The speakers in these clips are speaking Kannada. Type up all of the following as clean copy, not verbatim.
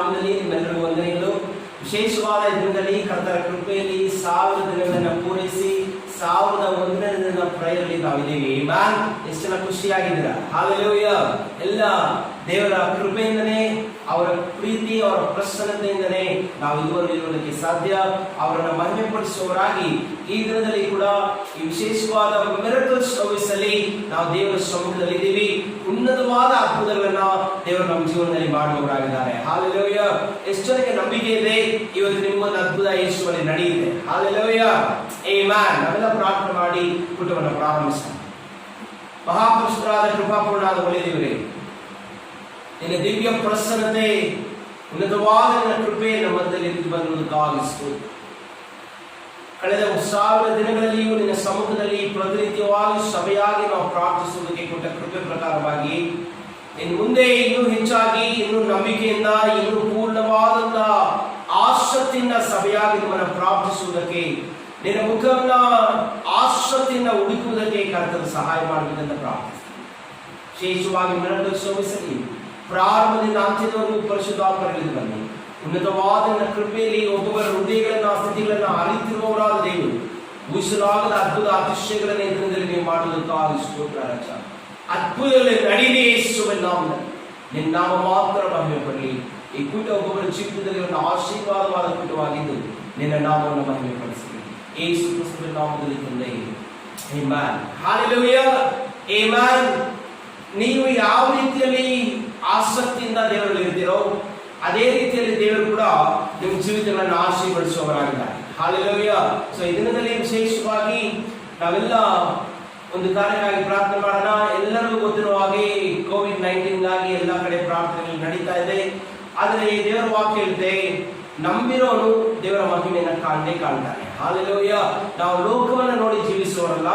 ನಾಮದಲ್ಲಿ ನಿಮ್ಮೆಲ್ಲರಿಗೂ ವಂದನೆಗಳು. ವಿಶೇಷವಾದ ದಿನದಲ್ಲಿ ಕರ್ತರ ಕೃಪೆಯಲ್ಲಿ 1000 ದಿನಗಳನ್ನು ಪೂರೈಸಿ 1001ನೇ ದಿನದ ಪ್ರೇಯರ್ಲಿ ನಾವಿದ್ದೀವಿ. ಆಮೆನ್. ಎಷ್ಟು ಖುಷಿಯಾಗಿದ್ದೀರಾ? ಹಲ್ಲೆಲೂಯಾ. ಎಲ್ಲ ದೇವರ ಕೃಪೆಯಿಂದನೇ, ಅವರ ಪ್ರೀತಿ, ಅವರ ಪ್ರಸನ್ನತೆಯಿಂದನೇ ನಾವು ಇದುವರೆಗೆ ಇರುವುದಕ್ಕೆ ಸಾಧ್ಯ. ಅವರನ್ನು ಮಹಿಮೆಪಡಿಸುವವರಾಗಿ ಈ ದಿನದಲ್ಲಿ ಕೂಡ ಈ ವಿಶೇಷವಾದ ಮಿರಕಲ್ ಸರ್ವಿಸ್ ಅಲ್ಲಿ ನಾವು ದೇವರ ಸಮ್ಮುಖದಲ್ಲಿ ಇದ್ದೀವಿ. ಉನ್ನತವಾದ ಅದ್ಭುತಗಳನ್ನ ದೇವರು ನಮ್ಮ ಜೀವನದಲ್ಲಿ ಮಾಡುವವರಾಗಿದ್ದಾರೆ. ಹಲ್ಲೆಲೂಯಾ. ಎಷ್ಟು ಜನಕ್ಕೆ ನಂಬಿಕೆ ಇದೆ ಇವತ್ತು ನಿಮ್ಗೊಂದು ಅದ್ಭುತ ಯೇಸುವಲ್ಲಿ ನಡೆಯುತ್ತೆ? ಹಲ್ಲೆಲೂಯಾ. ಆಮೆನ್. ನಾವೆಲ್ಲ ಪ್ರಾರ್ಥನೆ ಮಾಡಿ ಕುಟುಂಬವನ್ನು ಪ್ರಾರಂಭಿಸೋಣ. ಮಹಾಪುರುಷರಾದ ಕೃಪಾಪೂರ್ಣಾದ ಒಳ್ಳೆಯ ದೇವರೇ, ನಿನ್ನ ದಿವ್ಯ ಪ್ರಸನ್ನತೆ, ಉನ್ನತವಾದ ನಿನ್ನ ಕೃಪೆ ನಮ್ಮ ಮಧ್ಯದಲ್ಲಿ ಬಂದಿರುವುದಕ್ಕಾಗಿಸು. ಕಳೆದ 1000 ದಿನಗಳಲ್ಲಿಯೂ ನಿನ್ನ ಸಮ್ಮುಖದಲ್ಲಿ ಪ್ರತಿನಿತ್ಯವಾಗಿ ಸಭೆಯಾಗಿ ನಾವು ಪ್ರಾರ್ಥಿಸುವುದಕ್ಕೆ ಕೊಟ್ಟ ಕೃಪೆ ಪ್ರಕಾರವಾಗಿ ಇನ್ನು ಮುಂದೆ ಇನ್ನೂ ಹೆಚ್ಚಾಗಿ, ಇನ್ನೂ ನಂಬಿಕೆಯಿಂದ, ಇನ್ನೂ ಪೂರ್ಣವಾದಂತ ಆಸಕ್ತಿಯಿಂದ ಸಭೆಯಾಗಿ ನಿಮ್ಮನ್ನು ಪ್ರಾರ್ಥಿಸುವುದಕ್ಕೆ, ನಿನ್ನ ಮುಖವನ್ನ ಆಸಕ್ತಿಯಿಂದ ಹುಡುಕುವುದಕ್ಕೆ ಕರ್ತನ ಸಹಾಯ ಮಾಡಬೇಕಂತ ಪ್ರಾರ್ಥಿಸ್ತೀನಿ. ವಿಶೇಷವಾಗಿ ಮಿರಕಲ್ ಸರ್ವಿಸಲ್ಲಿ ಪ್ರಾರಂಭದಿಂದ ಅಂತ್ಯದವರೆಗೂ ಪರಿಶುದ್ಧಾತ್ಮರಲ್ಲಿ ಬನ್ನಿ. ಉನ್ನತವಾದ ಕೃಪೆಯಲ್ಲಿ ಒಬ್ಬೊಬ್ಬರ ಹೃದಯಗಳನ್ನ, ಸ್ಥಿತಿಗಳನ್ನ ಅರಿತಿರುವವರಾದ ದೇವರು, ಊಹಿಸಲಾಗದ ಅದ್ಭುತ ಅತಿಶಯಗಳನ್ನ ಎದುರಿನಲ್ಲಿ ನೀವು ಮಾಡುವುದಕ್ಕಾಗಿ ಸ್ತೋತ್ರ ರಾಜ. ಅದ್ಭುತಗಳಲ್ಲಿ ನಡೀಲಿ ಯೇಸುವಿನ ನಾಮದಲ್ಲಿ. ನಿನ್ನ ನಾಮ ಮಾತ್ರ ಮಹಿಮೆ ಪಡಲಿ. ಈ ಕೂಟ ಒಬ್ಬೊಬ್ಬರ ಜೀವಿತದಲ್ಲಿ ಒಂದು ಆಶೀರ್ವಾದವಾದ ಕೂಟವಾಗಿದ್ದು ನಿನ್ನ ನಾಮವನ್ನು ಮಹಿಮೆ ಪಡಿಸಲಿ. ಯೇಸು ಕ್ರಿಸ್ತನ ನಾಮದಲ್ಲಿ ತಂದೆ. ಆಮೆನ್. ಹಲ್ಲೆಲೂಯಾ. ಆಮೆನ್. ನೀವು ಯಾವ ರೀತಿಯಲ್ಲಿ ಆಸಕ್ತಿಯಿಂದ ದೇವರಲ್ಲಿ ಇರ್ತೀರೋ ಅದೇ ರೀತಿಯಲ್ಲಿ ದೇವರು ಕೂಡ ನಿಮ್ಮ ಜೀವಿತಗಳನ್ನು ಆಶೀರ್ವದಿಸುವವರಾಗಿದ್ದಾರೆ. ಹಲ್ಲೆಲೂಯಾ. ಸೊ ಈ ದಿನದಲ್ಲಿ ವಿಶೇಷವಾಗಿ ನಾವೆಲ್ಲ ಒಂದು ಕಾರ್ಯಕ್ಕಾಗಿ ಪ್ರಾರ್ಥನೆ ಮಾಡೋಣ. ಎಲ್ಲರಿಗೂ ಗೊತ್ತಿರುವ ಹಾಗೆ ಕೋವಿಡ್-19 ಎಲ್ಲ ಕಡೆ ಪ್ರಾರ್ಥನೆಗಳು ನಡೀತಾ ಇದೆ. ಆದರೆ ದೇವರ ವಾಕ್ಯ ಹೇಳುತ್ತೆ, ನಂಬಿರೋನು ದೇವರ ಮಹಿಮೆಯನ್ನು ಕಾಣ್ತಾನೆ. ಹಲ್ಲೆಲೂಯಾ. ನಾವು ಲೋಕವನ್ನು ನೋಡಿ ಜೀವಿಸುವವರಲ್ಲ.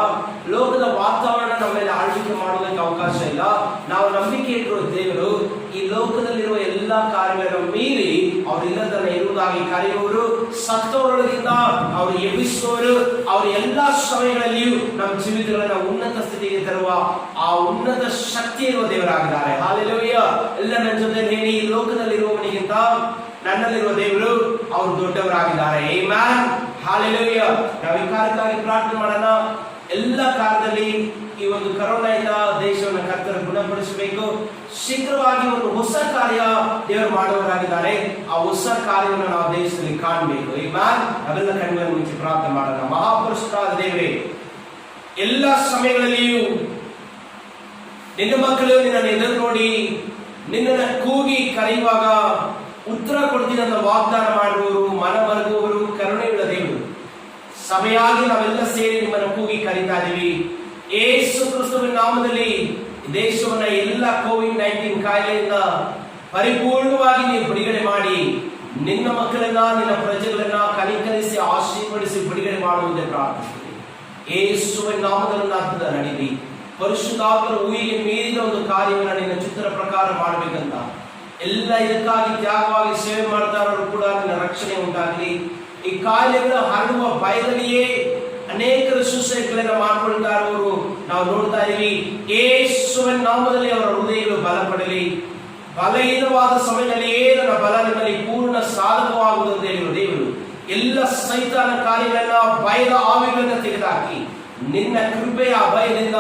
ಲೋಕದ ವಾತಾವರಣ ನಮ್ಮ ಮೇಲೆ ಆಳ್ವಿಕೆ ಮಾಡೋದಕ್ಕೆ ಅವಕಾಶ ಇಲ್ಲ. ನಾವು ನಂಬಿಕೆ ಇಟ್ಟಿರುವ ದೇವರು ಈ ಲೋಕದಲ್ಲಿರುವ ಎಲ್ಲ ಕಾರ್ಯಗಳನ್ನು ಮೀರಿ ಅವರು ಇಲ್ಲದನ್ನ ಇರುವುದಾಗಿ ಕರೆಯುವವರು, ಸತ್ತವರೊಳಗಿಂದ ಅವರು ಎಬ್ಬಿಸುವವರು, ಅವರ ಎಲ್ಲಾ ಸಮಯಗಳಲ್ಲಿಯೂ ನಮ್ಮ ಜೀವಿತಗಳನ್ನು ಉನ್ನತ ಸ್ಥಿತಿಗೆ ತರುವ ಆ ಉನ್ನತ ಶಕ್ತಿ ಇರುವ ದೇವರಾಗಿದ್ದಾರೆ. ಹಲ್ಲೆಲೂಯಾ. ಎಲ್ಲ ನನ್ನ ಜೊತೆ ಹೇಳಿ, ಈ ಲೋಕದಲ್ಲಿರುವವನಿಗಿಂತ ನನ್ನಲ್ಲಿರುವ ದೇವರು ಅವರು ದೊಡ್ಡವರಾಗಿದ್ದಾರೆ. ಆಮೆನ್. ಹಲ್ಲೆಲೂಯಾ. ನಾವು ಈ ಕಾರ್ಯಕ್ಕಾಗಿ ಪ್ರಾರ್ಥನೆ ಮಾಡೋಣ. ಎಲ್ಲ ಕಾರ್ಯದಲ್ಲಿ ಈ ಒಂದು ಕರೋನಾಯಿಂದ ದೇಶವನ್ನು ಕರ್ತರು ಗುಣಪಡಿಸಬೇಕು. ಶೀಘ್ರವಾಗಿ ಒಂದು ಹೊಸ ಕಾರ್ಯ ದೇವರು ಮಾಡುವವರಾಗಿದ್ದಾರೆ. ಆ ಹೊಸ ಕಾರ್ಯವನ್ನು ನಾವು ದೇಶದಲ್ಲಿ ಕಾಣಬೇಕು. ಆಮೆನ್. ನಾವೆಲ್ಲ ಕಣ್ಣುಗಳನ್ನು ಮುಚ್ಚಿ ಪ್ರಾರ್ಥನೆ ಮಾಡೋಣ. ಮಹಾಪುರುಷರಾದ ದೇವರೇ, ಎಲ್ಲ ಸಮಯಗಳಲ್ಲಿಯೂ ನಿನ್ನ ಮಕ್ಕಳು ನಿನ್ನನ್ನು ಎದುರು ನೋಡಿ ನಿನ್ನನ್ನು ಕೂಗಿ ಕರೆಯುವಾಗ ಉತ್ತರ ಕೊಡ್ತೀನಿ ಅಂತ ವಾಗ್ದಾನ ಮಾಡುವವರು, ಮನ ಮಲಗುವವರು, ಕರುಣೆಯುಳ್ಳ ದೇವರು, ಸಭೆಯಾಗಿ ನಾವೆಲ್ಲ ಸೇರಿ ನಿಮ್ಮನ್ನು ಕೂಗಿ ಕರೀತಾ ಇದೀವಿ. ಯೇಸು ಕ್ರಿಸ್ತನ ನಾಮದಲ್ಲಿ ದೇಶವನ್ನ ಎಲ್ಲ ಕೋವಿಡ್-19 ಕಾಯಿಲೆಯಿಂದ ಪರಿಪೂರ್ಣವಾಗಿ ನೀವು ಬಿಡುಗಡೆ ಮಾಡಿ ನಿನ್ನ ಮಕ್ಕಳನ್ನ, ನಿನ್ನ ಪ್ರಜೆಗಳನ್ನ ಕನಿಕರಿಸಿ ಆಶೀರ್ವದಿಸಿ ಬಿಡುಗಡೆ ಮಾಡುವುದೇ ಪ್ರಾರ್ಥಿಸ್ತೀನಿ. ಯೇಸುವಿನ ನಾಮದಲ್ಲಿ ಅದ್ಭುತ ನಡೀಲಿ. ಪರಿಶುದ್ಧಾತ್ಮರ ಊಹಿಗೆ ಮೀರಿದ ಒಂದು ಕಾರ್ಯವನ್ನು ನಿನ್ನ ಚಿತ್ತರ ಪ್ರಕಾರ ಮಾಡಬೇಕಂತ ಎಲ್ಲ ಇದಕ್ಕಾಗಿ ತ್ಯಾಗವಾಗಿ ಸೇವೆ ಮಾಡ್ತಾ ಇರೋರು ಕೂಡ ನಿನ್ನ ರಕ್ಷಣೆ ಉಂಟಾಗಲಿ. ಈ ಕಾಯಿಲೆಗಳು ಹರಡುವ ಭಯದಲ್ಲಿಯೇ ಅನೇಕರು ಸುಸೈಡ್ಗಳನ್ನ ಮಾಡ್ಕೊಳ್ತಾ ಇರೋರು ನಾವು ನೋಡ್ತಾ ಇದೀವಿ. ಯೇಸುವಿನ ನಾಮದಲ್ಲಿ ಅವರ ಹೃದಯಗಳು ಬಲಪಡಲಿ. ಬಲಹೀನವಾದ ಸಮಯದಲ್ಲಿಯೇ ನನ್ನ ಬಲ ನಿಮ್ಮಲ್ಲಿ ಪೂರ್ಣ ಸಾಧಕವಾಗುವುದು ಹೇಳಿರುವ ದೇವರು ಎಲ್ಲ ಸೈತಾನ ಕಾರ್ಯಗಳನ್ನ, ಭಯದ ಆವಿಗಳನ್ನ ತೆಗೆದುಹಾಕಿ ನಿನ್ನ ಕೃಪೆಯ ಭಯದಿಂದ,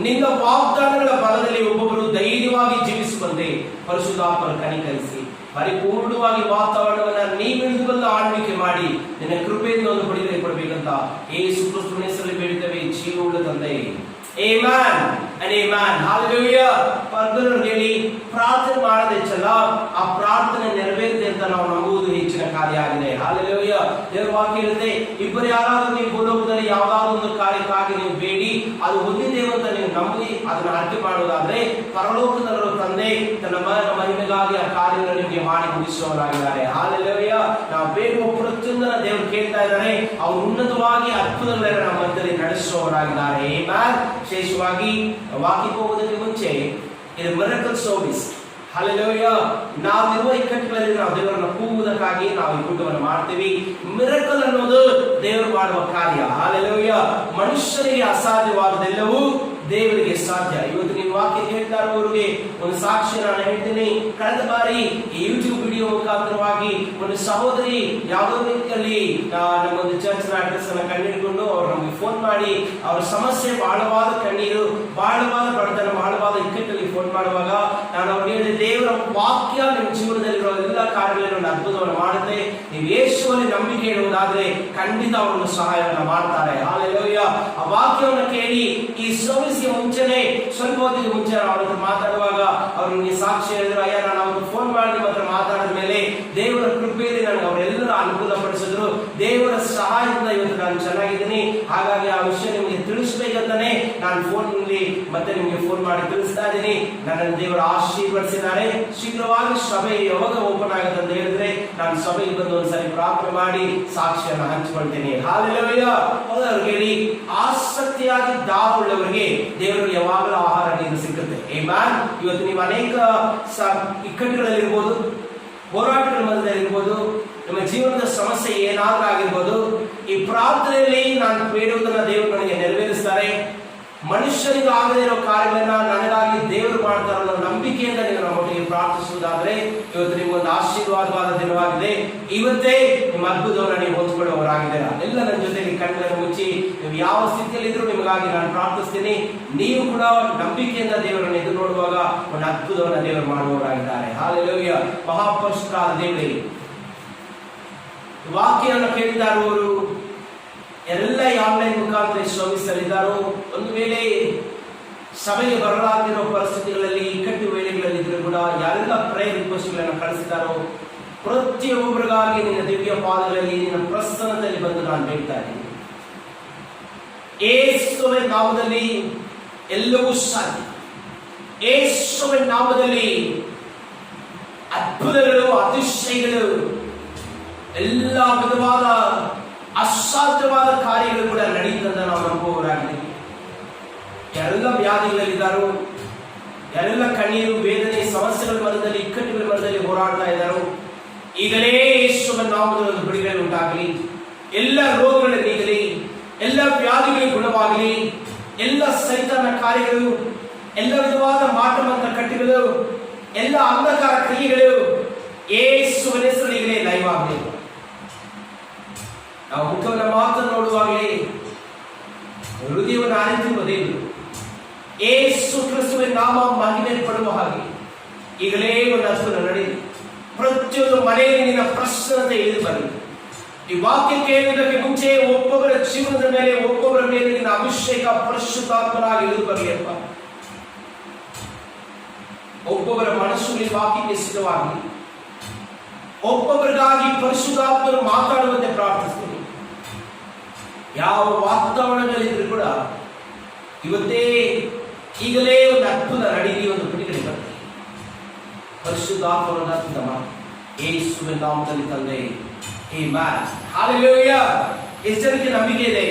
ನಿನ್ನ ವಾಗ್ದಾನಗಳ ಬಲದಲ್ಲಿ ಒಬ್ಬೊಬ್ಬರು ಧೈರ್ಯವಾಗಿ ಜೀವಿಸುವಂತೆ ಪರಿಶುದ್ಧಾತ್ಮರ ಕನಿಕರಿಸಿ ಪರಿಪೂರ್ಣವಾಗಿ ವಾತಾವರಣವನ್ನ ನೀವು ಹಿಡಿದು ಬಂದು ಆಳ್ವಿಕೆ ಮಾಡಿ ನಿನ್ನ ಕೃಪೆಯಿಂದ ಒಂದು ಬಿಡುಗಡೆ ಕೊಡಬೇಕಂತ ಯೇಸು ಕ್ರಿಸ್ತನ ಹೆಸರಲ್ಲಿ ಬೇಡುತ್ತೇವೆ, ಜೀವವುಳ್ಳ ತಂದೆ. Amen and amen. Hallelujah. ಪರದವರು ಹೇಳಿ ಪ್ರಾರ್ಥನೆ ಮಾಡೋದು ಹೆಚ್ಚಲ್ಲ, ಆ ಪ್ರಾರ್ಥನೆ ನೆರವೇರುತ್ತೆ ಅಂತ ನಾವು ನಂಬುವುದು ಹೆಚ್ಚಿನ ಕಾರ್ಯ ಆಗಿದೆ. Hallelujah. ದೇವರ ವಾಕ್ಯ ಹೇಳುತ್ತೆ, ಇಬ್ಬರು ಯಾರಾದ್ರೂ ನೀವು ಭೂಲೋಕದಲ್ಲಿ ಯಾವುದಾದ್ರೂ ಒಂದು ಕಾರ್ಯಕ್ಕಾಗಿ ನೀವು ಬೇಡಿ, ಅದು ಹೊಂದಿದ್ದೇವೆ ಅಂತ ನೀವು ನಂಬಿ ಅದನ್ನ ಅರ್ಥ ಮಾಡೋದಾದ್ರೆ ಪರಲೋಕದಲ್ಲಿರುವ ತಂದೆ ತನ್ನ ಮಹಿಮೆಗಾಗಿ ಆ ಕಾರ್ಯವನ್ನು ನಿಮಗೆ ಮಾಡಿ ಮುಗಿಸುವವರಾಗಿದ್ದಾರೆ. Hallelujah. ನಾವು ಬೇಡುವ ಪ್ರತಿಯೊಂದರ ದೇವರು ಕೇಳ್ತಾ ಇದ್ದಾರೆ. ಅವರು ಉನ್ನತವಾಗಿ ಅದ್ಭುತಗಳನ್ನು ನಮ್ಮ ಮಧ್ಯದಲ್ಲಿ ನಡೆಸುವವರಾಗಿದ್ದಾರೆ. Amen. ವಿಶೇಷವಾಗಿ ವಾಕ್ಯಕ್ಕೆ ಹೋಗೋದಕ್ಕೆ ಮುಂಚೆ ಇದು ಮಿರಕಲ್ ಸರ್ವಿಸ್. ಹಲ್ಲೆಲೂಯಾ. ನಾವಿರುವ ಇಕ್ಕಟ್ಟುಗಳಲ್ಲಿ ನಾವು ದೇವರನ್ನು ಕೂಗುವುದಕ್ಕಾಗಿ ನಾವು ಈ ಕೂಟವನ್ನು ಮಾಡ್ತೀವಿ. ಮಿರಕಲ್ ಅನ್ನೋದು ದೇವರು ಮಾಡುವ ಕಾರ್ಯ. ಹಲ್ಲೆಲೂಯಾ. ಮನುಷ್ಯರಿಗೆ ಅಸಾಧ್ಯವಾದದೆಲ್ಲವೂ ದೇವರಿಗೆ ಸಾಧ್ಯ. ಇವತ್ತು ನೀವು ವಾಕ್ಯ ಕೇಳ್ತಾ ಇರುವವರಿಗೆ ಒಂದು ಸಾಕ್ಷಿ ನಾನು ಹೇಳ್ತೀನಿ. ಕಳೆದ ಬಾರಿ ಈ ಯೂಟ್ಯೂಬ್ ವಿಡಿಯೋ ಮುಖಾಂತರವಾಗಿ ಒಂದು ಸಹೋದರಿ ಯಾವುದೋ ರೀತಿಯಲ್ಲಿ ನಮ್ಮೊಂದು ಚರ್ಚ್ ಅಡ್ರೆಸ್ ಅನ್ನ ಕಂಡುಹಿಡಿಕೊಂಡು ಅವ್ರು ನಮಗೆ ಫೋನ್ ಮಾಡಿ ಅವರ ಸಮಸ್ಯೆ, ಬಹಳವಾದ ಕಣ್ಣೀರು, ಬಹಳವಾದ ಬಡತನ, ಬಹಳವಾದ ಇಕ್ಕಟ್ಟಲ್ಲಿ ಫೋನ್ ಮಾಡುವಾಗ ನಾನು ಅವ್ರಿಗೆ ಹೇಳಿದೆ, ದೇವರ ವಾಕ್ಯ ನಿಮ್ಮ ಜೀವನದಲ್ಲಿರುವ ಎಲ್ಲ ಕಾರ್ಯಗಳನ್ನು ಅದ್ಭುತವನ್ನು ಮಾಡುತ್ತೆ. ನೀವು ಯೇಸುವಲ್ಲಿ ನಂಬಿಕೆ ಇಡುವುದಾದ್ರೆ ಖಂಡಿತ ಅವರನ್ನು ಸಹಾಯವನ್ನು ಮಾಡ್ತಾರೆ. ಹಾಲೆಲೂಯ. ಆ ವಾಕ್ಯವನ್ನು ಕೇಳಿ ಈ ಸರ್ವಿಸ್ಗೆ ಮುಂಚೆನೆ ಸ್ವಲ್ಪ ಹೊತ್ತಿಗೆ ಮುಂಚೆ ಅವ್ರ ಹತ್ರ ಮಾತಾಡುವಾಗ ಅವ್ರು ನಿಮಗೆ ಸಾಕ್ಷಿ ಹೇಳಿದ್ರು, ಅಯ್ಯ ನಾನು ಅವ್ರಿಗೆ ಫೋನ್ ಮಾಡಿ ನಿಮ್ಮ ಹತ್ರ ಮಾತಾಡಿದ ಮೇಲೆ ದೇವರ ಕೃಪೆಯಲ್ಲಿ ನನಗೆ ಅವರೆಲ್ಲರೂ ಅನುಕೂಲ ಪಡಿಸಿದ್ರು. ದೇವರ ಸಹಾಯದಿಂದ ಇವತ್ತು ನಾನು ಚೆನ್ನಾಗಿದ್ದೀನಿ. ಹಾಗಾಗಿ ಆ ವಿಷಯ ನಿಮಗೆ ತಿಳಿಸ್ಬೇಕಂತಾನೆ ನಾನು ಫೋನ್ ನಲ್ಲಿ ಮತ್ತೆ ನಿಮಗೆ ಫೋನ್ ಮಾಡಿ ತಿಳಿಸ್ತಾ ಇದ್ದೀನಿ. ನನ್ನನ್ನು ದೇವರು ಆಶೀರ್ವದಿಸಿದ್ದಾರೆ. ಶೀಘ್ರವಾಗಿ ಸಭೆ ಯಾವಾಗ ಓಪನ್ ಆಗುತ್ತೆ ಅಂತ ಹೇಳಿದ್ರೆ ನಾನು ಸಭೆಗೆ ಬಂದು ಒಂದ್ಸರಿ ಪ್ರಾರ್ಥನೆ ಮಾಡಿ ಸಾಕ್ಷಿಯನ್ನು ಹಂಚಿಕೊಳ್ತೇನೆ. ಹಾಲೆಲೂಯ. ಹೇಳಿ ಆಸಕ್ತಿಯಾಗಿ ದಾಹವುಳ್ಳವರಿಗೆ ದೇವರು ಯಾವಾಗಲೂ ಆಹಾರ ನೀರು ಸಿಗುತ್ತೆ. ಆಮೆನ್. ಇವತ್ತು ನೀವು ಅನೇಕ ಇಕ್ಕಟ್ಟುಗಳಲ್ಲಿರ್ಬೋದು, ಹೋರಾಟಗಳ ಮಧ್ಯದಲ್ಲಿರ್ಬೋದು, ನಿಮ್ಮ ಜೀವನದ ಸಮಸ್ಯೆ ಏನಾದ್ರೂ ಆಗಿರ್ಬೋದು, ಈ ಪ್ರಾರ್ಥನೆಯಲ್ಲಿ ನಾನು ಬೇಡುವುದನ್ನ ದೇವರು ನನಗೆ ನೆರವೇರಿಸ್ತಾರೆ. ಮನುಷ್ಯನಿಗೆ ಆಗದೇ ಇರೋ ಕಾರ್ಯಗಳನ್ನ ನನಗಾಗಿ ದೇವರು ಮಾಡ್ತಾರೆ ಅನ್ನೋ ನಂಬಿಕೆಯಿಂದ ನೀವು ನಮ್ಮೊಟ್ಟಿಗೆ ಪ್ರಾರ್ಥಿಸುವುದಾದ್ರೆ ಇವತ್ತು ನಿಮ್ಗೊಂದು ಆಶೀರ್ವಾದವಾದ ದಿನವಾಗಿದೆ. ಇವತ್ತೇ ನಿಮ್ಮ ಅದ್ಭುತವನ್ನು ನೀವು ಹೊಂದ್ಕೊಳ್ಳುವವರಾಗಿದ್ದೀರಾ. ಎಲ್ಲ ನನ್ನ ಜೊತೆಗೆ ಕಣ್ಣನ್ನು ಮುಚ್ಚಿ ನೀವು ಯಾವ ಸ್ಥಿತಿಯಲ್ಲಿ ಇದ್ರೂ ನಿಮಗಾಗಿ ನಾನು ಪ್ರಾರ್ಥಿಸ್ತೀನಿ. ನೀವು ಕೂಡ ನಂಬಿಕೆಯಿಂದ ದೇವರನ್ನು ಎದುರು ನೋಡುವಾಗ ಒಂದು ಅದ್ಭುತವನ್ನು ದೇವರು ಮಾಡುವವರಾಗಿದ್ದಾರೆ. ಹಾಲೆಲೂಯ. ಮಹಾಪರಿಶುದ್ಧರಾದ ದೇವರೇ, ವಾಕ್ಯವನ್ನು ಕೇಳ್ತಾ ಇರುವವರು ಎಲ್ಲ ಆನ್ಲೈನ್ ಮುಖಾಂತರ ಶ್ರಮಿಸಲಿದ್ದಾರೋ, ಒಂದು ವೇಳೆ ಸಭೆಗೆ ಬರಲಾಗಿರೋ ಪರಿಸ್ಥಿತಿಗಳಲ್ಲಿ, ಇಕ್ಕಟ್ಟು ವೇಳೆಗಳಲ್ಲಿ ಇದ್ರೂ ಕೂಡ ಯಾರೆಲ್ಲ ಪ್ರೇಯರ್ ರಿಕ್ವೆಸ್ಟ್ಗಳನ್ನು ಕಳಿಸಿದ್ದಾರೋ ಪ್ರತಿಯೊಬ್ಬರಿಗಾಗಿ ನಿನ್ನ ದಿವ್ಯ ಪಾದಗಳಲ್ಲಿ ನಿನ್ನ ಪ್ರಸನ್ನದಲ್ಲಿ ಬಂದು ನಾನು ಹೇಳ್ತಾ ಇದ್ದೀನಿ. ಯೇಸುವಿನ ನಾಮದಲ್ಲಿ ಎಲ್ಲವೂ ಸಾಧ್ಯ. ಯೇಸುವಿನ ನಾಮದಲ್ಲಿ ಅದ್ಭುತಗಳು, ಅತಿಶಯಗಳು, ಎಲ್ಲ ವಿಧವಾದ ಅಸಾಧ್ಯವಾದ ಕಾರ್ಯಗಳು ಕೂಡ ನಡೆಯುತ್ತಂತ ನಾವು ನಂಬುವವರಾಗಿದ್ದೀವಿ. ಯಾರೆಲ್ಲ ವ್ಯಾಧಿಗಳಲ್ಲಿದ್ದಾರೋ, ಯಾರೆಲ್ಲ ಕಣ್ಣೀರು, ವೇದನೆ, ಸಮಸ್ಯೆಗಳ ಮಧ್ಯದಲ್ಲಿ, ಇಕ್ಕಟ್ಟುಗಳ ಮಧ್ಯದಲ್ಲಿ ಹೋರಾಡ್ತಾ ಇದ್ದಾರೋ, ಈಗಲೇ ಯೇಸುವಿನ ನಾಮದಲ್ಲಿ ಒಂದು ಬಿಡುಗಡೆ ಉಂಟಾಗಲಿ. ಎಲ್ಲ ರೋಗಗಳು ನೀಗಲಿ, ಎಲ್ಲ ವ್ಯಾಧಿಗಳು ಗುಣವಾಗಲಿ, ಎಲ್ಲ ಸೈತಾನ ಕಾರ್ಯಗಳು, ಎಲ್ಲ ವಿಧವಾದ ಮಾಟಮಂತ್ರ ಕಟ್ಟಿಗಳು, ಎಲ್ಲ ಅಂಧಕಾರ ಕ್ರಿಯೆಗಳು ಯೇಸುವಿನ ಹೆಸರಿನಲ್ಲಿ ಲೈವ್ ಆಗಲಿ. ನಾವು ಮುಖವನ್ನು ಮಾತ್ರ ನೋಡುವಾಗಲೇ ಹೃದಯವನ್ನು ಆರಿಸಿರುವ ದೇವರು ಯೇಸು ಕ್ರಿಸ್ತುವಿನ ನಾಮ ಮಹಿಮೆ ಪಡುವ ಹಾಗೆ ಈಗಲೇ ಒಂದು ಅದ್ಭುತ ನಡೆಯಿತು. ಪ್ರತಿಯೊಂದು ಮನೆಯಲ್ಲಿ ನಿನ್ನ ಪ್ರಸನ್ನತೆ ಇಳಿದು ಬರಲಿ. ಈ ವಾಕ್ಯ ಕೇಳುವುದಕ್ಕೆ ಮುಂಚೆ ಒಬ್ಬೊಬ್ಬರ ಜೀವನದ ಮೇಲೆ, ಒಬ್ಬೊಬ್ಬರ ಮೇಲೆ ನಿನ್ನ ಅಭಿಷೇಕ ಪರಿಶುದ್ಧಾತ್ಮನಾಗಿ ಇಳಿದು ಬರಲಿಯಪ್ಪ. ಒಬ್ಬೊಬ್ಬರ ಮನಸ್ಸು ವಾಕ್ಯಕ್ಕೆ ಸಿದ್ಧವಾಗಿ ಒಬ್ಬೊಬ್ಬರಿಗಾಗಿ ಪರಿಶುದ್ಧಾತ್ಮರು ಮಾತಾಡುವಂತೆ ಪ್ರಾರ್ಥಿಸ್ತೀನಿ. ಯಾವ ವಾತಾವರಣದಲ್ಲಿದ್ರೂ ಕೂಡ ಇವತ್ತೇ ಈಗಲೇ ಒಂದು ಅದ್ಭುತ ನಡೀಲಿ, ಒಂದು ಬಿಡುಗಡೆ ಬರ್ತದೆ. ಪರಿಶುದ್ಧಾತ್ಮನ ಅದ್ಭುತ ಯೇಸುವಿನ ನಾಮದಲ್ಲಿ ತಂದೆ. ಆಮೆನ್. ಹಾಲೆಲೂಯ. ಎಷ್ಟು ಜನಕ್ಕೆ ನಂಬಿಕೆ ಇದೆ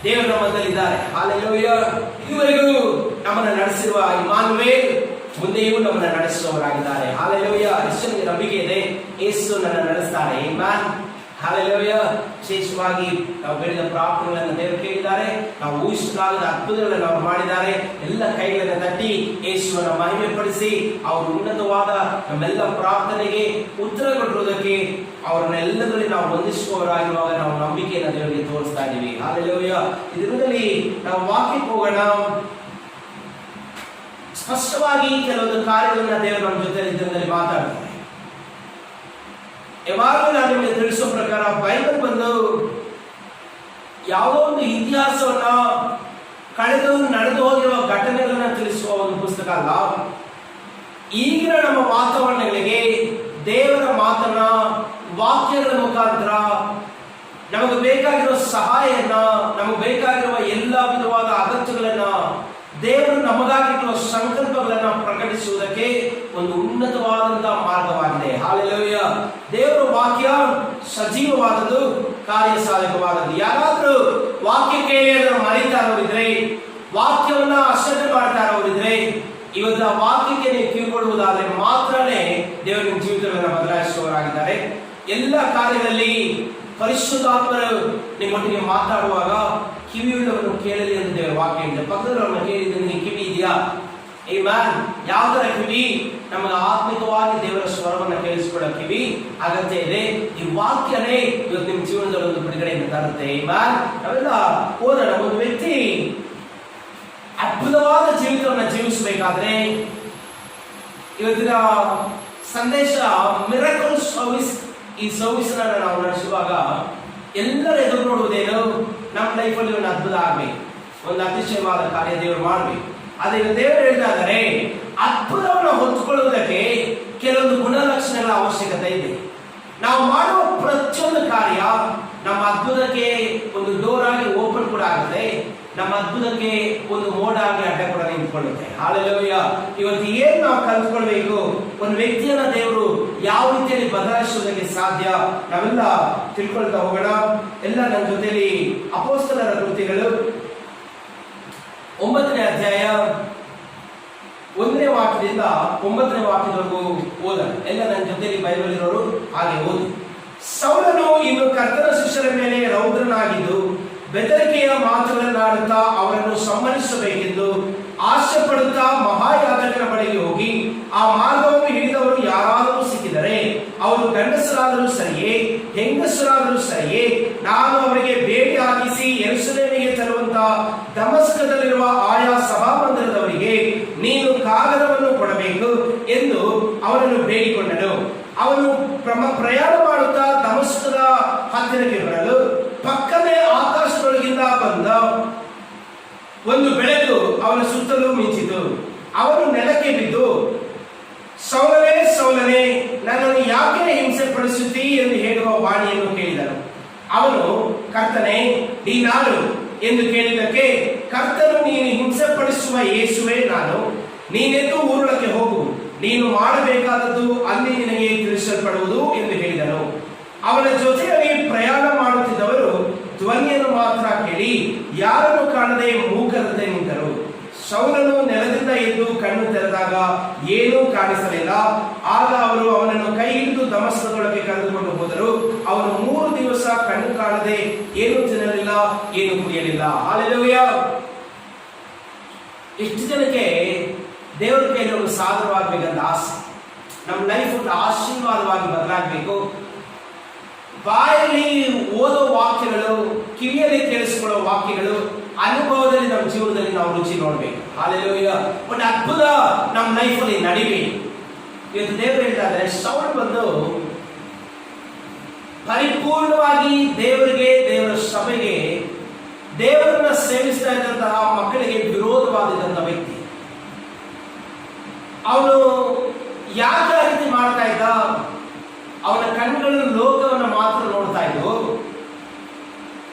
ದೇವರು ನಮ್ಮಲ್ಲಿದ್ದಾರೆ? ಹಾಲೆಲೂಯ. ಇದುವರೆಗೂ ನಮ್ಮನ್ನು ನಡೆಸಿರುವ ಇಮ್ಮಾನುವೇಲ್ ಮುಂದೆಯೂ ನಮ್ಮನ್ನು ನಡೆಸುವವರಾಗಿದ್ದಾರೆ. ಹಾಲೆಲೂಯ. ಎಷ್ಟು ಜನಕ್ಕೆ ನಂಬಿಕೆ ಇದೆ ಯೇಸು ನನ್ನ ನಡೆಸ್ತಾರೆ? ಆಮೆನ್. ಹಾಲೆಲೂಯ. ವಿಶೇಷವಾಗಿ ನಾವು ಬೇಡಿದ ಪ್ರಾರ್ಥನೆಗಳನ್ನು ದೇವರು ಕೇಳಿದ್ದಾರೆ. ನಾವು ಊಹಿಸಲಾಗದ ಅದ್ಭುತಗಳನ್ನು ಅವರು ಮಾಡಿದ್ದಾರೆ. ಎಲ್ಲ ಕೈಗಳನ್ನು ತಟ್ಟಿ ಯೇಸುವನ್ನು ಮಹಿಮೆ ಪಡಿಸಿ ಅವರು ಉನ್ನತವಾದ ನಮ್ಮೆಲ್ಲ ಪ್ರಾರ್ಥನೆಗೆ ಉತ್ತರ ಕೊಟ್ಟಿರುವುದಕ್ಕೆ ಅವರನ್ನೆಲ್ಲದಲ್ಲಿ ನಾವು ವಂದಿಸುವವರಾಗಿರುವಾಗ ನಾವು ನಂಬಿಕೆಯನ್ನು ದೇವರಿಗೆ ತೋರಿಸ್ತಾ ಇದ್ದೀವಿ. ಹಾಲೆಲೂಯ. ಇದರಲ್ಲಿ ನಾವು ವಾಕ್ಯಕ್ಕೆ ಹೋಗೋಣ. ಸ್ಪಷ್ಟವಾಗಿ ಕೆಲವೊಂದು ಕಾರ್ಯಗಳನ್ನ ದೇವರು ನಮ್ಮ ಜೊತೆ ಇದರಲ್ಲಿ ಮಾತಾಡ್ತಾರೆ. ಯಾವಾಗಲೂ ನಾನು ನಿಮಗೆ ತಿಳಿಸೋ ಪ್ರಕಾರ ಬೈಬಲ್ ಬಂದು ಯಾವುದೋ ಒಂದು ಇತಿಹಾಸವನ್ನ, ಕಳೆದು ನಡೆದು ಹೋಗಿರುವ ಘಟನೆಗಳನ್ನ ತಿಳಿಸುವ ಒಂದು ಪುಸ್ತಕ ಅಲ್ಲ. ಈಗಿನ ನಮ್ಮ ವಾತಾವರಣಗಳಿಗೆ ದೇವರ ಮಾತನ್ನ, ವಾಕ್ಯಗಳ ಮುಖಾಂತರ ನಮಗೆ ಬೇಕಾಗಿರುವ ಸಹಾಯನ, ನಮಗೆ ಬೇಕಾಗಿರುವ ಎಲ್ಲ ವಿಧವಾದ ಅಗತ್ಯಗಳನ್ನ, ದೇವರು ನಮಗಾಗಿರುವ ಸಂಕಲ್ಪಗಳನ್ನ ಪ್ರಕಟಿಸುವುದಕ್ಕೆ ಒಂದು ಉನ್ನತವಾದಂತಹ ಮಾರ್ಗವಾಗಿದೆ. ಹಾಲೆಲೂಯ. ದೇವರ ವಾಕ್ಯ ಸಜೀವವಾದದ್ದು, ಕಾರ್ಯಸಾಧಕವಾದದ್ದು. ಯಾರಾದ್ರೂ ವಾಕ್ಯ ಕೇಳಿ ಅದನ್ನು ಮರೀತಾ ಇರೋರಿದ್ರೆ, ವಾಕ್ಯವನ್ನ ಅಶ್ರದ್ಧೆ ಮಾಡ್ತಾ ಇರೋರಿದ್ರೆ, ಇವತ್ತು ಆ ವಾಕ್ಯಕ್ಕೆ ನೀವು ಕಿವಿಗೊಡುವುದಾದ್ರೆ ಮಾತ್ರನೇ ದೇವರ ನಿಮ್ಮ ಜೀವಿತವನ್ನು ಬದಲಾಯಿಸುವವರಾಗಿದ್ದಾರೆ. ಎಲ್ಲ ಕಾರ್ಯದಲ್ಲಿ ಪರಿಶುದ್ಧಾತ್ಮರು ನಿಮ್ಮೊಟ್ಟಿಗೆ ಮಾತಾಡುವಾಗ ಕಿವಿಯುಳ್ಳವನು ಕೇಳಲಿ ಎಂದು ದೇವರ ವಾಕ್ಯ ಇದೆ. ಪಕ್ಕದವರನ್ನು ಕೇಳಿದ್ರೆ ನಿನಗೆ ಕಿವಿ ಇದೆಯಾ? ಆಮೆನ್. ಯಾವ ತರ ಕಿವಿ? ನಮಗೆ ಆತ್ಮಿಕವಾಗಿ ದೇವರ ಸ್ವರವನ್ನು ಕೇಳಿಸಿಕೊಳ್ಳೋ ಕಿವಿ ಅಗತ್ಯ ಇದೆ. ಈ ವಾಕ್ಯನೇ ಇವತ್ತು ನಿಮ್ಮ ಜೀವನದಲ್ಲಿ ಒಂದು ಬಿಡುಗಡೆಯನ್ನು ತರುತ್ತೆ. ಆಮೆನ್. ನಾವೆಲ್ಲ ಓದೋಣ. ಒಂದು ವ್ಯಕ್ತಿ ಅದ್ಭುತವಾದ ಜೀವಿತವನ್ನು ಜೀವಿಸಬೇಕಾದ್ರೆ ಇವತ್ತಿನ ಸಂದೇಶ ಮಿರಕಲ್ ಸರ್ವಿಸ್. ಈ ಸರ್ವಿಸ್ ನಾವು ನಡೆಸುವಾಗ ಎಲ್ಲರೂ ಎದುರು ನೋಡುವುದೇನು? ನಮ್ಮ ಲೈಫಲ್ಲಿ ಒಂದು ಅದ್ಭುತ ಆಗ್ಬೇಕು, ಒಂದು ಅತಿಶಯವಾದ ಕಾರ್ಯ ದೇವರು ಮಾಡ್ಬೇಕು. ಅದೇ ದೇವರು ಹೇಳ್ತಾ ಇದ್ದಾರೆ, ಅದ್ಭುತವನ್ನು ಹೊತ್ತುಕೊಳ್ಳುವುದಕ್ಕೆ ಕೆಲವೊಂದು ಗುಣಲಕ್ಷಣಗಳ ಅವಶ್ಯಕತೆ ಇದೆ. ನಾವು ಮಾಡುವ ಪ್ರತಿಯೊಂದು ಕಾರ್ಯ ನಮ್ಮ ಅದ್ಭುತಕ್ಕೆ ಒಂದು ಡೋರ್ ಆಗಿ ಓಪನ್ ಕೂಡ ಆಗುತ್ತೆ, ನಮ್ಮ ಅದ್ಭುತಕ್ಕೆ ಒಂದು ಮೋಡ ಆಗಿ ಅಡ್ಡ ಕೂಡ ನಿಂತ್ಕೊಳ್ಳುತ್ತೆ. ಹಾಲೆಲೂಯಾ. ಇವತ್ತು ಏನ್ ನಾವು ಕಲ್ತ್ಕೊಳ್ಬೇಕು? ಒಂದು ವ್ಯಕ್ತಿಯನ್ನ ದೇವರು ಯಾವ ರೀತಿಯಲ್ಲಿ ಬದಲಾಯಿಸುವುದಕ್ಕೆ ಸಾಧ್ಯ ನಾವೆಲ್ಲ ತಿಳ್ಕೊಳ್ತಾ ಹೋಗೋಣ. ಎಲ್ಲ ನನ್ನ ಜೊತೆಲಿ ಅಪೊಸ್ತಲರ ಕೃತ್ಯಗಳು 9ನೇ ಅಧ್ಯಾಯ 1ನೇ ವಾಕ್ಯದಿಂದ 9ನೇ ವಾಕ್ಯದವರೆಗೂ ಓದೋಣ. ಎಲ್ಲ ನನ್ನ ಜೊತೆಲಿ ಬೈಬಲ್ ಇರೋರು ಹಾಗೆ ಓದಿ. ಸೌಲನು ಇನ್ನು ಕರ್ತನ ಶಿಷ್ಯರ ಮೇಲೆ ರೌದ್ರನಾಗಿದ್ದು ಬೆದರಿಕೆಯ ಮಾತುಗಳನ್ನಾಡುತ್ತಾ ಅವರನ್ನು ಸಮ್ಮನಿಸಬೇಕೆಂದು ಆಶೆ ಪಡುತ್ತಾ ಮಹಾಯಾಜಕನ ಬಳಿಗೆ ಹೋಗಿ, ಆ ಮಾರ್ಗವನ್ನು ಹಿಡಿದವರು ಯಾರಾದರೂ ಸಿಕ್ಕಿದರೆ ಅವರು ಗಂಡಸರಾದರೂ ಸರಿಯೇ ಹೆಂಗಸರಾದರೂ ಸರಿಯೇ ನಾನು ಅವರಿಗೆ ಬೇಡಿ ಹಾಕಿಸಿ ಯೆರೂಸಲೇಮಿಗೆ ತರುವಂತ ದಮಸ್ಕದಲ್ಲಿರುವ ಆಯಾ ಸಭಾಮಂದಿರದವರಿಗೆ ನೀನು ಕಾಗದವನ್ನು ಕೊಡಬೇಕು ಎಂದು ಅವನನ್ನು ಬೇಡಿಕೊಂಡನು. ಅವನು ಪ್ರಯಾಣ ಮಾಡುತ್ತಾ ದಮಸ್ಕದ ಹತ್ತಿರಕ್ಕೆ ಬರಲು ಪಕ್ಕನೇ ಆಕಾಶದೊಳಗಿಂದ ಬಂದ ಒಂದು ಬೆಳಕು ಅವನ ಸುತ್ತಲೂ ಮಿಂಚಿತು. ಅವನು ನೆಲಕ್ಕೆ ಬಿದ್ದು, ಸೌಲನೇ ಸೌಲನೇ, ನನ್ನನ್ನು ಯಾಕೆ ಹಿಂಸೆ ಪಡಿಸುತ್ತೀ ಎಂದು ಹೇಳುವ ವಾಣಿಯನ್ನು ಕೇಳಿದನು. ಅವನು, ಕರ್ತನೇ ನೀನಾರು ಎಂದು ಕೇಳಿದಕ್ಕೆ, ಕರ್ತನು ನೀನು ಹಿಂಸೆ ಪಡಿಸುವ ಯೇಸುವೇ ನಾನು. ನೀನೆಂದು ಊರೊಳಗೆ ಹೋಗು, ನೀನು ಮಾಡಬೇಕಾದದ್ದು ಅಲ್ಲಿ ನಿನಗೆ ತಿಳಿಸಲ್ಪಡುವುದು ಎಂದು ಹೇಳಿದನು. ಅವನ ಜೊತೆಯಲ್ಲಿ ಪ್ರಯಾಣ ಮಾಡುತ್ತಿದ್ದವರು ಧ್ವನಿಯನ್ನು ಮಾತ್ರ ಕೇಳಿ ಯಾರನ್ನು ಕಾಣದೆ ಮೂಕರಂತೆ ನಿಂತರು. ಸೌಲನು ನೆಲದಿಂದ ಎದ್ದು ಕಣ್ಣು ತೆರೆದಾಗ ಏನೂ ಕಾಣಿಸಲಿಲ್ಲ. ಆಗ ಅವರು ಅವನನ್ನು ಕೈ ಹಿಡಿದು ದಮಸ್ಕದೊಳಗೆ ಕರೆದುಕೊಂಡು ಹೋದರು. ಅವನು 3 ದಿವಸ ಕಣ್ಣು ಕಾಣದೆ ಏನು ತಿನ್ನಲಿಲ್ಲ, ಏನು ಕುಡಿಯಲಿಲ್ಲ. ಹಲ್ಲೆಲೂಯಾ. ಇಷ್ಟು ಜನಕ್ಕೆ ದೇವರ ಕೈಯಲ್ಲಿ ಒಂದು ಸಾಧನವಾಗಬೇಕಂತ ಆಸೆ. ನಮ್ಮ ಲೈಫ್ ಒಂದು ಆಶೀರ್ವಾದವಾಗಿ ಬದಲಾಗಬೇಕು. ಬಾಯಲ್ಲಿ ಓದೋ ವಾಕ್ಯಗಳು, ಕಿವಿಯಲ್ಲಿ ಕೇಳಿಸಿಕೊಳ್ಳೋ ವಾಕ್ಯಗಳು, ಅನುಭವದಲ್ಲಿ ನಮ್ಮ ಜೀವನದಲ್ಲಿ ನಾವು ರುಚಿ ನೋಡ್ಬೇಕು. ಹಲ್ಲೆಲೂಯಾ. ಒಂದು ಅದ್ಭುತ ನಮ್ಮ ಲೈಫಲ್ಲಿ ನಡಿಬೇಕು. ಇವತ್ತು ದೇವರು ಹೇಳ್ತಾ ಇದ್ದಾರೆ, ಸೌಲ್ ಬಂದು ಪರಿಪೂರ್ಣವಾಗಿ ದೇವರಿಗೆ, ದೇವರ ಸಭೆಗೆ, ದೇವರನ್ನ ಸೇವಿಸ್ತಾ ಇದ್ದಂತಹ ಮಕ್ಕಳಿಗೆ ವಿರೋಧವಾದಂತಹ ವ್ಯಕ್ತಿ. ಅವನು ಯಾಕೆ ಆ ರೀತಿ ಮಾಡ್ತಾ ಇದ್ದ? ಅವನ ಕಣ್ಣುಗಳು ಲೋಕವನ್ನು ಮಾತ್ರ ನೋಡ್ತಾ ಇದ್ವು.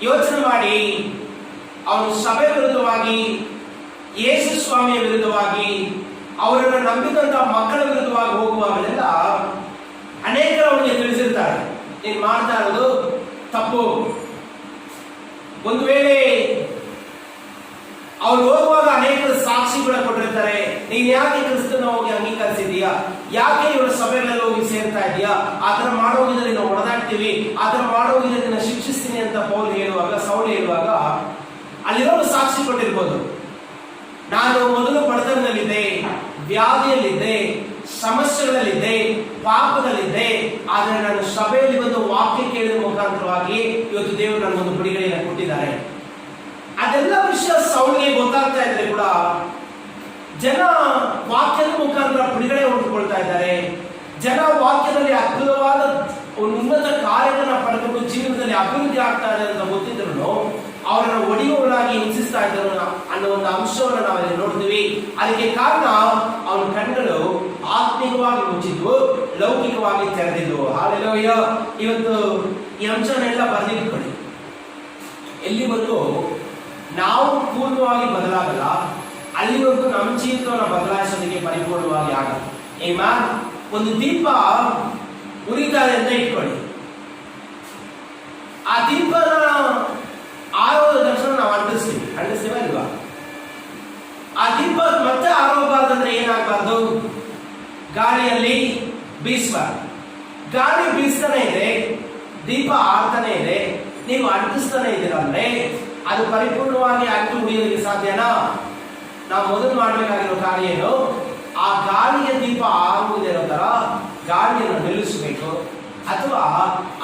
ಯೋಚನೆ ಮಾಡಿ, ಅವನು ಸಭೆ ವಿರುದ್ಧವಾಗಿ, ಯೇಸು ಸ್ವಾಮಿಯ ವಿರುದ್ಧವಾಗಿ, ಅವರನ್ನು ನಂಬಿದಂತಹ ಮಕ್ಕಳ ವಿರುದ್ಧವಾಗಿ ಹೋಗುವಾಗಲೆಲ್ಲ ಅನೇಕರು ಅವನಿಗೆ ತಿಳಿಸಿರ್ತಾರೆ, ನೀನು ಮಾಡ್ತಾ ಇರೋದು ತಪ್ಪು. ಒಂದು ವೇಳೆ ಅವ್ರು ಹೋಗುವಾಗ ಅನೇಕರು ಸಾಕ್ಷಿಗಳ ಕೊಟ್ಟಿರ್ತಾರೆ, ನೀನ್ ಯಾಕೆ ಕ್ರಿಸ್ತನ ಹೋಗಿ ಅಂಗೀಕರಿಸಿದೀಯಾ, ಯಾಕೆ ಇವರ ಸಭೆಗಳಲ್ಲಿ ಹೋಗಿ ಸೇರ್ತಾ ಇದೀಯಾ, ಆತರ ಮಾಡೋಗಿದ್ರೆ ನಾವು ಹೊಡೆದಾಡ್ತೀವಿ, ಆತರ ಮಾಡೋಗಿದ್ರೆ ನಿನ್ನ ಶಿಕ್ಷಿಸ್ತೀನಿ ಅಂತ ಪೌಲ್ ಹೇಳುವಾಗ, ಸೌಲ್ ಹೇಳುವಾಗ ಅಲ್ಲಿರೋರು ಸಾಕ್ಷಿ ಕೊಟ್ಟಿರ್ಬೋದು. ನಾನು ಮೊದಲು ಬಡತನದಲ್ಲಿದ್ದೆ, ವ್ಯಾಧಿಯಲ್ಲಿದ್ದೆ, ಸಮಸ್ಯೆಗಳಲ್ಲಿದ್ದೆ, ಪಾಪದಲ್ಲಿದ್ದೆ, ಆದರೆ ನಾನು ಸಭೆಯಲ್ಲಿ ಬಂದು ವಾಕ್ಯ ಕೇಳಿದ ಮುಖಾಂತರವಾಗಿ ಇವತ್ತು ದೇವರು ನನಗೊಂದು ಬಿಡುಗಡೆಯನ್ನು ಕೊಟ್ಟಿದ್ದಾರೆ. ಅದೆಲ್ಲ ವಿಷಯ ಸೌಲಿಗೆ ಗೊತ್ತಾಗ್ತಾ ಇದ್ರೆ ಕೂಡ ಜನ ವಾಕ್ಯದ ಮುಖಾಂತರ ಬಿಡುಗಡೆ ಹೊಂದಿಕೊಳ್ತಾ ಇದ್ದಾರೆ. ಜನ ವಾಕ್ಯದಲ್ಲಿ ಅದ್ಭುತವಾದ ಒಂದು ಉನ್ನತ ಕಾರ್ಯಗಳನ್ನ ಪಡೆದುಕೊಂಡು ಜೀವನದಲ್ಲಿ ಅಭಿವೃದ್ಧಿ ಆಗ್ತಾ ಇದೆ ಅಂತ ಗೊತ್ತಿದ್ರು ಅವರನ್ನು ಒಡೆಯುವವರಾಗಿ ಹಿಂಸಿಸ್ತಾ ಇದ್ದರು ಅನ್ನೋ ಒಂದು ಅಂಶವನ್ನು ನಾವಲ್ಲಿ ನೋಡ್ತೀವಿ. ಅದಕ್ಕೆ ಕಾರಣ ಅವನ ಕಣ್ಗಳು ಆತ್ಮಿಕವಾಗಿ ಮುಚ್ಚಿದ್ವು, ಲೌಕಿಕವಾಗಿ ತೆರೆದಿದ್ವು. ಹಲ್ಲೆಲೂಯಾ. ಇವತ್ತು ಈ ಅಂಶನೆಲ್ಲ ಬರೆದಿಟ್ಕೊಳ್ಳಿ. ಎಲ್ಲಿವರೆಗೂ ನಾವು ಪೂರ್ಣವಾಗಿ ಬದಲಾಗಲ್ಲ, ಅಲ್ಲಿವರೆಗೂ ನಮ್ಮ ಜೀವಿತವನ್ನು ಬದಲಾಯಿಸೋದಕ್ಕೆ ಪರಿಪೂರ್ಣವಾಗಿ ಆಗಲ್ಲ. ಆಮೆನ್. ಒಂದು ದೀಪ ಉರಿತಾ ಇದೆ ಅಂತ ಇಟ್ಕೊಳ್ಳಿ. ಆ ದೀಪನ ಆರೋದ ತಕ್ಷಣ ನಾವು ಅಂಟಿಸ್ತೀವಿ ಅಲ್ವಾ? ಆ ದೀಪ ಮತ್ತೆ ಆರೋಗಬಾರ್ದಂದ್ರೆ ಏನಾಗಬಾರ್ದು? ಗಾಳಿಯಲ್ಲಿ ಬೀಸಬಾರ್ದು. ಗಾಳಿ ಬೀಸ್ತಾನೆ ಇದೆ, ದೀಪ ಆರ್ತಾನೆ ಇದೆ, ನೀವು ಅಂಟಿಸ್ತಾನೆ ಇದ್ದೀರ ಅಂದ್ರೆ ಅದು ಪರಿಪೂರ್ಣವಾಗಿ ಅಂಟು ಉಳಿಯೋದಕ್ಕೆ ಸಾಧ್ಯನಾ? ನಾವು ಮೊದಲು ಮಾಡಬೇಕಾಗಿರೋ ಕಾರ್ಯ ಏನು? ಆ ಗಾಳಿಯ ದೀಪ ಆರುವುದಿರೋ ತರ ಗಾಳಿಯನ್ನು ನಿಲ್ಲಿಸಬೇಕು, ಅಥವಾ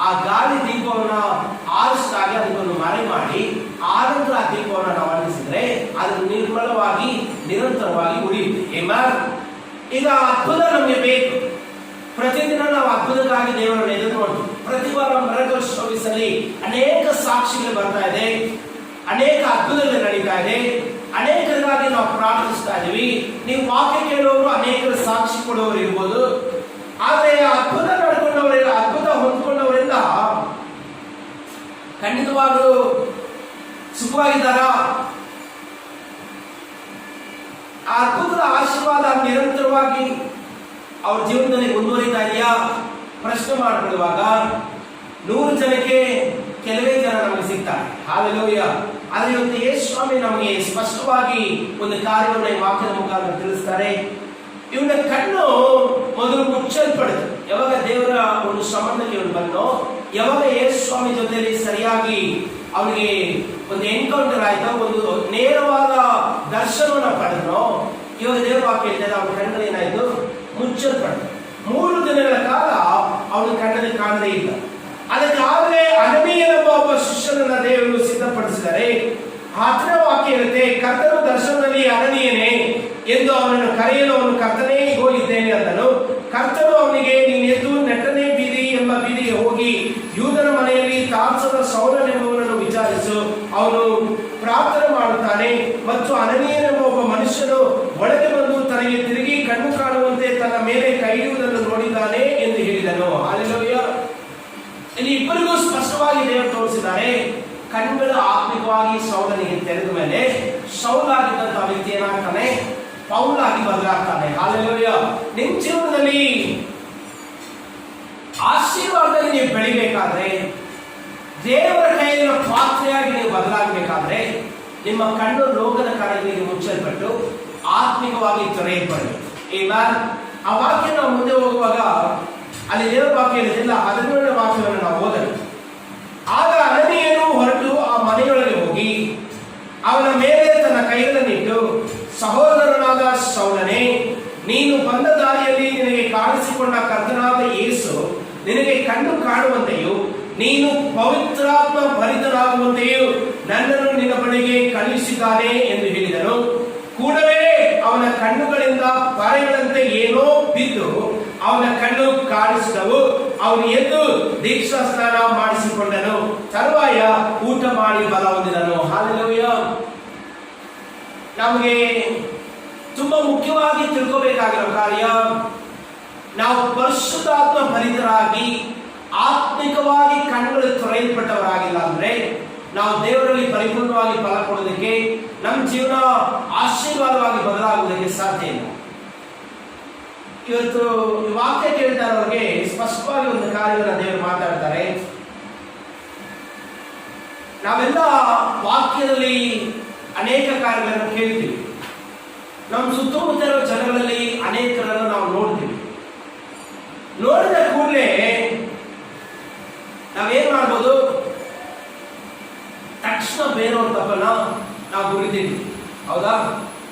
ಆ ಗಾಳಿ ದೀಪವನ್ನು ಆರಿಸಿದಾಗ ಅದಕ್ಕೊಂದು ಮರೆ ಮಾಡಿ ಆನಂತರ ಆ ದೀಪವನ್ನು ನಾವು ಅಂಟಿಸಿದ್ರೆ ಅದು ನಿರ್ಮಲವಾಗಿ ನಿರಂತರವಾಗಿ ಉಳಿಯುತ್ತೆ. ಈಗ ಅದ್ಭುತ ನಮಗೆ ಬೇಕು. ಪ್ರತಿದಿನ ನಾವು ಅದ್ಭುತಕ್ಕಾಗಿ ದೇವರನ್ನು ಎದುರು ನೋಡ್ತೀವಿ. ಪ್ರತಿ ವಾರ ಮಿರಕಲ್ ಸರ್ವಿಸಲ್ಲಿ ಅನೇಕ ಸಾಕ್ಷಿಗಳು ಬರ್ತಾ ಇದೆ, ಅನೇಕ ಅದ್ಭುತಗಳು ನಡೀತಾ ಇದೆ, ಅನೇಕರಿಗಾಗಿ ನಾವು ಪ್ರಾರ್ಥಿಸ್ತಾ ಇದೀವಿ. ನೀವು ವಾಕ್ಯ ಕೇಳುವವರು ಅನೇಕರ ಸಾಕ್ಷಿ ಕೊಡುವವರು ಇರ್ಬೋದು, ಆದರೆ ಅದ್ಭುತ ನಡ್ಕೊಂಡವರೆಲ್ಲ, ಅದ್ಭುತ ಹೊಂದ್ಕೊಂಡವರೆಲ್ಲ ಖಂಡಿತವಾಗಲೂ ಸುಖವಾಗಿದ್ದಾರ? ಆ ಅದ್ಭುತದ ಆಶೀರ್ವಾದ ನಿರಂತರವಾಗಿ ಅವ್ರ ಜೀವನದಲ್ಲಿ ಮುಂದುವರಿತಾ ಇದೆಯಾ ಪ್ರಶ್ನೆ ಮಾಡಿಕೊಳ್ಳುವಾಗ 100 ಜನಕ್ಕೆ ಕೆಲವೇ ಜನ ನಮಗೆ ಸಿಗ್ತಾರೆ. ಹಾಲೆಲೂಯ. ಆದರೆ ಇವತ್ತು ಯೇಸು ಸ್ವಾಮಿ ನಮಗೆ ಸ್ಪಷ್ಟವಾಗಿ ಒಂದು ಕಾರ್ಯವನ್ನು ಈ ವಾಕ್ಯದ ಮುಖಾಂತರ ತಿಳಿಸ್ತಾರೆ. ಇವನ ಕಣ್ಣು ಮೊದಲು ಮುಚ್ಚಲ್ಪಡುತ್ತೆ. ಯಾವಾಗ ದೇವರ ಒಂದು ಸಂಬಂಧಕ್ಕೆ ಇವನು ಬಂದೋ, ಯಾವಾಗ ಯೇಸು ಸ್ವಾಮಿ ಜೊತೆಯಲ್ಲಿ ಸರಿಯಾಗಿ ಅವನಿಗೆ ಒಂದು ಎನ್ಕೌಂಟರ್ ಆಯ್ತು, ಒಂದು ನೇರವಾದ ದರ್ಶನವನ್ನು ಪಡೆದನೋ, ಇವಾಗ ದೇವರ ವಾಕ್ಯ ಹೇಳ್ತಾರೆ ಅವನ ಕಣ್ಣೇನಾಯ್ತು? ಮುಚ್ಚಲ್ಪಡ್ತು. 3 ದಿನಗಳ ಕಾಲ ಅವನ ಕಣ್ಣಲ್ಲಿ ಕಾಣದೇ ಇಲ್ಲ. ಅದಕ್ಕಾಗಲೇ ಅನನೀಯನೆಂಬ ಒಬ್ಬ ಶಿಷ್ಯನನ್ನ ದೇವರು ಸಿದ್ಧಪಡಿಸಿದರೆ. ಆತನ ವಾಕ್ಯ ಇರುತ್ತೆ, ಕರ್ತನು ದರ್ಶನದಲ್ಲಿ ಅನನೀಯನೇ ಎಂದು ಅವನನ್ನು ಕರೆಯಲು ಅವನು ಕರ್ತನೇ ಹೋಗಿದ್ದೇನೆ ಅಂದನು. ಕರ್ತನು ಅವನಿಗೆ, ನೀನು ಎದ್ದು ನೆಟ್ಟನೇ ಬೀದಿ ಎಂಬ ಬೀದಿಗೆ ಹೋಗಿ ಯೂದನ ಮನೆಯಲ್ಲಿ ತಾರ್ಸದ ಸೌಲನೆಂಬುವನನ್ನು ವಿಚಾರಿಸು, ಅವನು ಪ್ರಾರ್ಥನೆ ಮಾಡುತ್ತಾನೆ ಮತ್ತು ಅನನೀಯನೆಂಬ ಒಬ್ಬ ಮನುಷ್ಯನು ಒಳಗೆ ಬಂದು ತನಗೆ ತಿರುಗಿ ಕಣ್ಣು ಕಾಣುವಂತೆ ತನ್ನ ಮೇಲೆ ಕೈ ಇಡುವುದನ್ನು ನೋಡಿದ್ದಾನೆ ಎಂದು ಹೇಳಿದನು. ಹಲ್ಲೆಲೂಯ. ಇಲ್ಲಿ ಇಬ್ಬರಿಗೂ ಸ್ಪಷ್ಟವಾಗಿ ದೇವರು ತೋರಿಸಿದ್ದಾರೆ. ಕಣ್ಣುಗಳು ಆತ್ಮಿಕವಾಗಿ ಸೌಲನಿಗೆ ತೆರೆದ ಮೇಲೆ ಸೌಲಾಗಿದ್ದಂತಹ ವ್ಯಕ್ತಿ ಏನಾಗ್ತಾನೆ? ಪೌಲಾಗಿ ಬದಲಾಗ್ತಾನೆ. ಹಲ್ಲೆಲೂಯ. ನಿಮ್ಮ ಜೀವನದಲ್ಲಿ ಆಶೀರ್ವಾದದಲ್ಲಿ ನೀವು ಬೆಳಿಬೇಕಾದ್ರೆ, ದೇವರ ಕೈಯಿಂದ ಪಾತ್ರೆಯಾಗಿ ನೀವು ಬದಲಾಗಬೇಕಾದ್ರೆ, ನಿಮ್ಮ ಕಣ್ಣು ಲೋಕದ ಕಾರ್ಯಗಳಿಗೆ ಮುಚ್ಚಲ್ಪಟ್ಟು ಆತ್ಮಿಕವಾಗಿ ತೆರೆಯಲ್ಪಡಬೇಕು. ಆ ವಾಕ್ಯ ನಾವು ಮುಂದೆ ಹೋಗುವಾಗ ಅಲ್ಲಿ ದೇವರ ವಾಕ್ಯ ಇರುತ್ತಿಲ್ಲ, 17ನೇ ವಾಕ್ಯವನ್ನು ನಾವು ಓದಲು. ಆಗ ಅನನೀಯನು ಹೊರಟು ಆ ಮನೆಯೊಳಗೆ ಹೋಗಿ ಅವನ ಮೇಲೆ ತನ್ನ ಕೈಗಳನ್ನಿಟ್ಟು, ಸಹೋದರನಾದ ಸೌಲನೇ, ನೀನು ಬಂದ ದಾರಿಯಲ್ಲಿ ನಿನಗೆ ಕಾಣಿಸಿಕೊಂಡ ಕರ್ತನಾದ ಯೇಸು ನಿನಗೆ ಕಣ್ಣು ಕಾಣುವಂತೆಯೂ ನೀನು ಪವಿತ್ರಾತ್ಮ ಭರಿತನಾಗುವಂತೆಯೂ ನನ್ನನ್ನು ನಿನ್ನ ಬಳಿಗೆ ಕಳುಹಿಸಿದ್ದಾನೆ ಎಂದು ಹೇಳಿದನು. ಕೂಡಲೇ ಅವನ ಕಣ್ಣುಗಳಿಂದ ಪಾರೆಗಳಂತೆ ಏನೋ ಬಿದ್ದು ಅವನ ಕಣ್ಣು ಕಾಣಿಸಿದವು. ಅವನು ಎದ್ದು ದೀಕ್ಷಾ ಸ್ನಾನ ಮಾಡಿಸಿಕೊಂಡನು. ತರುವಾಯ ಊಟ ಮಾಡಿ ಬಲ ಹೊಂದಿದನು. ಹಲ್ಲೆಲೂಯ. ನಮಗೆ ತುಂಬಾ ಮುಖ್ಯವಾಗಿ ತಿಳ್ಕೋಬೇಕಾಗಿರೋ ಕಾರ್ಯ, ನಾವು ಪರಿಶುದ್ಧಾತ್ಮ ಭರಿತರಾಗಿ ಆತ್ಮಿಕವಾಗಿ ಕಣ್ಣುಗಳು ತೊರೆಯಲ್ಪಟ್ಟವರಾಗಿಲ್ಲ ಅಂದ್ರೆ ನಾವು ದೇವರಲ್ಲಿ ಪರಿಪೂರ್ಣವಾಗಿ ಫಲ ಕೊಡೋದಕ್ಕೆ, ನಮ್ಮ ಜೀವನ ಆಶೀರ್ವಾದವಾಗಿ ಬದಲಾಗುವುದಕ್ಕೆ ಸಾಧ್ಯ ಇಲ್ಲ. ಇವತ್ತು ವಾಕ್ಯ ಕೇಳ್ತಾ ಇರೋರಿಗೆ ಸ್ಪಷ್ಟವಾಗಿ ಒಂದು ಕಾರ್ಯವನ್ನು ದೇವರು ಮಾತಾಡ್ತಾರೆ. ನಾವೆಲ್ಲ ವಾಕ್ಯದಲ್ಲಿ ಅನೇಕ ಕಾರ್ಯಗಳನ್ನು ಕೇಳ್ತೀವಿ. ನಮ್ಮ ಸುತ್ತಮುತ್ತ ಇರೋ ಜನಗಳಲ್ಲಿ ಅನೇಕರನ್ನು ನಾವು ನೋಡ್ತೀವಿ. ನೋಡಿದ ಕೂಡಲೇ ನಾವೇನ್ ಮಾಡ್ಬೋದು? ತಕ್ಷಣ ಬೇರೆಯವ್ರ ತಪ್ಪನ್ನ ನಾವು ಗುರಿತೀವಿ. ಹೌದಾ?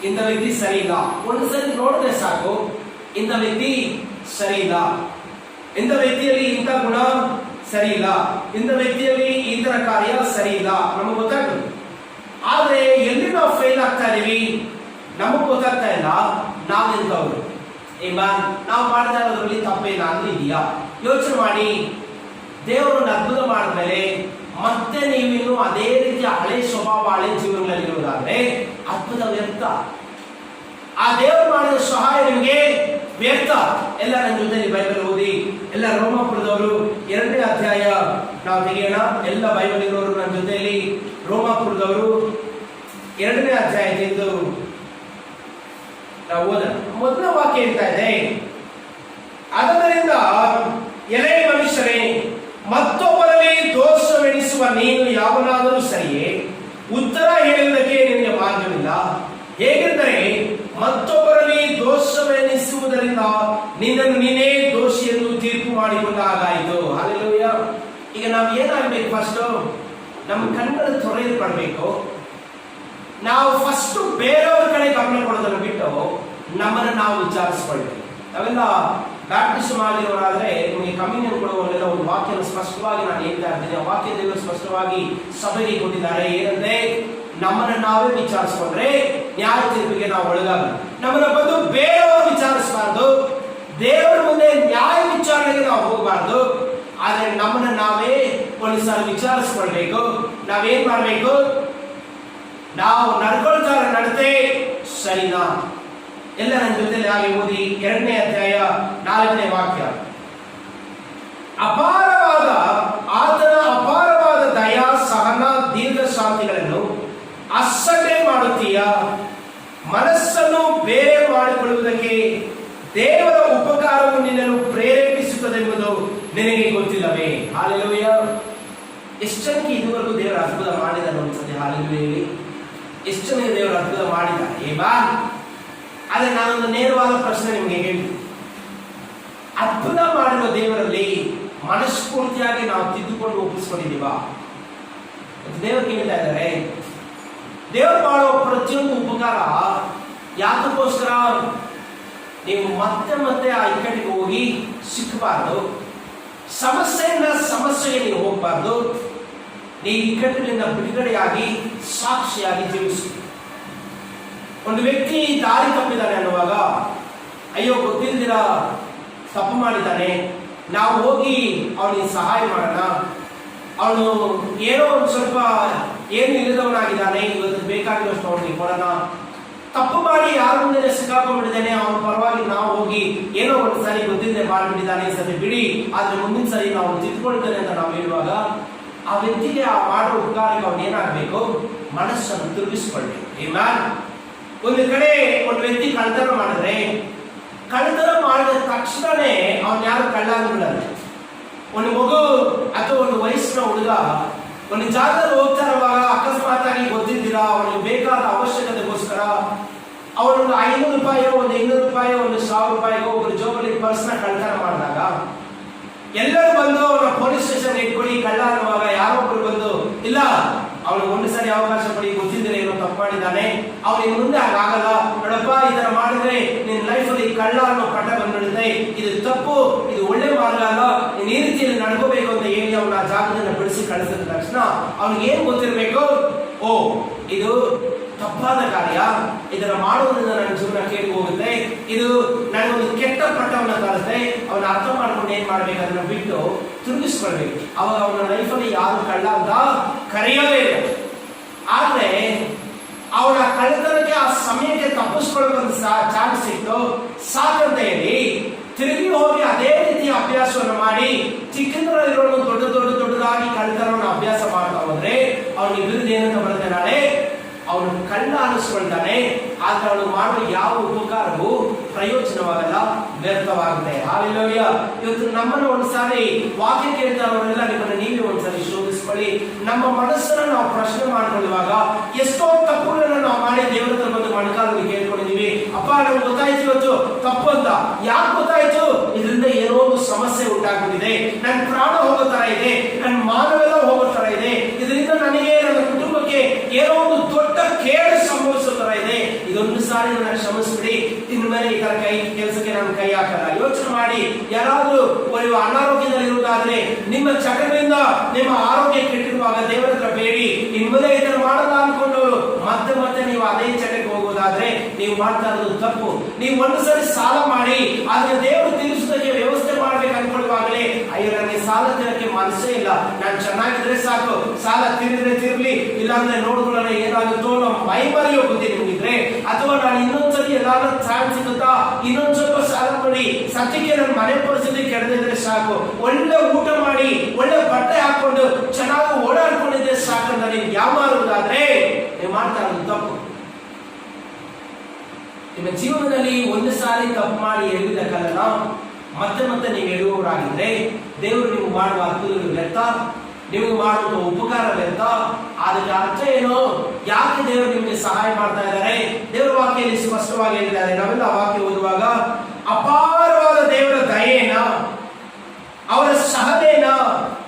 ಇಂಥ ವ್ಯಕ್ತಿ ಸರಿ ಇಲ್ಲ. ಒಂದ್ಸರಿ ನೋಡಿದ್ರೆ ಸಾಕು, ಇಂಥ ವ್ಯಕ್ತಿ ಸರಿ ಇಲ್ಲ, ಇಂಥ ವ್ಯಕ್ತಿಯಲ್ಲಿ ಇಂಥ ಗುಣ ಸರಿ ಇಲ್ಲ, ಇಂಥ ವ್ಯಕ್ತಿಯಲ್ಲಿ ಈ ತರ ಕಾರ್ಯ ಸರಿ ಇಲ್ಲ, ನಮಗೆ ಗೊತ್ತಾಗ್ತದೆ. ಆದ್ರೆ ಎಲ್ಲಿ ನಾವು ಫೇಲ್ ಆಗ್ತಾ ಇದೀವಿ ನಮಗ್ ಗೊತ್ತಾಗ್ತಾ ಇಲ್ಲ. ನಾವೆಂತವ್ರು ನಾವು ಮಾಡ್ತಾ ಇರೋದ್ರಲ್ಲಿ ತಪ್ಪೇನ ಅಂದ್ರೆ ಇದೆಯಾ? ಯೋಚನೆ ಮಾಡಿ. ದೇವರನ್ನು ಅದ್ಭುತ ಮಾಡಿದ್ಮೇಲೆ ಮತ್ತೆ ನೀವಿನ್ನು ಅದೇ ರೀತಿಯ ಹಳೆ ಸ್ವಭಾವ, ಹಳೆ ಜೀವನಗಳಲ್ಲಿ ಇರುವುದಾದ್ರೆ ಅದ್ಭುತ ವ್ಯರ್ಥ. ಆ ದೇವರು ಮಾಡಿದ ಸಹಾಯ ನಿಮಗೆ ವ್ಯರ್ಥ. ಎಲ್ಲ ನನ್ನ ಜೊತೆ ಬೈಬಲ್ ಓದಿ. ಎಲ್ಲ ರೋಮಾಪುರದವರು 2ನೇ ಅಧ್ಯಾಯ ನಾವು ತೆಗೆಯೋಣ. ಎಲ್ಲ ಬೈಬಲ್ ಇರೋರು ನನ್ನ ಜೊತೆಯಲ್ಲಿ ರೋಮಾಪುರದವರು 2ನೇ ಅಧ್ಯಾಯ ತೆಗೆದು ನಾವು ಓದೋಣ. ಮೊದಲ ವಾಕ್ಯ ಹೇಳ್ತಾ ಇದೆ, ಆದ್ದರಿಂದ ಎಲೆ ಮನುಷ್ಯರೇ, ಮತ್ತೊಬ್ಬರಲ್ಲಿ ದೋಷವೆಣಿಸುವ ನೀನು ಯಾವನಾದರೂ ಸರಿಯೇ, ಉತ್ತರ ಹೇಳುವುದಕ್ಕೆ ನಿನಗೆ ಮಾರ್ಗವಿಲ್ಲ. ಹೇಗೆಂದರೆ ಮತ್ತೊಬ್ಬರಲ್ಲಿ ದೋಷವೆನಿಸುವುದರಿಂದ ನಿನ್ನನ್ನು ನೀನೇ ದೋಷಿ ಎಂದು ತೀರ್ಪು ಮಾಡಿಕೊಂಡಾಗಾಯಿತು. ಹಲ್ಲೆಲೂಯಾ. ಈಗ ನಾವು ಏನಾಗಬೇಕು? ಫಸ್ಟ್ ನಮ್ಮ ಕಣ್ಣುಗಳು ತೊರೆಯಲ್ಪಡಬೇಕು. ನಾವು ಫಸ್ಟ್ ಬೇರೆಯವ್ರ ಕಡೆ ಗಮನ ಕೊಡೋದನ್ನು ಬಿಟ್ಟು ನಮ್ಮನ್ನು ನಾವು ವಿಚಾರಿಸ್ಕೊಳ್ಬೇಕು. ನಾವೆಲ್ಲ ಬ್ಯಾಪ್ಟಿಸಮ್ ಆಗಿರೋರಾದ್ರೆ ನಿಮಗೆ ಕಮ್ಯುನಿಯನ್ ಕೊಡುವಾಗಲೆಲ್ಲ ಒಂದು ವಾಕ್ಯನ ಸ್ಪಷ್ಟವಾಗಿ ನಾನು ಹೇಳ್ತಾ ಇದ್ದೇನೆ. ಆ ವಾಕ್ಯ ದೇವರು ಸ್ಪಷ್ಟವಾಗಿ ಸಭೆಗೆ ಕೊಟ್ಟಿದ್ದಾರೆ. ಏನಂದ್ರೆ, ನಮ್ಮನ್ನು ನಾವೇ ವಿಚಾರಿಸ್ಕೊಂಡ್ರೆ ನ್ಯಾಯ ತೀರ್ಪಿಗೆ ನಾವು ಒಳಗಾಗ. ನಮ್ಮನ್ನ ಬಂದು ಬೇರೆಯವರು ವಿಚಾರಿಸಬಾರ್ದು, ದೇವರ ಮುಂದೆ ನ್ಯಾಯ ವಿಚಾರಣೆಗೆ ನಾವು ಹೋಗಬಾರ್ದು. ಆದ್ರೆ ನಮ್ಮನ್ನ ನಾವೇ ಒಂದು ಸಲ ವಿಚಾರಿಸ್ಕೊಳ್ಬೇಕು. ನಾವೇನ್ ಮಾಡ್ಬೇಕು? ನಾವು ನಡ್ಕೊಳ್ತಾರ ನಡತೆ ಸರಿನಾ? ಎಲ್ಲ ನನ್ನ ಜೊತೆಲಿ ಹಾಗೆ ಓದಿ 2ನೇ ಅಧ್ಯಾಯ 4ನೇ ವಾಕ್ಯ. ಆತನ ಅಪಾರವಾದ ದಯಾ ಸಹನ ದೀರ್ಘ ಶಾಂತಿಗಳನ್ನು ಅಸಡ್ಡೆ ಮಾಡುತ್ತೀಯ. ಮನಸ್ಸನ್ನು ಬೇರೆ ಮಾಡಿಕೊಳ್ಳುವುದಕ್ಕೆ ದೇವರ ಉಪಕಾರವು ನಿನ್ನನ್ನು ಪ್ರೇರೇಪಿಸುತ್ತದೆಂಬುದು ನಿನಗೆ ಗೊತ್ತಿಲ್ಲವೇ? ಹಾಲೆಲೂಯ. ಎಷ್ಟು ಜನಕ್ಕೆ ಇದುವರೆಗೂ ದೇವರ ಅದ್ಭುತ ಮಾಡಿದಾರೆ ಅನ್ಸುತ್ತೆ? ಹಾಲೆಲೂಯಲ್ಲಿ ಎಷ್ಟು ಜನಕ್ಕೆ ದೇವರ ಅದ್ಭುತ ಮಾಡಿದ್ದಾರೆ? ಆದ್ರೆ ನಾನೊಂದು ನೇರವಾದ ಪ್ರಶ್ನೆ ನಿಮಗೆ ಹೇಳ್ತೀನಿ. ಅದ್ಭುತ ಮಾಡಿರೋ ದೇವರಲ್ಲಿ ಮನಸ್ಫೂರ್ತಿಯಾಗಿ ನಾವು ತಿದ್ದುಕೊಂಡು ಒಪ್ಪಿಸ್ಕೊಂಡಿದ್ದೀವಾ? ದೇವರು ಕೇಳ್ತಾ ಇದ್ದಾರೆ, ದೇವರು ಮಾಡೋ ಪ್ರತಿಯೊಂದು ಉಪಕಾರ ಯಾತಕ್ಕೋಸ್ಕರ? ನೀವು ಮತ್ತೆ ಮತ್ತೆ ಆ ಇಕ್ಕಟ್ಟಿಗೆ ಹೋಗಿ ಸಿಕ್ಕಬಾರ್ದು, ಸಮಸ್ಯೆಯಿಂದ ಸಮಸ್ಯೆಗೆ ನೀವು ಹೋಗಬಾರ್ದು. ನೀವು ಇಕ್ಕಟ್ಟಿನಿಂದ ಬಿಡುಗಡೆಯಾಗಿ ಸಾಕ್ಷಿಯಾಗಿ ಜೀವಿಸಿ. ಒಂದು ವ್ಯಕ್ತಿ ದಾರಿ ತಪ್ಪಿದ್ದಾನೆ ಅನ್ನುವಾಗ, ಅಯ್ಯೋ ಗೊತ್ತಿಲ್ದಿರ ತಪ್ಪು ಮಾಡಿದ್ದಾನೆ, ನಾವು ಹೋಗಿ ಅವನಿಗೆ ಸಹಾಯ ಮಾಡೋಣ, ಅವನು ಏನೋ ಒಂದು ಸ್ವಲ್ಪ ಏನು ಇಲ್ಲದವನಾಗಿದ್ದಾನೆ, ಇವತ್ತು ಬೇಕಾಗಿರೋಷ್ಟು ಅವನಿಗೆ ಕೊಡೋಣ. ತಪ್ಪು ಮಾಡಿ ಯಾರ ಮುಂದೆ ಸಿಕ್ಕಾಕೊಂಡ್ಬಿಟ್ಟಿದ್ದಾನೆ, ಅವನ ಪರವಾಗಿ ನಾವು ಹೋಗಿ ಏನೋ ಒಂದು ಸರಿ ಗೊತ್ತಿಲ್ಲದೆ ಮಾಡಿಬಿಟ್ಟಿದ್ದಾನೆ, ಸರಿ ಬಿಡಿ, ಆದ್ರೆ ಮುಂದಿನ ಸರಿ ನಾವು ತಿದ್ಕೊಳ್ತೇನೆ ಅಂತ ನಾವು ಹೇಳುವಾಗ ಆ ವ್ಯಕ್ತಿಗೆ ಆ ಮಾಡೋ ಉಪಕಾರಕ್ಕೆ ಅವನು ಏನಾಗಬೇಕು? ಮನಸ್ಸನ್ನು ತಿರುಗಿಸ್ಕೊಳ್ಬೇಕು. ಒಂದು ಕಡೆ ಒಂದು ವ್ಯಕ್ತಿ ಕಳ್ಳತನ ಮಾಡಿದ್ರೆ, ಕಳ್ಳತನ ಮಾಡಿದ ತಕ್ಷಣನೇ ಅವನು ಯಾರು ಕಳ್ಳ ಬಿಡಲ್ಲ. ಒಂದು ಮಗು ಅಥವಾ ಒಂದು ವಯಸ್ಸಿನ ಹುಡುಗ ಒಂದು ಜಾಗದಲ್ಲಿ ಹೋಗ್ತಾ ಇರುವಾಗ ಅಕಸ್ಮಾತ್ ಆಗಿ ಗೊತ್ತಿದ್ದೀರಾ ಅವನಿಗೆ ಬೇಕಾದ ಅವಶ್ಯಕತೆಗೋಸ್ಕರ ಅವನೊಂದು 500 ರೂಪಾಯಿಯೋ ಒಂದು 200 ರೂಪಾಯಿಯೋ ಒಂದು 1000 ರೂಪಾಯಿಗೋ ಒಬ್ಬರು ಜೋಬಲ್ಲಿ ಪರ್ಸ್ನ ಕಳ್ಳತನ ಮಾಡಿದಾಗ ಎಲ್ಲರೂ ಬಂದು ಅವನ ಪೊಲೀಸ್ ಸ್ಟೇಷನ್ ಇಟ್ಕೊಡಿ ಕಳ್ಳ ಅನ್ನುವಾಗ ಯಾರೊಬ್ರು ಬಂದು, ಇಲ್ಲ ಅವನಿಗೆ ಒಂದು ಸರಿ ಅವಕಾಶ ಕೊಡಿ, ಗೊತ್ತಿದ್ರೆ ಏನೋ ತಪ್ಪು ಮಾಡಿದ್ದಾನೆ, ಅವನಿಗೆ ಮುಂದೆ ಹಾಗಾಗಲ್ಲ, ನೋಡಪ್ಪ ಈ ತರ ಮಾಡಿದ್ರೆ ನಿನ್ನ ಲೈಫಲ್ಲಿ ಕಳ್ಳ ಅನ್ನೋ ಪಟ್ಟ ಬಂದ್ಬಿಡುತ್ತೆ, ಇದು ತಪ್ಪು, ಇದು ಒಳ್ಳೆ ಮಾರ್ಗ ಅಲ್ಲ, ನೀನ್ ಈ ರೀತಿಯಲ್ಲಿ ನಡ್ಕೋಬೇಕು ಅಂತ ಹೇಳಿ ಅವನ ಜಾಗದಿಂದ ಬಿಡಿಸಿ ಕಳಿಸಿದ ತಕ್ಷಣ ಅವನಿಗೆ ಏನ್ ಗೊತ್ತಿರ್ಬೇಕು? ಓ, ಇದು ತಪ್ಪಾದ ಕಾರ್ಯ, ಇದನ್ನ ಮಾಡುವುದರಿಂದ ನನ್ನ ಜೀವನ ಕೇಳಿ ಹೋಗುತ್ತೆ, ಇದು ನನಗೊಂದು ಕೆಟ್ಟ ಪಟ್ಟವನ್ನ ತರುತ್ತೆ. ಅವನ ಅರ್ಥ ಮಾಡ್ಕೊಂಡು ಏನ್ ಮಾಡ್ಬೇಕು? ಅದನ್ನ ಬಿಟ್ಟು ತಿರುಗಿಸ್ಕೊಳ್ಬೇಕು. ಅವಾಗ ಅವನ ಲೈಫಲ್ಲಿ ಯಾರು ಕಳ್ಳ ಅಂತ ಕರೆಯೋದೇ ಇಲ್ಲ. ಆದ್ರೆ ಅವನ ಕಳ್ಳತನಕ್ಕೆ ಆ ಸಮಯಕ್ಕೆ ತಪ್ಪಿಸ್ಕೊಳ್ಳೋಕೆ ಚಾನ್ಸ್ ಸಿಕ್ತು, ಸಾಕಂತ ಹೇಳಿ ತಿರುಗಿ ಹೋಗಿ ಅದೇ ರೀತಿಯ ಅಭ್ಯಾಸವನ್ನು ಮಾಡಿ ಚಿಕ್ಕಂದ್ರಲ್ಲಿರೋ ದೊಡ್ಡದಾಗಿ ಕಳ್ಳತನವನ್ನು ಅಭ್ಯಾಸ ಮಾಡ್ತಾ ಹೋದ್ರೆ ಅವನಿಗೆ ವಿರುದ್ಧ ಏನಂತ ಬರುತ್ತೆ? ನಾಳೆ ಅವನು ಕಳ್ಳ ಅನಿಸ್ಕೊಳ್ತಾನೆ. ಆದ್ರೆ ಅವನು ಮಾಡುವ ಯಾವ ಉಪಕಾರವೂ ಪ್ರಯೋಜನವಾಗಲ್ಲ, ವ್ಯರ್ಥವಾಗುತ್ತೆ. ಹಾಲೆಲೂಯ. ಇವತ್ತು ನಮ್ಮನ್ನು ಒಂದ್ಸಾರಿ ವಾಕ್ಯ ಕೇಳ್ತಾರವರೆಲ್ಲ ನಿಮ್ಮನ್ನು ನೀವೇ ಒಂದ್ಸರಿ ಶೋಧಿಸ್ಕೊಳ್ಳಿ. ನಮ್ಮ ಮನಸ್ಸನ್ನು ನಾವು ಪ್ರಶ್ನೆ ಮಾಡ್ಕೊಳ್ಳುವಾಗ ಎಷ್ಟೋ ತಪ್ಪುಗಳನ್ನು ನಾವು ಮಾಡಿ ದೇವರ ಹತ್ರ ಬಂದು ಮಣಕಾಲಲ್ಲಿ ಕೇಳ್ಕೊಂಡಿದೀವಿ. ಅಪ್ಪ ನಮ್ಗೆ ಗೊತ್ತಾಯ್ತು ಇವತ್ತು ತಪ್ಪು ಅಂತ. ಯಾಕೆ ಗೊತ್ತಾಯ್ತು? ಇದರಿಂದ ಏನೋ ಒಂದು ಸಮಸ್ಯೆ ಉಂಟಾಗ್ಬಿಟ್ಟಿದೆ, ನನ್ನ ಪ್ರಾಣ ಹೋಗೋ ತರ ಇದೆ, ನನ್ನ ಮಾನವೆಲ್ಲ ಹೋಗೋ ತರ ಇದೆ, ಇದರಿಂದ ನನಗೆ ನನ್ನ ಕುಟುಂಬಕ್ಕೆ ಏನೋ ಒಂದು ದೊಡ್ಡ ಕೇಡು ಸಂಭವಿಸೋ ತರ ಇದೆ, ಇದೊಂದು ಸಾರಿ ನನ್ನ ಕ್ಷಮಿಸ್ಬಿಡಿ, ಇನ್ನು ಮೇಲೆ ಈ ತರ ಕೆಲಸಕ್ಕೆ ನಾನು ಕೈ ಹಾಕಲ್ಲ. ಯೋಚನೆ ಮಾಡಿ, ಯಾರಾದ್ರೂ ನೀವು ಅನಾರೋಗ್ಯದಲ್ಲಿ ಇರುವುದಾದ್ರೆ ನಿಮ್ಮ ಚಟಗಳಿಂದ ನಿಮ್ಮ ಆರೋಗ್ಯ ಕೆಟ್ಟಿರುವಾಗ ದೇವರ ಹತ್ರ ಬೇಡಿ, ಇನ್ಮೇಲೆ ಈ ತರ ಮಾಡಲ್ಲ ಅನ್ಕೊಂಡವರು ಮತ್ತೆ ಮತ್ತೆ ನೀವು ಅದೇ ಚಟಕ್ಕೆ ಹೋಗೋದಾದ್ರೆ ನೀವು ಮಾಡ್ತಾ ಇರೋದು ತಪ್ಪು. ನೀವು ಒಂದು ಸರಿ ಸಾಲ ಮಾಡಿ ಆದ್ರೆ ದೇವರು ತೀರಿಸೋದಕ್ಕೆ ವ್ಯವಸ್ಥೆ ಮಾಡ್ಬೇಕು ಅನ್ಕೊಳ್ಳುವಾಗಲೇ ಅಯ್ಯೋ ನನಗೆ ಸಾಲ ತೀರಕ್ಕೆ ಮನಸ್ಸೇ ಇಲ್ಲ, ನಾನು ಚೆನ್ನಾಗಿದ್ರೆ ಸಾಕು, ಸಾಲ ತೀರಿದ್ರೆ ತೀರ್ಲಿ, ಇಲ್ಲಾಂದ್ರೆ ನೋಡ್ಕೊಳ್ಳೋಣ ಏನಾಗುತ್ತೋ ನಮ್ಮ ಮೈಮರಿ ಹೋಗುತ್ತೆ ನಿಮ್ಗಿದ್ರೆ, ಅಥವಾ ನಾನು ಇನ್ನೊಂದ್ಸರಿ ಎಲ್ಲಾದ್ರೂ ಚಾನ್ಸ್ ಸಿಗುತ್ತಾ ಇನ್ನೊಂದ್ ಸ್ವಲ್ಪ ಸಾಲ ಮಾಡಿ ಸದ್ಯಕ್ಕೆ ನನ್ನ ಮನೆ ಪರಿಸ್ಥಿತಿ ಕೆಡದಿದ್ರೆ ಸಾಕು, ಒಳ್ಳೆ ಊಟ ಮಾಡಿ ಒಳ್ಳೆ ಬಟ್ಟೆ ಹಾಕೊಂಡು ಚೆನ್ನಾಗಿ ಓಡಾಡ್ಕೊಂಡಿದ್ರೆ ಸಾಕಂತ ನೀವು ಯಾವಾರುವುದಾದ್ರೆ ನೀವು ಮಾಡ್ತಾ ಇರೋದು ತಪ್ಪು. ನಿಮ್ಮ ಜೀವನದಲ್ಲಿ ಒಂದು ಸಾರಿ ತಪ್ಪು ಮಾಡಿ ಎಲ್ಲಿದ ಕಾರಣ ಮತ್ತೆ ಮತ್ತೆ ನೀವು ಎಡುವವರಾಗಿದ್ರೆ ದೇವರು ನೀವು ಮಾಡುವ ಅದ್ಭುತಗಳು ವ್ಯರ್ಥ, ನಿಮಗೆ ಮಾಡುವ ಉಪಕಾರ ವ್ಯರ್ಥ. ಅದಕ್ಕೆ ಅರ್ಥ ಏನು? ಯಾಕೆ ದೇವರು ನಿಮಗೆ ಸಹಾಯ ಮಾಡ್ತಾ ಇದ್ದಾರೆ? ದೇವರ ವಾಕ್ಯದಲ್ಲಿ ಸ್ಪಷ್ಟವಾಗಿ ಹೇಳಿದ್ದಾರೆ. ನಾವೆಲ್ಲ ವಾಕ್ಯ ಓದುವಾಗ ಅಪಾರವಾದ ದೇವರ ದಯೆಯನ್ನ, ಅವರ ಸಹನೆಯನ್ನ,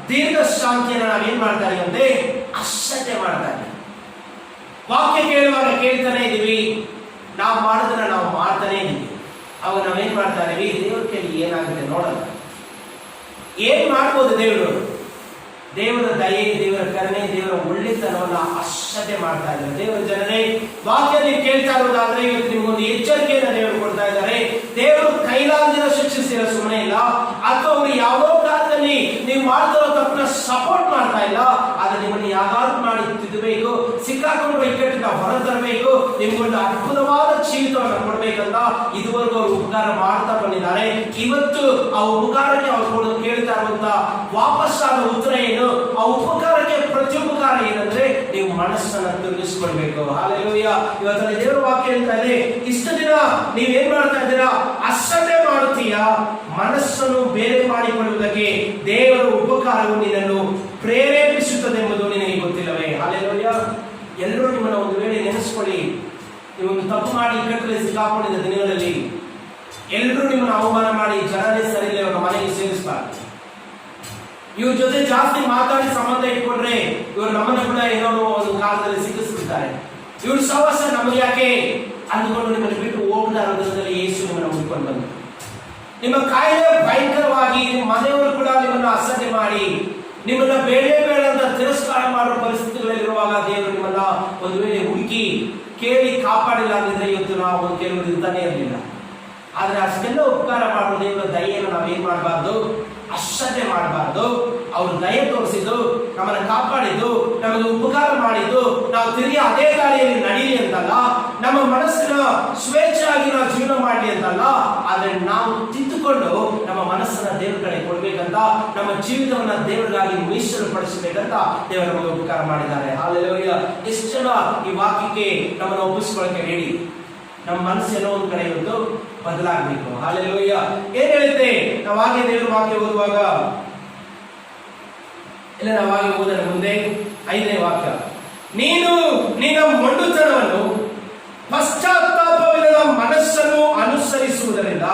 ದೀರ್ಘ ಶಾಂತಿಯನ್ನ ನಾವೇನ್ ಮಾಡ್ತಾರೆ ಅಂದ್ರೆ ಅಶ್ರದ್ಧೆ ಮಾಡ್ತಾರೆ. ವಾಕ್ಯ ಕೇಳುವಾಗ ಕೇಳ್ತಾನೆ ಇದೀವಿ, ನಾವು ಮಾಡೋದನ್ನ ನಾವು ಮಾಡ್ತಾನೆ ಇದೀವಿ. ಅವಾಗ ನಾವೇನ್ ಮಾಡ್ತಾ ಇದೀವಿ? ದೇವ್ರ ಕೇಳಿ ಏನಾಗುತ್ತೆ ನೋಡಲ್ಲ. ಏನ್ ಮಾಡ್ಬೋದು ದೇವರು? ದೇವರ ದಯೆ, ದೇವರ ಕರುಣೆ, ದೇವರ ಒಳ್ಳೆತನವನ್ನ ಅಶ್ರದ್ಧೆ ಮಾಡ್ತಾ ಇದ್ದಾರೆ. ದೇವರ ಜನರೇ, ವಾಕ್ಯ ನೀವು ಕೇಳ್ತಾ ಇರೋದಾದ್ರೆ ಇವತ್ತು ನಿಮ್ಗೊಂದು ಎಚ್ಚರಿಕೆಯನ್ನು ದೇವರು ಕೊಡ್ತಾ ಇದ್ದಾರೆ. ದೇವರು ಕೈಲಾಗದಿರ ಶಿಕ್ಷಿಸಿರೋ ಸುಮ್ಮನೆ ಇಲ್ಲ, ಅಥವಾ ಅವರು ಯಾವುದೋ ಕಾಲದಲ್ಲಿ ನೀವು ಮಾಡ್ತಿರೋ ತಪ್ಪನ್ನ ಸಪೋರ್ಟ್ ಮಾಡ್ತಾ ಇಲ್ಲ. ಆದ್ರೆ ನಿಮ್ಮನ್ನು ಯಾವ್ದಾದ್ರು ಮಾಡಿ ತಿದ್ದಬೇಕು, ಸಿಕ್ಕಾಕೊಂಡು ಇಕ್ಕಟ್ಟಿನ ಹೊರತರಬೇಕು, ನಿಮ್ಗೊಂದು ಅದ್ಭುತವಾದ ಜೀವಿತವನ್ನು ಕೊಡ್ಬೇಕಂತ ಇದುವರೆಗೂ ಅವರು ಉಪಕಾರ ಮಾಡ್ತಾ ಬಂದಿದ್ದಾರೆ. ಇವತ್ತು ಆ ಉಪಕಾರಕ್ಕೆ ಅವರು ಕೇಳ್ತಾ ಇರುವಂತ ವಾಪಸ್ಸಾದ ಉತ್ತರ ಏನು? ಆ ಉಪಕಾರಕ್ಕೆ ಪ್ರತ್ಯುಪಕಾರ ಏನಂದ್ರೆ ನೀವು ಮನಸ್ಸನ್ನ ತಿರುಗಿಸ್ಕೊಳ್ಬೇಕು. ಹಾಲೆಲೂಯಾ. ಇವತ್ತು ದೇವರ ವಾಕ್ಯ ಹೇಳ್ತಾ ಇದೆ, ಇಷ್ಟು ದಿನ ನೀವೇನ್ ಮಾಡ್ತಾ ಇದ್ದೀರಾ? ಅಶ್ರದ್ಧೆ ಮಾಡುತ್ತೀಯಾ? ಮನಸ್ಸನ್ನು ಬೇರೆ ಮಾಡಿಕೊಳ್ಳುವುದಕ್ಕೆ ದೇವರ ಉಪಕಾರವು ನಿನ್ನನ್ನು ಪ್ರೇರೇಪಿಸುತ್ತದೆ ಎಂಬುದು ನಿನಗೆ ಗೊತ್ತಿಲ್ಲವೇ? ಹಾಲೆಲೂಯಾ. ಎಲ್ಲರೂ ನಿಮ್ಮನ್ನ ಒಂದು ವೇಳೆ ನೆನೆಸ್ಕೊಳ್ಳಿ, ನೀವೊಂದು ತಪ್ಪು ಮಾಡಿ ಇಕ್ಕಟ್ಟಲ್ಲಿ ಸಿಕ್ಕಾಕೊಂಡಿದ್ದ ದಿನಗಳಲ್ಲಿ ಎಲ್ಲರೂ ನಿಮ್ಮನ್ನು ಅವಮಾನ ಮಾಡಿ ಜನರೇ ಸರಿಯಿಲ್ಲ ಅವರ ಮನೆಗೆ ಸೇರಿಸ್ತಾರೆ. ಇವ್ರ ಜೊತೆ ಜಾಸ್ತಿ ಮಾತಾಡಿ ಸಂಬಂಧ ಇಟ್ಕೊಂಡ್ರೆ ಇವರು ನಮ್ಮನ್ನ ಕೂಡ ಏನೋ ಒಂದು ಕಾಲದಲ್ಲಿ ಸಿಕ್ಕಿಸ್ಬಿಡ್ತಾರೆ. ಇವ್ರ ಸಹವಾಸ ನಮಗೆ ಯಾಕೆ ಅಂದುಕೊಂಡು ನಿಮ್ಮನ್ನು ಬಿಟ್ಟು ಹೋಗದ ಹೃದಯದಲ್ಲಿ ಯೇಸು ನಿಮ್ಮನ್ನು ಹುಡ್ಕೊಂಡು ಬಂದ. ನಿಮ್ಮ ಕಾಯಿಲೆ ಭಯಂಕರವಾಗಿ ನಿಮ್ಮ ಮನೆಯವರು ಕೂಡ ನಿಮ್ಮನ್ನು ಅಸಡ್ಡೆ ಮಾಡಿ ನಿಮ್ಮನ್ನ ಬೇಡ ಬೇಡ ಅಂತ ತಿರಸ್ಕಾರ ಮಾಡುವ ಪರಿಸ್ಥಿತಿಗಳಲ್ಲಿರುವಾಗ ದೇವರು ನಿಮ್ಮನ್ನ ಒಂದು ವೇಳೆ ಹುಡುಕಿ ಕೇಳಿ ಕಾಪಾಡಿಲ್ಲ ಅಂದ್ರೆ ಇವತ್ತು ನಾವು ಒಂದು ಕೆಲವರು ಇರ್ತಾನೆ ಇರಲಿಲ್ಲ. ಆದ್ರೆ ಅಷ್ಟೆಲ್ಲ ಉಪಕಾರ ಮಾಡುವ ದೇವರ ದಯೆಯನ್ನು ನಾವೇನ್ ಮಾಡಬಾರ್ದು? ಅಶ್ರದ್ಧೆ ಮಾಡಬಾರ್ದು. ಅವರು ದಯೆ ತೋರಿಸಿದ್ದು, ನಮ್ಮನ್ನು ಕಾಪಾಡಿದ್ದು, ನಮಗೆ ಉಪಕಾರ ಮಾಡಿದ್ದು, ನಾವು ತಿರುಗಿ ಅದೇ ದಾರಿಯಲ್ಲಿ ನಡೀಲಿ ಅಂತಲ್ಲ, ನಮ್ಮ ಮನಸ್ಸಿನ ಸ್ವೇಚ್ಛೆಯಾಗಿ ನಾವು ಜೀವನ ಮಾಡಲಿ ಅಂತಲ್ಲ, ಆದ್ರೆ ನಾವು ತಿದ್ದುಕೊಂಡು ನಮ್ಮ ಮನಸ್ಸನ್ನ ದೇವರ ಕಡೆ ಕೊಡ್ಬೇಕಂತ, ನಮ್ಮ ಜೀವಿತವನ್ನ ದೇವರಿಗಾಗಿ ಮೀಸಲು ಪಡಿಸಬೇಕಂತ ದೇವರು ನಮಗೆ ಉಪಕಾರ ಮಾಡಿದ್ದಾರೆ. ಹಾಲೆಲೂಯಾ. ಎಷ್ಟು ಜನ ಈ ವಾಕ್ಯಕ್ಕೆ ನಮ್ಮನ್ನು ಒಪ್ಪಿಸ್ಕೊಳ್ಳಕ್ಕೆ ಹೇಳಿ ನಮ್ಮ ಮನಸ್ಸೇನೋ ಒಂದ್ ಕಡೆ ಇವತ್ತು ಬದಲಾಗಬೇಕು. ಹಾಲೆಲೂಯಾ. ಏನ್ ಹೇಳುತ್ತೆ? ನಾವು ಹಾಗೆ ದೇವರ ವಾಕ್ಯ ಓದುವಾಗ ಇಲ್ಲ, ನಾವು ಹಾಗೆ ಓದೋಣ ಮುಂದೆ 5ನೇ ವಾಕ್ಯ. ನೀನು ನಿನ್ನ ಮೊಂಡುತನವನ್ನು ಪಶ್ಚಾತ್ತಾಪವಿಲ್ಲದ ಮನಸ್ಸನ್ನು ಅನುಸರಿಸುವುದರಿಂದ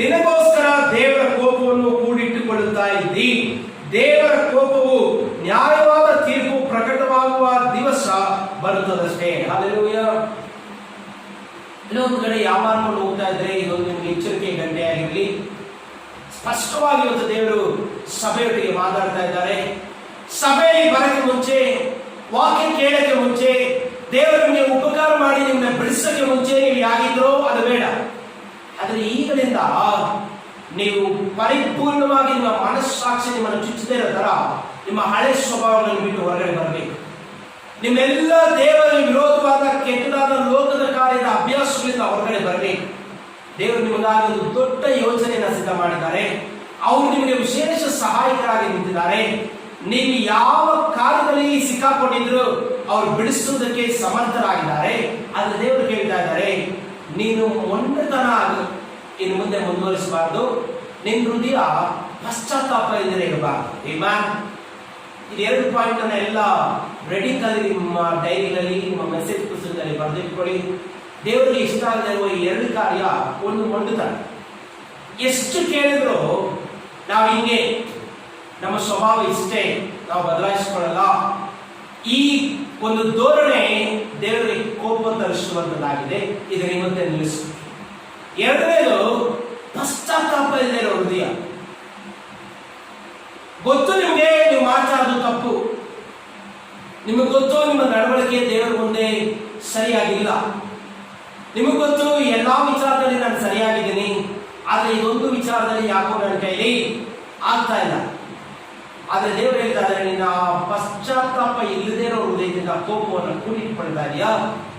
ನಿನಗೋಸ್ಕರ ದೇವರ ಕೋಪವನ್ನು ಕೂಡಿಟ್ಟುಕೊಳ್ಳುತ್ತಾ ಇದ್ದಿ. ದೇವರ ಕೋಪವು ನ್ಯಾಯವಾದ ತೀರ್ಪು ಪ್ರಕಟವಾಗುವ ದಿವಸ ಬರುತ್ತದಷ್ಟೇ. ಹಾಲೆಲೂಯಾ. ಇನ್ನೊಂದು ಕಡೆ ಯಾವ ಮಾಡ್ಕೊಂಡು ಹೋಗ್ತಾ ಇದ್ರೆ ಇದೊಂದು ನಿಮ್ಗೆ ಎಚ್ಚರಿಕೆ ಗಂಟೆ ಆಗಿರಲಿ. ಸ್ಪಷ್ಟವಾಗಿ ಇವತ್ತು ದೇವರು ಸಭೆಯೊಟ್ಟಿಗೆ ಮಾತಾಡ್ತಾ ಇದ್ದಾರೆ. ಸಭೆಯಲ್ಲಿ ಬರಕ್ಕೆ ಮುಂಚೆ, ವಾಕ್ಯ ಕೇಳಕ್ಕೆ ಮುಂಚೆ, ದೇವರು ನಿಮಗೆ ಉಪಕಾರ ಮಾಡಿ ನಿಮ್ಮನ್ನ ಬಿಡಿಸಕ್ಕೆ ಮುಂಚೆ ನೀವು ಯಾಗಿದ್ರೋ ಅದು ಬೇಡ. ಆದ್ರೆ ಈಗಲಿಂದ ನೀವು ಪರಿಪೂರ್ಣವಾಗಿ ನಿಮ್ಮ ಮನಸ್ಸಾಕ್ಷಿ ನಿಮ್ಮನ್ನು ಚುಚ್ಚದೇ ಇರೋ ತರ ನಿಮ್ಮ ಹಳೆ ಸ್ವಭಾವಗಳನ್ನು ಬಿಟ್ಟು ಹೊರಗಡೆ ಬರಬೇಕು. ನಿಮ್ಮೆಲ್ಲ ದೇವರ ವಿರೋಧವಾದ ಕೆಟ್ಟದಾದ ಲೋಕದ ಕಾರ್ಯದ ಅಭ್ಯಾಸಗಳಿಂದ ಹೊರಗಡೆ ಬರಬೇಕು. ದೇವರು ನಿಮಗಾಗಿ ಒಂದು ದೊಡ್ಡ ಯೋಜನೆಯನ್ನು ಸಿದ್ಧ ಮಾಡಿದ್ದಾರೆ. ಅವರು ನಿಮಗೆ ವಿಶೇಷ ಸಹಾಯಕರಾಗಿ ನಿಂತಿದ್ದಾರೆ. ನೀವು ಯಾವ ಕಾರ್ಯದಲ್ಲಿ ಸಿಕ್ಕಾಕೊಂಡಿದ್ರು ಅವರು ಬಿಡಿಸುವುದಕ್ಕೆ ಸಮರ್ಥರಾಗಿದ್ದಾರೆ. ಆದ್ರೆ ದೇವರು ಕೇಳ್ತಾ ಇದ್ದಾರೆ, ನೀನು ಮೊಂಡತನ ಇನ್ನು ಮುಂದೆ ಮುಂದುವರಿಸಬಾರ್ದು. ನಿನ್ನ ಹೃದಯ ಪಶ್ಚಾತ್ತಾಪ ಇಲ್ಲದೆ ಇರಬಾರ್ದು. ಇದು 2 ಪಾಯಿಂಟ್ ಅನ್ನ ಎಲ್ಲ ರೆಡಿ ಕಲಿ ನಿಮ್ಮ ಡೈರಿಗಳಲ್ಲಿ, ನಿಮ್ಮ ಮೆಸೇಜ್ ಪುಸ್ತಕದಲ್ಲಿ ಬರೆದಿಟ್ಕೊಳ್ಳಿ. ದೇವರಿಗೆ ಇಷ್ಟ ಆಗದೆ ಇರುವ 2 ಕಾರ್ಯ. ಒಂದು ಮೊಂಡುತನ. ಎಷ್ಟು ಕೇಳಿದ್ರು ನಾವು ಹಿಂಗೆ, ನಮ್ಮ ಸ್ವಭಾವ ಇಷ್ಟೇ, ನಾವು ಬದಲಾಯಿಸಿಕೊಳ್ಳಲ್ಲ, ಈ ಒಂದು ಧೋರಣೆ ದೇವರಿಗೆ ಕೋಪ ತರಿಸುವಂತದ್ದಾಗಿದೆ. ಇದು ನಿಮ್ಮಂತೆ ನಿಲ್ಲಿಸು. 2ನೇದು ಪಶ್ಚಾತ್ತಾಪ ಇಲ್ಲದೆ ಇರೋ ಹೃದಯ. ಗೊತ್ತು ನಿಮಗೆ ನೀವು ಮಾಡ್ತಾ ಇರೋದು ತಪ್ಪು, ನಿಮಗೆ ಗೊತ್ತು ನಿಮ್ಮ ನಡವಳಿಕೆ ದೇವರ ಮುಂದೆ ಸರಿಯಾಗಿಲ್ಲ, ನಿಮಗೆ ಗೊತ್ತು ಎಲ್ಲಾ ವಿಚಾರದಲ್ಲಿ ನಾನು ಸರಿಯಾಗಿದ್ದೀನಿ, ಆದ್ರೆ ಇದೊಂದು ವಿಚಾರದಲ್ಲಿ ಯಾಕೋ ನನ್ನ ಕೈಲಿ ಆಗ್ತಾ ಇಲ್ಲ. ಆದ್ರೆ ದೇವರು ಹೇಳ್ತಾ ಇದ್ದಾರೆ, ನಿನ್ನ ಪಶ್ಚಾತ್ತಾಪ ಇಲ್ಲದೇ ಇರೋ ಹೃದಯದಿಂದ ಕೋಪವನ್ನು ಕೂಡಿಟ್ಕೊಳ್ತಾ ಇದೆಯಾ,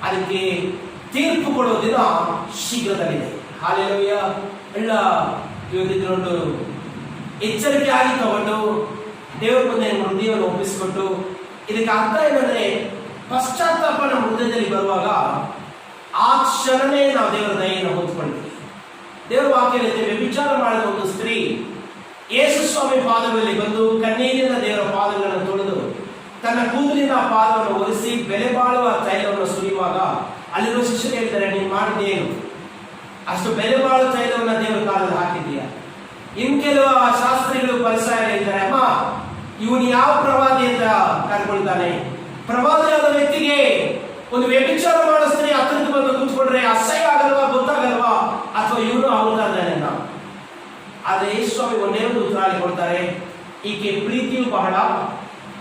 ಅದಕ್ಕೆ ತೀರ್ಪು ಕೊಡೋ ದಿನ ಶೀಘ್ರದಲ್ಲಿದೆ. ಹಾಲೆಲೂಯಾ. ಎಲ್ಲ ಇವತ್ತಿದ್ಕೊಂಡು ಎಚ್ಚರಿಕೆ ಆಗಿ ತಗೊಂಡು ದೇವರ ಮುಂದೆ ಹೃದಯವನ್ನು ಒಪ್ಪಿಸಿಕೊಟ್ಟು, ಇದಕ್ಕೆ ಅರ್ಥ ಏನಂದ್ರೆ ಪಶ್ಚಾತ್ತಾಪ ನಮ್ಮ ಹೃದಯದಲ್ಲಿ ಬರುವಾಗ ಆ ಕ್ಷಣನೇ ನಾವು ದೇವರ ದಯೆಯನ್ನು ಹೊಂದ್ಕೊಳ್ತೀವಿ. ದೇವರ ವಾಕ್ಯದಲ್ಲಿ ವ್ಯಭಿಚಾರ ಮಾಡಿದ ಒಂದು ಸ್ತ್ರೀ ಯೇಸು ಸ್ವಾಮಿ ಪಾದಗಳಲ್ಲಿ ಬಂದು ಕಣ್ಣೀರಿನ ದೇವರ ಪಾದಗಳನ್ನು ತೊಳೆದು ತನ್ನ ಕೂದಲಿನ ಪಾದವನ್ನು ಒರೆಸಿ ಬೆಲೆ ಬಾಳುವ ತೈಲವನ್ನು ಸುರಿಯುವಾಗ ಅಲ್ಲಿರುವ ಶಿಷ್ಯರು ಹೇಳ್ತಾರೆ, ನೀನು ಮಾಡಿದ್ದೇನು? ಅಷ್ಟು ಬೆಲೆ ಬಾಳುವ ತೈಲವನ್ನು ದೇವರ ಕಾಲದಲ್ಲಿ ಹಾಕಿದ್ದೀಯಾ? ಇನ್ ಕೆಲವು ಶಾಸ್ತ್ರಿಗಳು ಪರಿಸರ ಹೇಳ್ತಾರೆ, ಅಮ್ಮ ಇವನು ಯಾವ ಪ್ರವಾದಿ ಅಂತ ಕರ್ಕೊಳ್ತಾನೆ, ಪ್ರವಾದಿಯಾದ ವ್ಯಕ್ತಿಗೆ ಒಂದು ವ್ಯಭಿಚಾರ ಮಾಡೋ ಸ್ತ್ರೀ ಹತ್ತಿರಕ್ಕೆ ಬಂದು ಕೂತ್ಕೊಂಡ್ರೆ ಅಸಹ್ಯ ಆಗಲ್ವಾ, ಗೊತ್ತಾಗಲ್ವಾ, ಅಥವಾ ಇವನು ಅವತಾರನ? ಆದ್ರೆ ಯೇಸುಸ್ವಾಮಿ ಒಂದೇ ಒಂದು ಉತ್ತರ ಕೊಡ್ತಾರೆ, ಈಕೆ ಪ್ರೀತಿಯು ಬಹಳ,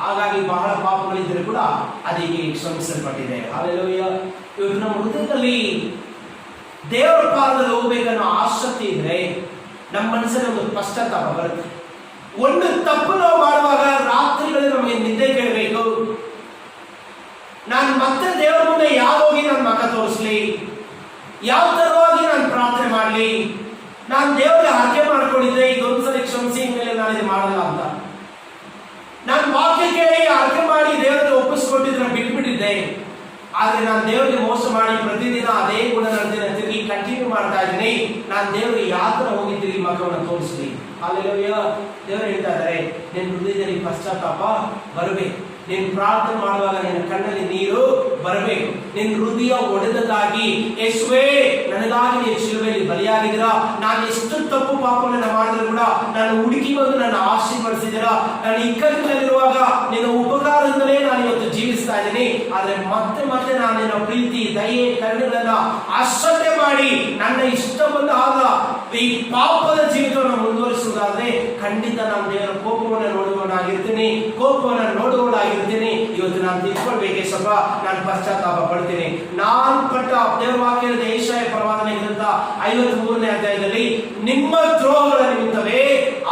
ಹಾಗಾಗಿ ಬಹಳ ಪಾಪಗಳಿದ್ದರೆ ಕೂಡ ಅದಕ್ಕೆ ಕ್ಷಮಿಸಲ್ಪಟ್ಟಿದೆ. ಹಲ್ಲೆಲೂಯಾ. ಇವತ್ತು ನಮ್ಮ ಹೃದಯದಲ್ಲಿ ದೇವರ ಪಾದದಲ್ಲಿ ಹೋಗ್ಬೇಕನ್ನೋ ಆಸಕ್ತಿ ಇದ್ರೆ ನಮ್ಮ ಮನಸ್ಸಲ್ಲಿ ಒಂದು ಪಶ್ಚಾತ್ತಾಪ ಬರುತ್ತೆ. ಒಂದು ತಪ್ಪು ನಾವು ಮಾಡುವಾಗ ರಾತ್ರಿಗಳಲ್ಲಿ ನಮಗೆ ನಿದ್ದೆ ಕೇಳಬೇಕು. ನಾನು ಮತ್ತೆ ದೇವರ ಮುಂದೆ ಯಾವಾಗಿ ನನ್ನ ಮಗ ತೋರಿಸ್ಲಿ, ಯಾವ ತರವಾಗಿ ನಾನು ಪ್ರಾರ್ಥನೆ ಮಾಡಲಿ, ನಾನು ದೇವರಿಗೆ ಹರಕೆ ಮಾಡ್ಕೊಂಡಿದ್ದೆ ಇದೊಂದ್ಸರಿ ಕ್ಷಮಿಸಿ, ಮೇಲೆ ನಾನು ಇದು ಮಾಡಲ್ಲ ಅಂತ ನಾನು ವಾಕ್ಯ ಕೇಳಿ ಹರಕೆ ಮಾಡಿ ದೇವರಿಗೆ ಒಪ್ಪಿಸ್ಕೊಟ್ಟಿದ್ರೆ ಬಿಟ್ಬಿಟ್ಟಿದ್ದೆ. ಆದ್ರೆ ನಾನು ದೇವರಿಗೆ ಮೋಸ ಮಾಡಿ ಪ್ರತಿದಿನ ಅದೇ ಗುಣನಡತೆಯನ್ನು ತಿರುಗಿ ಕಂಟಿನ್ಯೂ ಮಾಡ್ತಾ ಇದ್ದೀನಿ. ನಾನು ದೇವರಿಗೆ ಯಾವ ತರ ಹೋಗಿದ್ದೀರಿ ಮಗವನ್ನು ತೋರಿಸ್ಲಿ. ಹಲ್ಲೆಲೂಯಾ. ದೇವರು ಹೇಳ್ತಾ ಇದ್ದಾರೆ, ನಿನ್ನ ಹೃದಯದಲ್ಲಿ ಪಶ್ಚಾತ್ತಾಪ ಬರಬೇಕು. ನೀನು ಪ್ರಾರ್ಥನೆ ಮಾಡುವಾಗ ನಿನ್ನ ಕಣ್ಣಲ್ಲಿ ನೀರು ಬರಬೇಕು. ನಿನ್ನ ಹೃದಯ ಒಡೆದದಾಗಿ, ಯೇಸುವೇ ನನಗಾಗಿ ನೀನು ಶಿಲುಬೆಯಲ್ಲಿ ಬಲಿಯಾಗಿದ್ದೀರಾ, ನಾನು ಎಷ್ಟು ತಪ್ಪು ಪಾಪಗಳನ್ನು ಮಾಡಿದ್ರು ಕೂಡ ನಾನು ಹುಡುಕಿ ಬಂದು ನನ್ನ ಆಶೀರ್ವದಿಸಿದ್ದೀರಾ, ನಾನು ಇಕ್ಕಟ್ಟಿನಲ್ಲಿರುವಾಗ ನಿನ್ನ ಉಪಕಾರದಿಂದಲೇ ನಾನು ಇವತ್ತು ಜೀವಿಸ್ತಾ ಇದ್ದೀನಿ. ಆದ್ರೆ ಮತ್ತೆ ಮತ್ತೆ ನಾನು ನಿನ್ನ ಪ್ರೀತಿ, ದಯೆ, ಕರುಣೆಗಳನ್ನ ಅಶ್ರದ್ಧೆ ಮಾಡಿ ನನ್ನ ಇಷ್ಟ ಬಂದ ಆಗ ಈ ಪಾಪದ ಜೀವಿತವನ್ನು ಮುಂದುವರಿಸುವುದಾದ್ರೆ ಖಂಡಿತ ನಾನು ದೇವರ ಕೋಪವನ್ನು ನೋಡುವವನಾಗಿರ್ತೀನಿ, ಕೋಪವನ್ನು ನೋಡುವವನಾಗಿರ್ತೀನಿ. ಇವತ್ತು ನಾನು ತಿಳ್ಕೊಳ್ಬೇಕೇಸಪ್ಪ, ನಾನು ಪಶ್ಚಾತ್ತಾಪ ಪಡ್ತೀನಿ. ನಾನು ಪಟ್ಟ ದೇವರ ವಾಕ್ಯದ ಯೆಶಾಯ ಪ್ರವಾದನೆ ಗ್ರಂಥ 53ನೇ ಅಧ್ಯಾಯದಲ್ಲಿ, ನಿಮ್ಮ ದ್ರೋಹಗಳ ನಿಮಿತ್ತವೇ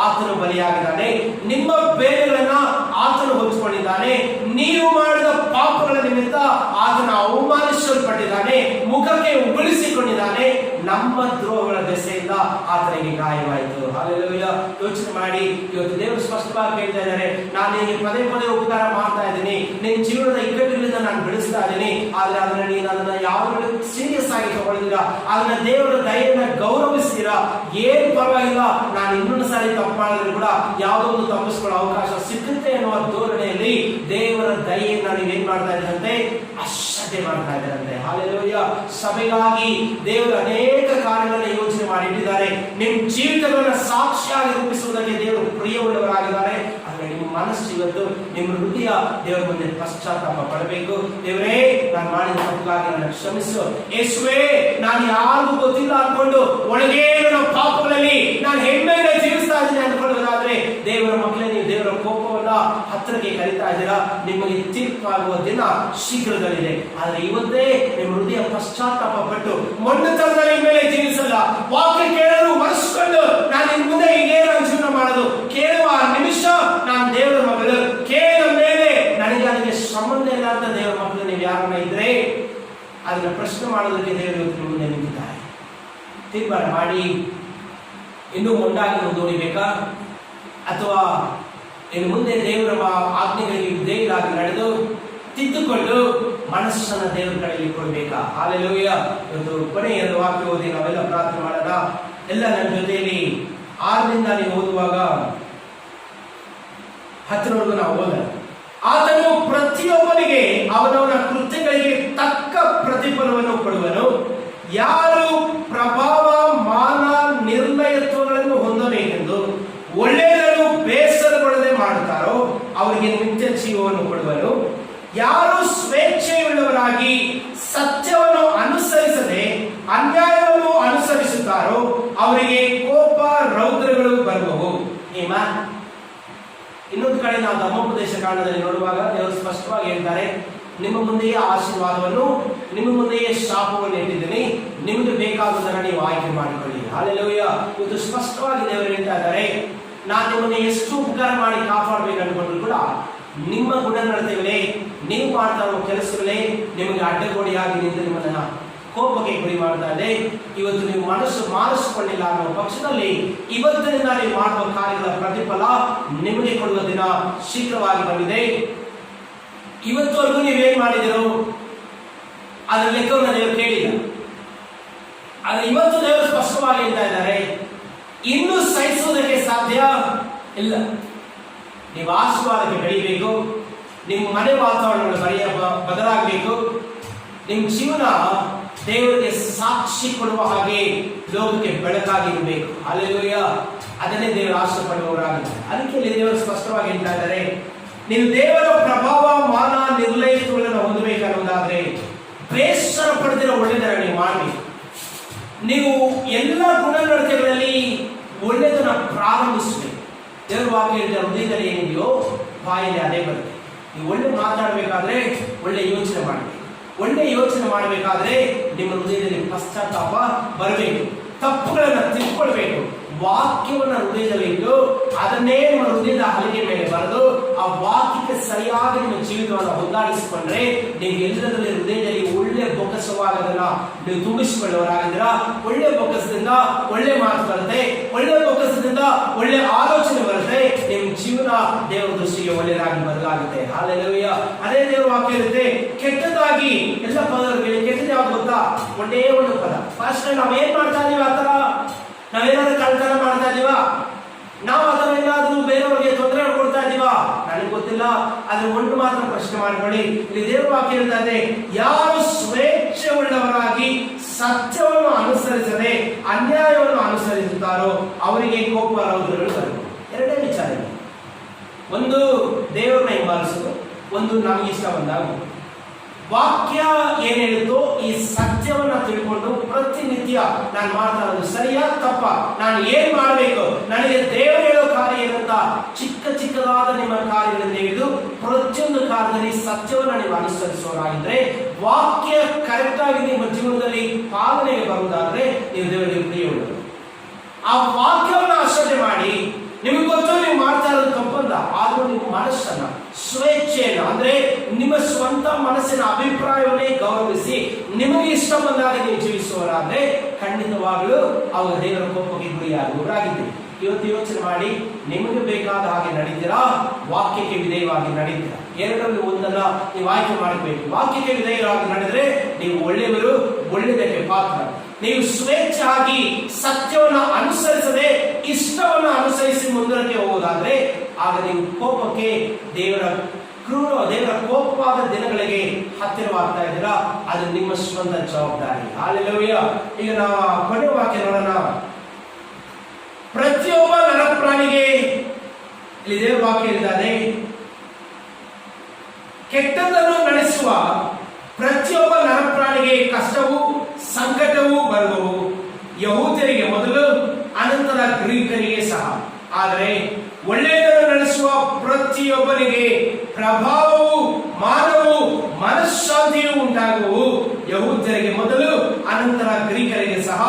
ಆತನು ಬಲಿಯಾಗಿದ್ದಾನೆ, ನಿಮ್ಮ ಬೇರೆಗಳನ್ನ ಆತನು ಹೊಚ್ಚಿಕೊಂಡಿದ್ದಾನೆ, ನೀವು ಮಾಡಿದ ಪಾಪಗಳ ನಿಮಿತ್ತ ಆತನ ಅವಮಾನಿಸಲ್ಪಟ್ಟಿದ್ದಾನೆ, ಮುಖಕ್ಕೆ ಉಗುಳಿಸಿಕೊಂಡಿದ್ದಾನೆ, ನಮ್ಮ ದ್ರೋಹಗಳ ದೆಸೆಯಿಂದ ಆತನಿಗೆ ಗಾಯವಾಯಿತು. ಹಲ್ಲೆಲೂಯಾ. ಯೋಚನೆ ಮಾಡಿ, ಇವತ್ತು ದೇವರು ಸ್ಪಷ್ಟವಾಗಿ ಹೇಳ್ತಾ ಇದ್ದಾರೆ, ನಾನು ನಿನಗೆ ಪದೇ ಪದೇ ಉಪಕಾರ ಮಾಡ್ತಾ ಇದ್ದೀನಿ, ನಿನ್ನ ಜೀವನದ ಇಕ್ಕಟ್ಟಿನಿಂದ ನಾನು ಬಿಡಿಸ್ತಾ ಇದ್ದೀನಿ. ಆದ್ರೆ ಅದನ್ನ ನೀನು ಅದನ್ನ ಯಾವಾಗಲೂ ಸೀರಿಯಸ್ ಆಗಿ ತಗೊಳ್ತೀರಾ, ಅದನ್ನ ದೇವರ ದಯೆಯನ್ನ ಗೌರವಿಸ್ತೀರಾ, ಏನ್ ಪರವಾಗಿಲ್ಲ, ನಾನು ಇನ್ನೊಂದು ಸಾರಿ ತಪ್ಪು ಮಾಡಿದ್ರು ಕೂಡ ಯಾವುದೋ ಒಂದು ತಪ್ಪಿಸ್ಕೊಳ್ಳೋ ಅವಕಾಶ ಸಿಗುತ್ತೆ ಅನ್ನುವ ಧೋರಣೆಯಲ್ಲಿ ದೇವರ ದಯೆಯನ್ನ ನೀವೇನ್ ಮಾಡ್ತಾ ಇದ್ದಂತೆ ಅಶ್ರದ್ಧೆ ಮಾಡ್ತಾ ಇದ್ದಾರಂತೆ. ಹಲ್ಲೆಲೂಯಾ. ಸಭೆಗಾಗಿ ದೇವರು ಅನೇಕ ಕಾರ್ಯಗಳನ್ನು ಯೋಚನೆ ಮಾಡಿಟ್ಟಿದ್ದಾರೆ. ನಿಮ್ಮ ಜೀವಿತಗಳನ್ನ ಸಾಕ್ಷಿಯಾಗಿ ರೂಪಿಸುವುದಕ್ಕೆ ದೇವರು ಪ್ರಿಯವುಳ್ಳವರಾಗಿದ್ದಾರೆ. ಆದರೆ ನಿಮ್ಮ ಮನಸ್ಸು ಇವತ್ತು, ನಿಮ್ಮ ಹೃದಯ ದೇವರ ಮುಂದೆ ಪಶ್ಚಾತ್ತಾಪ ಪಡಬೇಕು. ದೇವರೇ, ನಾನು ಮಾಡಿದ ತಪ್ಪಿಗಾಗಿ ನನ್ನ ಕ್ಷಮಿಸು. ಯೇಸುವೇ, ನಾನು ಯಾರಿಗೂ ಗೊತ್ತಿಲ್ಲ ಅನ್ಕೊಂಡು ಒಳಗೆ ನನ್ನ ಪಾಪಗಳಲ್ಲಿ ನಾನು ಹೆಮ್ಮೆಯಿಂದ ಜೀವಿಸ್ತಾ ಇದ್ದೀನಿ ಅನ್ಕೊಳ್ಳೋದಾದ್ರೆ, ದೇವರ ಮಕ್ಕಳೇ, ನೀವು ದೇವರ ಕೋಪವನ್ನ ಹತ್ತಿರಕ್ಕೆ ಕರೀತಾ ಇದ್ದೀರಾ. ನಿಮಗೆ ತೀರ್ಪಾಗುವ ದಿನ ಶೀಘ್ರದಲ್ಲಿದೆ. ಆದ್ರೆ ಇವತ್ತೇ ನಿಮ್ಮ ಹೃದಯ ಪಶ್ಚಾತ್ತಾಪ ಪಟ್ಟು ಮೊಂಡತನದಲ್ಲಿ ಮೇಲೆ ಜೀವಿಸಲ್ಲ, ವಾಕ್ಯ ಕೇಳಲು ಮರೆಸಿಕೊಂಡು ನಾನು ಇನ್ ಮುಂದೆ ಹೀಗೇನು ಜೀವನ ಮಾಡೋದು, ಕೇಳುವ ನಿಮಿಷ ನಾನು ದೇವರ ಮಗಳು, ಕೇಳಿದ ಮೇಲೆ ನನಗೆ ಅದಕ್ಕೆ ಸಂಬಂಧ ಇಲ್ಲ ಅಂತ ದೇವರ ಮಕ್ಕಳು ನೀವು ಯಾರನ್ನ ಇದ್ರೆ ಅದನ್ನ ಪ್ರಶ್ನೆ ಮಾಡೋದಕ್ಕೆ ದೇವರು ಇವತ್ತು ಮುಂದೆ ನಿಂತಿದ್ದಾರೆ. ತೀರ್ಮಾನ ಮಾಡಿ, ಇನ್ನೂ ಮೊಂಡಾಗಿ ಮುಂದುವರಿಬೇಕಾ, ಅಥವಾ ಇನ್ನು ಮುಂದೆ ದೇವರ ಆಜ್ಞೆಗಳಿಗೆ ವಿಧೇಯರಾಗಿ ನಡೆದು ತಿದ್ದುಕೊಂಡು ಮನಸ್ಸನ್ನ ದೇವರ ಕಡೆಯಲ್ಲಿ ಕೊಡಬೇಕಾ? ಹಲ್ಲೆಲೂಯಾ. ಇವತ್ತು ಕೊನೆಯ ವಾಕ್ಯ ಓದಿ ನಾವೆಲ್ಲ ಪ್ರಾರ್ಥನೆ ಮಾಡೋಣ. ಎಲ್ಲ ನನ್ನ ಜೊತೆಯಲ್ಲಿ 6ರಿಂದ ನೀವು ಓದುವಾಗ 10ರವರೆಗೂ ನಾವು ಓದೋಣ. ಆತನು ಪ್ರತಿಯೊಬ್ಬನಿಗೆ ಅವನವನ ಕೃತ್ಯಗಳಿಗೆ ತಕ್ಕ ಪ್ರತಿಫಲವನ್ನು ಕೊಡುವನು. ಯಾರು ಪ್ರಭಾವ, ಮಾನ, ನಿರ್ಣಯತ್ವಗಳನ್ನು ಹೊಂದಬೇಕೆಂದು ಒಳ್ಳೆಯದನ್ನು ಬೇಸರಗೊಳ್ಳದೆ ಮಾಡುತ್ತಾರೋ ಅವರಿಗೆ ನಿತ್ಯ ಜೀವವನ್ನು ಕೊಡುವನು. ಯಾರು ಸ್ವೇಚ್ಛೆಯುಳ್ಳವರಾಗಿ ಸತ್ಯವನ್ನು ಅನುಸರಿಸದೆ ಅನ್ಯಾಯವನ್ನು ಅನುಸರಿಸುತ್ತಾರೋ ಅವರಿಗೆ ಕೋಪ, ರೌದ್ರಗಳು ಬರುವವು. ಇನ್ನೊಂದು ಕಡೆ ನಾವು ಧರ್ಮೋಪದೇಶ ಕಾಂಡದಲ್ಲಿ ನೋಡುವಾಗ ದೇವರು ಸ್ಪಷ್ಟವಾಗಿ ಹೇಳ್ತಾರೆ, ನಿಮ್ಮ ಮುಂದೆಯೇ ಆಶೀರ್ವಾದವನ್ನು, ನಿಮ್ಮ ಮುಂದೆಯೇ ಶಾಪವನ್ನು ಇಟ್ಟಿದ್ದೀನಿ, ನಿಮಗೆ ಬೇಕಾಗುವುದನ್ನು ನೀವು ಆಯ್ಕೆ ಮಾಡಿಕೊಳ್ಳಿ. ಹಲ್ಲೆಲೂಯಾ. ಇದು ಸ್ಪಷ್ಟವಾಗಿ ದೇವರು ಹೇಳ್ತಾ ಇದ್ದಾರೆ, ನಾನು ನಿಮ್ಮನ್ನು ಎಷ್ಟು ಉಪಕಾರ ಮಾಡಿ ಕಾಪಾಡಬೇಕು ಅನ್ಕೊಂಡ್ರು ಕೂಡ ನಿಮ್ಮ ಗುಣನಡತೆಗಳೇ, ನೀವು ಮಾಡ್ತಾ ಇರುವ ಕೆಲಸಗಳೇ ನಿಮಗೆ ಅಡ್ಡಗೋಡೆಯಾಗಿ ನಿಂತು ನಿಮ್ಮನ್ನ ಕೋಪಕ್ಕೆ ಗುರಿ ಮಾಡ್ತಾ ಇದೆ. ಇವತ್ತು ನೀವು ಮನಸ್ಸು ಮಾರಿಸಿಕೊಂಡಿಲ್ಲ ಅನ್ನೋ ಪಕ್ಷದಲ್ಲಿ ಇವತ್ತಿನಿಂದ ನೀವು ಮಾಡುವ ಕಾರ್ಯಗಳ ಪ್ರತಿಫಲ ನಿಮಗೆ ಕೊಡುವ ದಿನ ಶೀಘ್ರವಾಗಿ ಬಂದಿದೆ. ಇವತ್ತವರೆಗೂ ನೀವೇನ್ ಮಾಡಿದಿರೋ ಅದರ ಲೆಕ್ಕವನ್ನು ದೇವರು ಕೇಳಿಲ್ಲ. ಆದ್ರೆ ಇವತ್ತು ದೇವರು ಸ್ಪಷ್ಟವಾಗಿ ಹೇಳ್ತಾ ಇದ್ದಾರೆ, ಇನ್ನೂ ಸಹಿಸುವುದಕ್ಕೆ ಸಾಧ್ಯ ಇಲ್ಲ. ನೀವು ಆಶೀರ್ವಾದಕ್ಕೆ ಬೆಳೀಬೇಕು, ನಿಮ್ಮ ಮನೆ ವಾತಾವರಣಗಳು ಬದಲಾಗಬೇಕು, ನಿಮ್ಮ ಜೀವನ ದೇವರಿಗೆ ಸಾಕ್ಷಿ ಕೊಡುವ ಹಾಗೆ ಲೋಕಕ್ಕೆ ಬೆಳಕಾಗಿರಬೇಕು. ಹಲ್ಲೆಲೂಯಾ. ಅದನ್ನೇ ದೇವರು ಆಶೆ ಪಡುವವರಾಗಿದ್ದಾರೆ. ಅದಕ್ಕೆ ದೇವರು ಸ್ಪಷ್ಟವಾಗಿ ಹೇಳ್ತಾ ಇದ್ದಾರೆ, ನೀವು ದೇವರ ಪ್ರಭಾವ, ಮಾನ, ನಿರ್ಲಯತ್ವಗಳನ್ನು ಹೊಂದಬೇಕನ್ನುವುದಾದ್ರೆ ಬೇಸರ ಪಡೆದಿರೋ ಒಳ್ಳೆಯದನ್ನ ನೀವು ಮಾಡಬೇಕು. ನೀವು ಎಲ್ಲ ಗುಣನಡತೆಗಳಲ್ಲಿ ಒಳ್ಳೆಯದನ್ನ ಪ್ರಾರಂಭಿಸಬೇಕು. ದೇವರ ವಾಕ್ಯ ಹೇಳಿದ ಹೃದಯದಲ್ಲಿ ಏನಿದೆಯೋ ಬಾಯಲ್ಲಿ ಅದೇ ಬರುತ್ತೆ. ನೀವು ಒಳ್ಳೆ ಮಾತಾಡಬೇಕಾದ್ರೆ ಒಳ್ಳೆ ಯೋಚನೆ ಮಾಡಬೇಕು. ಒಳ್ಳೆ ಯೋಚನೆ ಮಾಡಬೇಕಾದ್ರೆ ನಿಮ್ಮ ಹೃದಯದಲ್ಲಿ ಪಶ್ಚಾತ್ತಾಪ ಬರಬೇಕು, ತಪ್ಪುಗಳನ್ನ ತಿಳ್ಕೊಳ್ಬೇಕು. ವಾಕ್ಯವನ್ನ ಹೃದಯದಲ್ಲಿ ಇಟ್ಟು ಅದನ್ನೇ ನಿಮ್ಮ ಹೃದಯದ ಹಲಿಗೆ ಮೇಲೆ ಬರೆದು ಆ ವಾಕ್ಯಕ್ಕೆ ಸರಿಯಾಗಿ ನಿಮ್ಮ ಜೀವಿತವನ್ನು ಹೊಂದಾಡಿಸಿಕೊಂಡ್ರೆ ನೀವು ಎಲ್ಲದರಲ್ಲಿ ಹೃದಯದಲ್ಲಿ ಒಳ್ಳೆ ಬೊಕ್ಕಸವಾಗದನ್ನ ನೀವು ತುಂಬಿಸಿಕೊಳ್ಳುವವರಾಗಿದ್ದೀರಾ. ಒಳ್ಳೆ ಬೊಕ್ಕಸದಿಂದ ಒಳ್ಳೆ ಮಾತು ಬರುತ್ತೆ, ಒಳ್ಳೆ ಬೊಕ್ಕಸದಿಂದ ಒಳ್ಳೆ ಆಲೋಚನೆ ಬರುತ್ತೆ. ನಿಮ್ಮ ಜೀವನ ದೇವರ ದೃಷ್ಟಿಗೆ ಒಳ್ಳೆಯದಾಗಿ ಬದಲಾಗುತ್ತೆ. ಹಲ್ಲೆಲೂಯಾ. ಅದೇ ದೇವರ ವಾಕ್ಯ ಇರುತ್ತೆ, ಕೆಟ್ಟದಾಗಿ ಎಲ್ಲ ಪದಗಳಲ್ಲಿ ಕೆಟ್ಟದ್ದು ಯಾವ್ದು ಗೊತ್ತಾ? ಒಂದೇ ಒಂದು ಪದ. ಫಸ್ಟ್ ನಾವೇನ್ ಮಾಡ್ತಾ ಇದೀವಿ, ಆತರ ನಾವೇನಾದ್ರೂ ಕಳ್ತನ ಮಾಡ್ತಾ ಇದೀವ, ನಾವು ಅಥವಾ ಏನಾದ್ರೂ ಬೇರೆಯವ್ರಿಗೆ ತೊಂದರೆ ಕೊಡ್ತಾ ಇದೀವ, ನನಗೆ ಗೊತ್ತಿಲ್ಲ. ಆದ್ರೆ ಒಂದು ಮಾತ್ರ ಪ್ರಶ್ನೆ ಮಾಡ್ಕೊಳ್ಳಿ. ಇಲ್ಲಿ ದೇವರ ವಾಕ್ಯ ಹೇಳ್ತಾ ಇದೆ, ಯಾರು ಸ್ವೇಚ್ಛೆ ಉಳ್ಳವರಾಗಿ ಸತ್ಯವನ್ನು ಅನುಸರಿಸದೆ ಅನ್ಯಾಯವನ್ನು ಅನುಸರಿಸುತ್ತಾರೋ ಅವರಿಗೆ ಕೋಪ ರೌದ್ರಗಳು ಬರಬೇಕು. ಎರಡೇ ವಿಚಾರ ಇದೆ. ಒಂದು ದೇವರನ್ನ ಹಿಂಬಾಲಿಸೋದು, ಒಂದು ನಮಗೆ ಇಷ್ಟ ಬಂದಾಗ ವಾಕ್ಯ ಏನ್ ಹೇಳುತ್ತೋ ಈ ಸತ್ಯವನ್ನ ತಿಳ್ಕೊಂಡು ಪ್ರತಿನಿತ್ಯ ನಾನು ಮಾಡ್ತಾ ಇರೋದು ಸರಿಯಾ ತಪ್ಪ, ನಾನು ಏನ್ ಮಾಡಬೇಕು, ನನಗೆ ದೇವರು ಹೇಳೋ ಕಾರ್ಯ ಏನಂತ ಚಿಕ್ಕ ಚಿಕ್ಕದಾದ ನಿಮ್ಮ ಕಾರ್ಯಗಳನ್ನು ತೆಗೆದು ಪ್ರತಿಯೊಂದು ಕಾರ್ಯದಲ್ಲಿ ಸತ್ಯವನ್ನ ನೀವು ಅನುಸರಿಸೋರಾಗಿದ್ರೆ, ವಾಕ್ಯ ಕರೆಕ್ಟ್ ಆಗಿ ನಿಮ್ಮ ಜೀವನದಲ್ಲಿ ಪಾಲನೆಗೆ ಬರುವುದಾದ್ರೆ ನೀವು ದೇವರಿಗೆ ಪ್ರಿಯವರು. ಆ ವಾಕ್ಯವನ್ನ ಆಶ್ರಯ ಮಾಡಿ, ನಿಮಗೆ ಗೊತ್ತು ನೀವು ಮಾಡ್ತಾ ಇರೋದು ತಪ್ಪಲ್ಲ, ಆದ್ರೂ ನಿಮ್ಮ ಮನಸ್ಸನ್ನ ಸ್ವೇಚ್ಛೆಯನ್ನು ಅಂದ್ರೆ ನಿಮ್ಮ ಸ್ವಂತ ಮನಸ್ಸಿನ ಅಭಿಪ್ರಾಯವನ್ನೇ ಗೌರವಿಸಿ ನಿಮಗೆ ಇಷ್ಟ ಬಂದಾಗ ನೀವು ಜೀವಿಸುವವರಾದ್ರೆ ಖಂಡಿತವಾಗಲೂ ಅವರು ದೇವರ ಕೋಪಕ್ಕೆ ಗುರಿಯಾಗುವವರಾಗಿದ್ದೀರಿ. ಇವತ್ತು ಯೋಚನೆ ಮಾಡಿ, ನಿಮಗೆ ಬೇಕಾದ ಹಾಗೆ ನಡೀತೀರಾ, ವಾಕ್ಯಕ್ಕೆ ವಿಧೇಯವಾಗಿ ನಡೀತೀರಾ? ಎರಡರಲ್ಲಿ ಒಂದನ್ನ ನೀವು ಆಯ್ಕೆ ಮಾಡಬೇಕು. ವಾಕ್ಯಕ್ಕೆ ವಿಧೇಯವಾಗಿ ನಡೆದ್ರೆ ನೀವು ಒಳ್ಳೆಯವರು, ಒಳ್ಳೆಯದಕ್ಕೆ ಪಾತ್ರ. ನೀವು ಸ್ವೇಚ್ಛಾಗಿ ಸತ್ಯವನ್ನ ಅನುಸರಿಸದೆ ಇಷ್ಟವನ್ನ ಅನುಸರಿಸಿ ಮುಂದಕ್ಕೆ ಹೋಗೋದಾದ್ರೆ ಆಗ ನೀವು ಕೋಪಕ್ಕೆ ದೇವರ ಕೋಪವಾದ ದಿನಗಳಿಗೆ ಹತ್ತಿರವಾಗ್ತಾ ಇದ್ದೀರಾ. ಅದು ನಿಮ್ಮ ಸ್ವಂತ ಜವಾಬ್ದಾರಿ. ಹಲ್ಲೆಲೂಯಾ. ಈಗ ನಾವು ಕೊನೆಯ ವಾಕ್ಯ ನೋಡೋಣ. ಪ್ರತಿಯೊಬ್ಬ ನರಪ್ರಾಣಿಗೆ ಇಲ್ಲಿ ದೇವರ ವಾಕ್ಯ ಹೇಳಿದ್ದಾರೆ, ಕೆಟ್ಟದ್ದನ್ನು ನಡೆಸುವ ಪ್ರತಿಯೊಬ್ಬ ನರಪ್ರಾಣಿಗೆ ಕಷ್ಟವೂ ಸಂಕಟವೂ ಬರುವವು. ಯಹೂದ್ಯರಿಗೆ ಮೊದಲು, ಅನಂತರ ಗ್ರೀಕರಿಗೆ ಸಹ. ಆದರೆ ಒಳ್ಳೆಯದನ್ನು ನಡೆಸುವ ಪ್ರತಿಯೊಬ್ಬರಿಗೆ ಪ್ರಭಾವವು, ಮಾನವೂ, ಮನಃಶಾಂತಿಯೂ ಉಂಟಾಗುವು. ಯಹೂದ್ಯರಿಗೆ ಮೊದಲು, ಅನಂತರ ಗ್ರೀಕರಿಗೆ ಸಹ.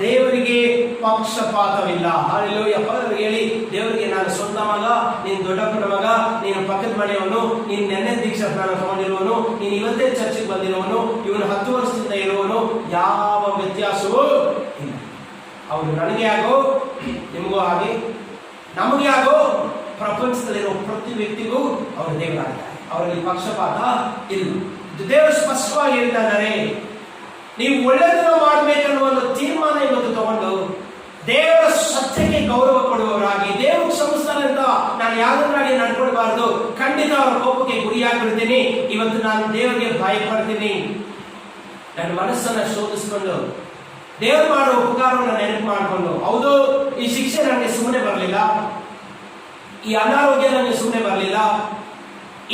ದೇವರಿಗೆ ಪಕ್ಷಪಾತವಿಲ್ಲ. ಹಲ್ಲೆಲೂಯಾ. ಹೇಳಿ, ದೇವರಿಗೆ ನಾನು ಸ್ವಂತ ಮಗ, ನೀನು ದೊಡ್ಡಪ್ಪನ ಮಗ, ನೀನು ಪಕ್ಕದ ಮನೆಯವನು, ನೀನು ನೆನ್ನೆ ದೀಕ್ಷಾ ಸ್ನಾನ ತಗೊಂಡಿರುವನು, ನೀನು ಇವತ್ತೇ ಚರ್ಚಿಗೆ ಬಂದಿರುವನು, ಇವನು 10 ವರ್ಷದಿಂದ ಇರುವನು, ಯಾವ ವ್ಯತ್ಯಾಸವೂ ಇಲ್ಲ. ಅವರು ನನಗೆ ಆಗೋ, ನಿಮಗೂ ಹಾಗೆ, ನಮಗೆ ಆಗೋ, ಪ್ರಪಂಚದಲ್ಲಿರೋ ಪ್ರತಿ ವ್ಯಕ್ತಿಗೂ ಅವರು ದೇವರಾಗಿದ್ದಾರೆ. ಅವರಲ್ಲಿ ಪಕ್ಷಪಾತ ಇಲ್ಲ. ದೇವರು ಸ್ಪಷ್ಟವಾಗಿ ಹೇಳ್ತಾ ಇದ್ದಾರೆ, ನೀವು ಒಳ್ಳೆಯದನ್ನು ಮಾಡಬೇಕನ್ನುವ ಒಂದು ತೀರ್ಮಾನ ಇವತ್ತು ತಗೊಂಡು ದೇವರ ಸತ್ಯಕ್ಕೆ ಗೌರವ ಕೊಡುವವರಾಗಿ, ದೇವರು ಕ್ಷಮಿಸ್ತಾನೆ ಅಂತ ನಾನು ಯಾವುದನ್ನಾಗಿ ನಡ್ಕೊಳ್ಬಾರ್ದು, ಖಂಡಿತ ಅವರ ಕೋಪಕ್ಕೆ ಗುರಿಯಾಗಿರ್ತೀನಿ. ಇವತ್ತು ನಾನು ದೇವರಿಗೆ ಭಯಪಡ್ತೀನಿ. ನನ್ನ ಮನಸ್ಸನ್ನ ಶೋಧಿಸಿಕೊಂಡು ದೇವರು ಮಾಡೋ ಉಪಕಾರವನ್ನು ನೆನಪು ಮಾಡಿಕೊಂಡು, ಹೌದು ಈ ಶಿಕ್ಷೆ ನನಗೆ ಸುಮ್ಮನೆ ಬರಲಿಲ್ಲ, ಈ ಅನಾರೋಗ್ಯ ನನಗೆ ಸುಮ್ಮನೆ ಬರಲಿಲ್ಲ,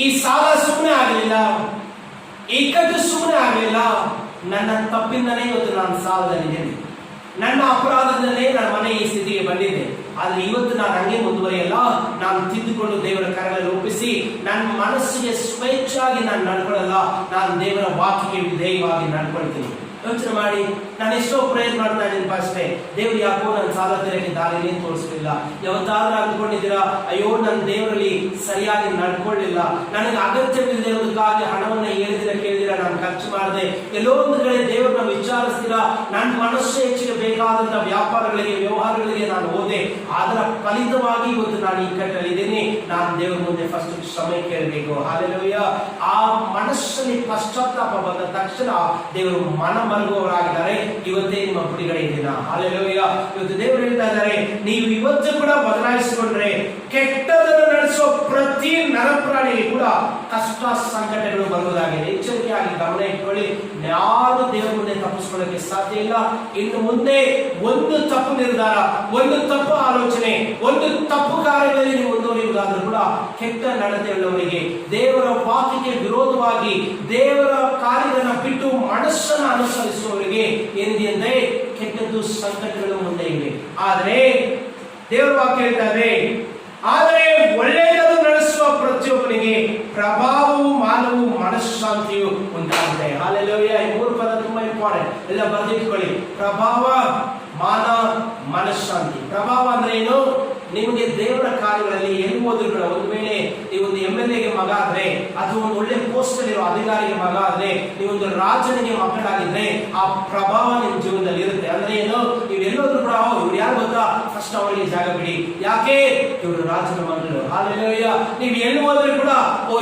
ಈ ಸಾಲ ಸುಮ್ಮನೆ ಆಗಲಿಲ್ಲ, ಈ ಇಕ್ಕಟ್ಟು ಸುಮ್ಮನೆ ಆಗಲಿಲ್ಲ, ನನ್ನ ತಪ್ಪಿಂದನೇ ಇವತ್ತು ನಾನು ಸಾಲದಲ್ಲಿದ್ದೇನೆ, ನನ್ನ ಅಪರಾಧದಲ್ಲೇ ನನ್ನ ಮನೆ ಈ ಸ್ಥಿತಿಗೆ ಬಂದಿದೆ. ಆದ್ರೆ ಇವತ್ತು ನಾನು ಹಂಗೆ ಮುಂದುವರಿಯಲ್ಲ, ನಾನು ತಿದ್ದುಕೊಂಡು ದೇವರ ಕರಗಳಲ್ಲಿ ಒಪ್ಪಿಸಿ ನನ್ನ ಮನಸ್ಸಿಗೆ ಸ್ವೇಚ್ಛಾಗಿ ನಾನು ನಡ್ಕೊಳ್ಳಲ್ಲ, ನಾನು ದೇವರ ವಾಕ್ಯಕ್ಕೆ ವಿಧೇಯವಾಗಿ ನಡ್ಕೊಳ್ತೀನಿ. ಯೋಚನೆ ಮಾಡಿ, ನಾನು ಎಷ್ಟೋ ಪ್ರಯತ್ನ ಮಾಡ್ತಾ ಇದ್ದೀನಿ ಅಷ್ಟೇ, ದೇವ್ರು ಯಾಕೋ ನನ್ನ ಸಾಲ ತೆರೆಗೆ ದಾರಿನೇ ತೋರಿಸಲಿಲ್ಲ. ಯಾವತ್ತಾದ್ರೂ ಅಂದ್ಕೊಂಡಿದ್ದೀರಾ, ಅಯ್ಯೋ ನನ್ನ ದೇವರಲ್ಲಿ ಸರಿಯಾಗಿ ನಡ್ಕೊಳ್ಳಿಲ್ಲ, ನನಗೆ ಅಗತ್ಯವಿಲ್ಲದಿರೋದಕ್ಕಾಗಿ ಹಣವನ್ನ ಹೇಳಿದಿರ ಕೇಳಿದಿರ ನಾನು ಖರ್ಚು ಮಾಡಿದೆ, ಎಲ್ಲೋ ಒಂದು ಕಡೆ ದೇವರನ್ನ ವಿಚಾರಿಸ್ತೀರಾ, ನನ್ನ ಮನಸ್ಸು ಹೆಚ್ಚಿಗೆ ಬೇಕಾದಂತ ವ್ಯಾಪಾರಗಳಿಗೆ, ವ್ಯವಹಾರಗಳಿಗೆ ನಾನು ಹೋದೆ, ಅದರ ಫಲಿತವಾಗಿ ಇವತ್ತು ನಾನು ಈ ಕಟ್ಟಲಿದ್ದೀನಿ. ನಾನು ದೇವರ ಮುಂದೆ ಫಸ್ಟ್ ಕ್ಷಮೆ ಕೇಳಬೇಕು. ಹಲ್ಲೆಲೂಯಾ. ಆ ಮನಸ್ಸಲ್ಲಿ ಪಶ್ಚಾತ್ತಾಪ ಬಂದ ತಕ್ಷಣ ದೇವರು ಮನ ಮಲಗುವವರಾಗಿದ್ದಾರೆ. ಇವತ್ತೇ ನಿಮ್ಮ ಬಿಡುಗಡೆ ದಿನ. ಹಲ್ಲೆಲೂಯಾ. ಇವತ್ತು ದೇವರು ಹೇಳ್ತಾ ಇದ್ದಾರೆ, ನೀವು ಇವತ್ತು ಕೂಡ ಬದಲಾಯಿಸಿಕೊಂಡ್ರೆ ಕೆಟ್ಟದನ್ನು ನಡೆಸುವ ಪ್ರತಿ ನರಪ್ರಾಣಿಗೆ ಕೂಡ ಕಷ್ಟ ಸಂಕಟಗಳು ಬರುವುದಾಗಿದೆ. ಎಚ್ಚರಿಕೆಯಾಗಿ ಮೊದಲನೇದಾಗಿ ಗಮನ ಇಟ್ಕೊಳ್ಳಿ, ಯಾರು ದೇವರ ಮುಂದೆ ತಪ್ಪಿಸ್ಕೊಳ್ಳಕ್ಕೆ ಸಾಧ್ಯ ಇಲ್ಲ. ಇನ್ನು ಮುಂದೆ ಒಂದು ತಪ್ಪು ನಿರ್ಧಾರ, ಒಂದು ತಪ್ಪು ಆಲೋಚನೆ, ಒಂದು ತಪ್ಪು ಕಾರ್ಯಗಳಲ್ಲಿ ನೀವು ಮುಂದುವರಿಯುವುದಾದ್ರೂ ಕೂಡ ಕೆಟ್ಟ ನಡತೆಯುಳ್ಳವರಿಗೆ, ದೇವರ ವಾಕ್ಯಕ್ಕೆ ವಿರೋಧವಾಗಿ ದೇವರ ಕಾರ್ಯಗಳನ್ನು ಬಿಟ್ಟು ಮನಸ್ಸನ್ನು ಅನುಸರಿಸುವವರಿಗೆ ಏನಿದೆ ಅಂದ್ರೆ ಕೆಟ್ಟದ್ದು ಸಂಕಟಗಳು ಮುಂದೆ ಇವೆ. ಆದರೆ ದೇವರ ವಾಕ್ಯ ಹೇಳ್ತಾರೆ, ಆದರೆ ಒಳ್ಳೆಯದನ್ನು ನಡೆಸುವ ಪ್ರತಿಯೊಬ್ಬನಿಗೆ ಪ್ರಭಾವವು, ಮಾನವು, ಮನಃಶಾಂತಿಯು ಉಂಟಾಗುತ್ತೆ. ಹಾಲೆಲೂಯಾ. ಈ ಮೂರು ಪದ ತುಂಬಾ ಇಂಪಾರ್ಟೆಂಟ್, ಎಲ್ಲ ಬರೆದಿಟ್ಕೊಳ್ಳಿ. ಪ್ರಭಾವ, ಮಾನ, ಮನಃಶಾಂತಿ. ಪ್ರಭಾವ ಅಂದ್ರೆ ಏನು? ನಿಮಗೆ ದೇವರ ಕಾರ್ಯಗಳಲ್ಲಿ ಎಲ್ಲಿ ಹೋದ್ರು ಕೂಡ, ಒಂದು ವೇಳೆ ನೀವೊಂದು MLA ಗೆ ಮಗ ಆದ್ರೆ, ಅಥವಾ ಒಂದು ಒಳ್ಳೆ ಪೋಸ್ಟ್ ಅಲ್ಲಿರೋ ಅಧಿಕಾರಿಗೆ ಮಗ ಆದ್ರೆ, ನೀವೊಂದು ರಾಜನಿಗೆ ಮಕ್ಕಳಾಗಿದ್ರೆ ಆ ಪ್ರಭಾವ ನಿಮ್ಮ ಜೀವನದಲ್ಲಿ ಇರುತ್ತೆ. ಅಂದ್ರೆ ಏನು? ನೀವು ಎಲ್ಲೋದ್ರು ಕೂಡ ಇವ್ರು ಯಾರು ಗೊತ್ತಾ, ಫಸ್ಟ್ ಅವರಿಗೆ ಜಾಗ ಬಿಡಿ, ಯಾಕೆ ಇವರು ರಾಜನ ಮಕ್ಕಳು. ಹಾಲೆಲೂಯಾ. ನೀವು ಎಲ್ಲಿ ಹೋದ್ರೆ ಕೂಡ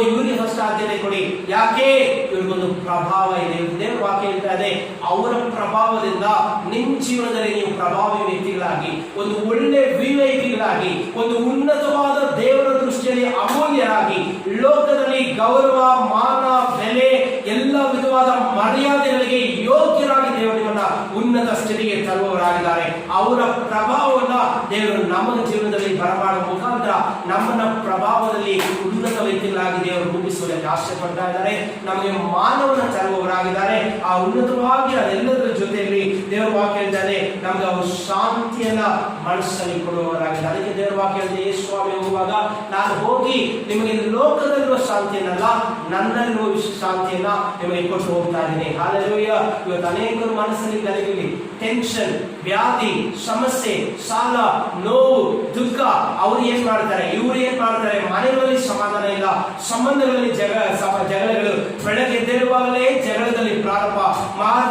ಇವರಿಗೆ ಫಸ್ಟ್ ಆದ್ಯತೆ ಕೊಡಿ, ಯಾಕೆ ಇವ್ರಿಗೊಂದು ಪ್ರಭಾವ ಇದೆ. ದೇವರ ವಾಕ್ಯ ಹೇಳ್ತಾ ಇದೆ, ಅವರ ಪ್ರಭಾವದಿಂದ ನಿಮ್ಮ ಜೀವನದಲ್ಲಿ ನೀವು ಪ್ರಭಾವಿ ವ್ಯಕ್ತಿಗಳಾಗಿ, ಒಂದು ಒಳ್ಳೆ ವಿವೇಕಿಗಳಾಗಿ, ಒಂದು ಉನ್ನತವಾದ ದೇವರ ದೃಷ್ಟಿಯಲ್ಲಿ ಅಮೂಲ್ಯರಾಗಿ, ಲೋಕದಲ್ಲಿ ಗೌರವ, ಮಾನ, ಬೆಲೆ, ಎಲ್ಲ ವಿಧವಾದ ಮರ್ಯಾದೆಗಳಿಗೆ ಯೋಗ್ಯರಾಗಿ ದೇವರು ನಿಮ್ಮನ್ನ ಉನ್ನತ ಸ್ಥಿತಿಗೆ ತರುವವರಾಗಿದ್ದಾರೆ. ಅವರ ಪ್ರಭಾವವನ್ನ ದೇವರು ನಮ್ಮ ಜೀವನದಲ್ಲಿ ಬರಮಾಡುವ ಮುಖಾಂತರ ನಮ್ಮನ್ನ ಪ್ರಭಾವದಲ್ಲಿ ಉನ್ನತ ವ್ಯಕ್ತಿಗಳಾಗಿ ದೇವರು ರೂಪಿಸುವುದಕ್ಕೆ ಆಶೆಪಡ್ತಾ ಇದ್ದಾರೆ. ನಮಗೆ ಮಾನವನ ತರುವವರಾಗಿದ್ದಾರೆ. ಆ ಉನ್ನತವಾಗಿ ಅದೆಲ್ಲದರ ಜೊತೆಯಲ್ಲಿ ದೇವರ ವಾಕ್ಯ ಹೇಳ್ತಾರೆ, ನಮ್ಗೆ ಅವರು ಶಾಂತಿಯನ್ನ ಮನಸ್ಸಲ್ಲಿ ಕೊಡುವವರಾಗಿದ್ದಾರೆ. ಅದಕ್ಕೆ ದೇವರ ವಾಕ್ಯ ಹೇಳಿದೆ, ಯೇಸು ಸ್ವಾಮಿ ಹೋಗುವಾಗ, ನಾನು ಹೋಗಿ ನಿಮಗೆ ಲೋಕದಲ್ಲಿರುವ ಶಾಂತಿಯನ್ನಲ್ಲ, ನನ್ನಲ್ಲಿರುವ ಶಾಂತಿಯನ್ನ ನಿಮಗೆ ಕೊಟ್ಟು ಹೋಗ್ತಾ ಇದ್ದೀನಿ. ಹಾಲೆಲೂಯಾ. ಇವತ್ತು ಅನೇಕರು ಮನಸ್ಸಲ್ಲಿ ಗಲಿಬಿಲಿ, ಟೆನ್ಷನ್, ವ್ಯಾಧಿ, ಸಮಸ್ಯೆ, ಸಾಲ, ನೋವು, ದುಃಖ. ಅವ್ರು ಏನ್ ಮಾಡ್ತಾರೆ, ಇವ್ರು ಏನ್ ಮಾಡ್ತಾರೆ, ಮನೆಗಳಲ್ಲಿ ಸಮಾಧಾನ ಇಲ್ಲ, ಸಂಬಂಧಗಳಲ್ಲಿ ಜಗಳಗಳು, ಬೆಳಗ್ಗೆ ಎದ್ದೇಳುವಾಗಲೇ ಜಗಳದಲ್ಲಿ ಪ್ರಾರಂಭ,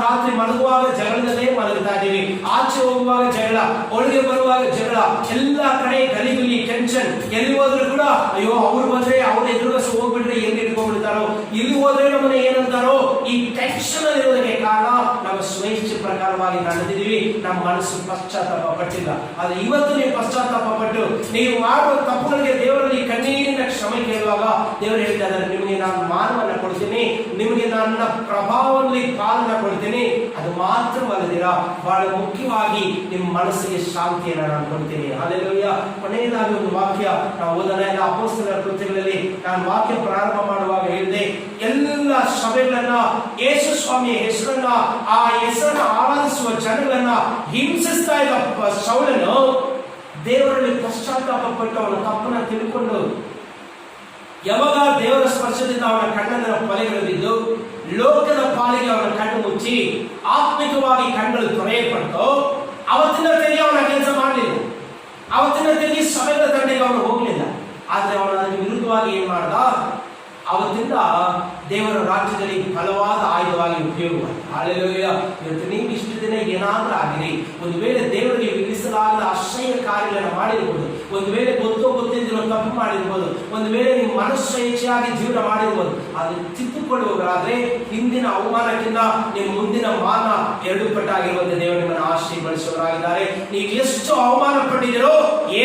ರಾತ್ರಿ ಮಲಗುವಾಗ ಜಗಳದಲ್ಲೇ ಮಲಗುತ್ತಾ ಇದ್ದೀವಿ, ಆಚೆ ಹೋಗುವಾಗ ಜಗಳ, ಒಳಗೆ ಬರುವಾಗ ಜಗಳ, ಎಲ್ಲ ಕಡೆ ಗಲಿಬಿಲಿ, ಟೆನ್ಷನ್. ಎಲ್ಲಿ ಹೋದ್ರು ಕೂಡ ಅಯ್ಯೋ ಅವ್ರು ಬಂದ್ರೆ ಅವ್ರ ಎದುರುಗಸ ಹೋಗ್ಬಿಟ್ರೆ ಎಲ್ಲಿ ಇಟ್ಕೊಂಡ್ಬಿಡ್ತಾರೋ, ಇಲ್ಲಿ ಹೋದ್ರೆ ನಮ್ಮನ್ನ ಏನಂತಾರೋ. ಈ ಟೆನ್ಷನ್ ಇರೋದಕ್ಕೆ ಕಾರಣ ನಮ್ಮ ಸ್ವೇಚ್ಛೆ ಪ್ರಕಾರವಾಗಿ ನಡೆದಿದ್ದೀವಿ, ನಮ್ಮ ಮನಸ್ಸು ಪಶ್ಚಾತ್ತಾಪ ಪಟ್ಟಿಲ್ಲ. ಆದ್ರೆ ಇವತ್ತು ನೀವು ಪಶ್ಚಾತ್ತಾಪ ಪಟ್ಟು ನೀವು ಮಾಡುವ ತಪ್ಪುಗಳಿಗೆ ದೇವರಲ್ಲಿ ಕಣ್ಣೀರಿನ ಕ್ಷಮೆ ಕೇಳುವಾಗ ದೇವರು ಹೇಳ್ತಾ ಇದ್ದಾರೆ, ನಿಮಗೆ ನಾನು ಮಾನವನ್ನ ಕೊಡ್ತೀನಿ, ನಿಮಗೆ ನನ್ನ ಪ್ರಭಾವದಲ್ಲಿ ಪಾಲನ ಕೊಡ್ತೀನಿ. ಅದು ಮಾತ್ರವಲ್ಲದಿರ ಬಹಳ ಮುಖ್ಯವಾಗಿ ನಿಮ್ಮ ಮನಸ್ಸಿಗೆ ಶಾಂತಿಯನ್ನು ನಾನು ಕೊಡ್ತೀನಿ. ಹಾಲೆಲೂಯಾ. ಕೊನೆಯದಾಗಿ ಒಂದು ವಾಕ್ಯ ನಾವು ಓದೋಣ. ಅಪೊಸ್ತಲರ ಕೃತ್ಯಗಳಲ್ಲಿ ನಾನು ವಾಕ್ಯ ಪ್ರಾರಂಭ ಮಾಡುವಾಗ ಹೇಳಿದೆ, ಎಲ್ಲ ಸಭೆಗಳನ್ನ, ಯೇಸು ಸ್ವಾಮಿಯ ಹೆಸರನ್ನ, ಆ ಹೆಸರನ್ನ ಆರಾಧಿಸುವ ಜನಗಳನ್ನ ಹಿಂಸಿಸ್ತಾ ಇದ್ದ ಸೌಲನು ದೇವರಲ್ಲಿ ಪಶ್ಚಾತ್ತಾಪ ಪಟ್ಟು ಅವನ ತಪ್ಪನ್ನ ತಿಳ್ಕೊಂಡು, ಯಾವಾಗ ದೇವರ ಸ್ಪರ್ಶದಿಂದ ಅವನ ಕಣ್ಣನ್ನ ಕೊಲೆಗಳು ಬಿದ್ದು ಲೋಕದ ಪಾಲಿಗೆ ಅವನ ಕಣ್ಣು ಮುಚ್ಚಿ ಆತ್ಮಿಕವಾಗಿ ಕಣ್ಣುಗಳು ತೊರೆಯಲ್ಪಟ್ಟು, ಅವತ್ತಿನ ತೆರಿಗೆ ಅವನ ಕೆಲಸ ಮಾಡಲಿಲ್ಲ. ಅವತ್ತಿನ ತೆರಿಗೆ ಸಭೆಗಳ ದಂಡೆಗೆ ಅವನು ಹೋಗಲಿಲ್ಲ. ಆದ್ರೆ ಅವನ ಅದಕ್ಕೆ ವಿರುದ್ಧವಾಗಿ ಏನ್ ಮಾಡ್ದ, ಅವತ್ತಿಂದ ದೇವರ ರಾಜ್ಯದಲ್ಲಿ ಬಲವಾದ ಆಯುಧವಾಗಿ ಉಪಯೋಗ. ಹಾಲೆಲೂಯಾ. ಇವತ್ತು ನೀವು ಇಷ್ಟು ದಿನ ಏನಾದ್ರೂ ಆಗಿರಿ, ಒಂದು ವೇಳೆ ದೇವರಿಗೆ ವಿಧಿಸಲಾಗದ ಅಸಹ್ಯ ಕಾರ್ಯಗಳನ್ನು ಮಾಡಿರ್ಬೋದು, ಒಂದು ವೇಳೆ ಗೊತ್ತೋ ಗೊತ್ತಿದ್ದಿರೋ ತಪ್ಪು ಮಾಡಿರ್ಬೋದು, ಒಂದು ವೇಳೆ ನೀವು ಮನಸ್ಸೇಚ್ಛೆಯಾಗಿ ಜೀವನ ಮಾಡಿರ್ಬೋದು. ಅದು ತಿದ್ದುಕೊಳ್ಳುವವರಾದ್ರೆ ಹಿಂದಿನ ಅವಮಾನಕ್ಕಿಂತ ನಿಮ್ಮ ಮುಂದಿನ ಮಾನ 2 ಪಟ್ಟಾಗಿರುವಂತೆ ದೇವರು ನಿಮ್ಮನ್ನು ಆಶೀರ್ವದಿಸುವವರಾಗಿದ್ದಾರೆ. ನೀವು ಎಷ್ಟು ಅವಮಾನ ಪಟ್ಟಿದ್ದೀರೋ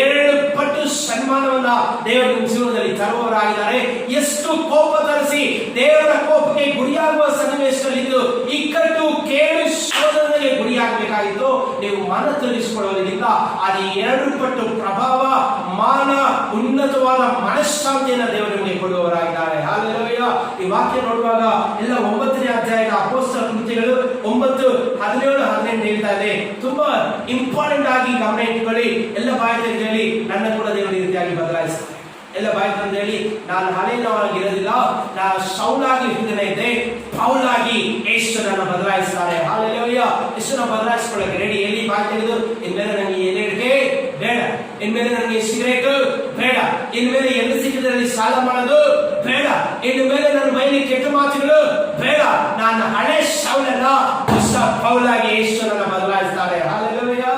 7 ಪಟ್ಟು ಸನ್ಮಾನವನ್ನ ದೇವರು ನಿಮ್ಮ ಜೀವನದಲ್ಲಿ ತರುವವರಾಗಿದ್ದಾರೆ. ಎಷ್ಟು ಕೋಪ ತರಿಸಿ ದೇವರ ಕೋಪಕ್ಕೆ ಗುರಿಯಾಗುವ ಸನ್ನಿವೇಶದಲ್ಲಿದ್ದು ಇಕ್ಕಟ್ಟು, ಕೇಳು, ಶೋಧನೆಗೆ ಗುರಿಯಾಗಬೇಕಾಗಿತ್ತು, ನೀವು ಮನ ತಿಳಿಸಿಕೊಳ್ಳೋದ್ರಿಂದ ಅದು 2 ಪಟ್ಟು ಪ್ರಭಾವ, ಮಾನ, ಉನ್ನತವಾದ ಮನಃಶಾಂತಿಯನ್ನು ದೇವರು ನಿಮಗೆ ಕೊಡುವವರಾಗಿದ್ದಾರೆ. ಹಾಲೆಲೂಯಾ. ಈ ವಾಕ್ಯ ನೋಡುವಾಗ ಎಲ್ಲ 9ನೇ ಅಧ್ಯಾಯದ ಅಪೊಸ್ತಲರ ಕೃತ್ಯಗಳು 9, 17, 18 ಹೇಳ್ತಾ ಇದೆ. ತುಂಬಾ ಇಂಪಾರ್ಟೆಂಟ್ ಆಗಿ ಗಮನ ಇಟ್ಕೊಳ್ಳಿ. ಎಲ್ಲ ಬಾಯಿ ಹೇಳಿ, ನನ್ನ ಕೂಡ ದೇವರು ಈ ರೀತಿಯಾಗಿ ಬದಲಾಯಿಸ್ತಾರೆ. ಎಲ್ಲ ಬಾಯಿ ತಂದು ಹೇಳಿ, ನಾನು ಹಳೆಯದವರಾಗಿ ಇರೋದಿಲ್ಲ, ನಾನು ಸೌಲಾಗಿ ಹಿಂದೆ ಇದ್ದೆ, ಪೌಲಾಗಿ ಯೇಸುವನ್ನು ಬದಲಾಯಿಸ್ತಾರೆ. ಹಾಲೆಲೂಯಾ. ಯೇಸುವನ್ನು ಬದಲಾಯಿಸಿಕೊಳ್ಳಕ್ಕೆ ರೆಡಿ. ಎಲ್ಲಿ ಬಾಯಿ ತೆಗೆದು, ಇನ್ಮೇಲೆ ನನಗೆ ಎಲೆಡಿಕೆ ಬೇಡ, ಇನ್ಮೇಲೆ ನನಗೆ ಸಿಗರೇಟ್ ಬೇಡ, ಇನ್ಮೇಲೆ ಎಲ್ಲಿ ಸಿಕ್ಕಿದ್ರಲ್ಲಿ ಸಾಲ ಮಾಡೋದು ಬೇಡ, ಇನ್ನು ಮೇಲೆ ನನ್ನ ಮೈಲಿ ಕೆಟ್ಟ ಮಾತುಗಳು ಬೇಡ, ನಾನು ಹಳೆ ಸೌಲನ್ನ ಹೊಸ ಪೌಲಾಗಿ ಯೇಸುವನ್ನು ಬದಲಾಯಿಸ್ತಾರೆ. ಹಾಲೆಲೂಯಾ.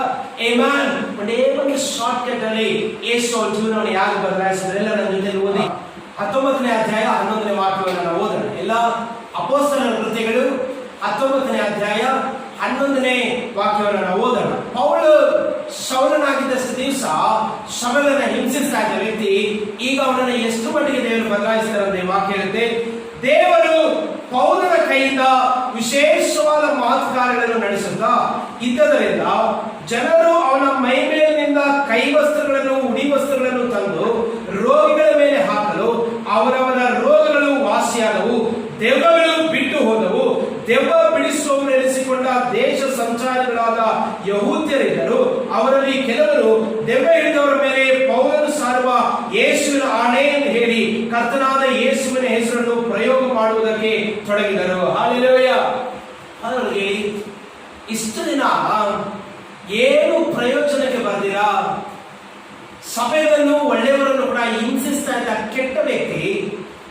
ಆಮೆನ್. ಒಂದೇ ಒಂದು ಶಾರ್ಟ್ ಕಟ್ ಅಲ್ಲಿ ಯೇಸು ಜೀವನವನ್ನು ಯಾರು ಬದಲಾಯಿಸಿದ್ರೆ ಎಲ್ಲ ನನ್ನ ಜೊತೆ ಓದಿ. 19ನೇ ಅಧ್ಯಾಯ 11ನೇ ವಾಕ್ಯವನ್ನು ನಾವು ಓದೋಣ. ಎಲ್ಲ ಅಪೊಸ್ತಲರ ಕೃತ್ಯಗಳು 19ನೇ ಅಧ್ಯಾಯ 11ನೇ ವಾಕ್ಯವನ್ನು ನಾವು ಓದೋಣ. ಪೌಲು ಸೌಲನಾಗಿದ್ದಷ್ಟು ದಿವಸ ಸಭೆಗಳನ್ನ ಹಿಂಸಿಸ್ತಾ ಇದ್ದ ವ್ಯಕ್ತಿ ಈಗ ಅವನನ್ನು ಎಷ್ಟು ಮಟ್ಟಿಗೆ ದೇವರು ಬದಲಾಯಿಸಿದ್ದಾರೆ ಅಂತ ವಾಕ್ಯ ಹೇಳುತ್ತೆ. ದೇವರು ಪೌಲನ ಕೈಯಿಂದ ವಿಶೇಷವಾದ ಮಹತ್ಕಾರ್ಯಗಳನ್ನು ನಡೆಸುತ್ತಾ ಇದ್ದದರಿಂದ ಜನರು ಅವನ ಮೈಮೇಲಿನಿಂದ ಕೈವಸ್ತ್ರಗಳನ್ನು ಉಡಿವಸ್ತ್ರಗಳನ್ನು ತಂದು ರೋಗಿಗಳ ಮೇಲೆ ಹಾಕಲು ಅವರವರ ರೋಗಗಳು ವಾಸಿಯಾದವು, ದೆವ್ವಗಳು ಬಿಟ್ಟು ಹೋದವು. ದೆವ್ವ ಬಿಡಿಸುವವರು ಎನಿಸಿಕೊಂಡ ದೇಶ ಸಂಚಾರಿಗಳಾದ ಯಹೂದ್ಯರಿದ್ದರು. ಅವರಲ್ಲಿ ಕೆಲವರು ದೆವ್ವ ಹಿಡಿದವರ ಮೇಲೆ ಪೌಲನು ಸಾರುವ ಯೇಸುವಿನ ಆಣೆ ಎಂದು ಹೇಳಿ ಕರ್ತನಾದ ಯೇಸುವಿನ ಹೆಸರನ್ನು ಪ್ರಯೋಗ ಮಾಡುವುದಕ್ಕೆ ತೊಡಗಿದರು. ಹಲ್ಲೆಲೂಯಾ. ಹಾಗಾಗಿ ಇಷ್ಟು ದಿನ ಏನು ಪ್ರಯೋಜನಕ್ಕೆ ಬಂದಿರಾ? ಸಭೆಗಳನ್ನು ಒಳ್ಳೆಯವರನ್ನು ಕೂಡ ಹಿಂಸಿಸ್ತಾ ಇದ್ದ ಕೆಟ್ಟ ವ್ಯಕ್ತಿ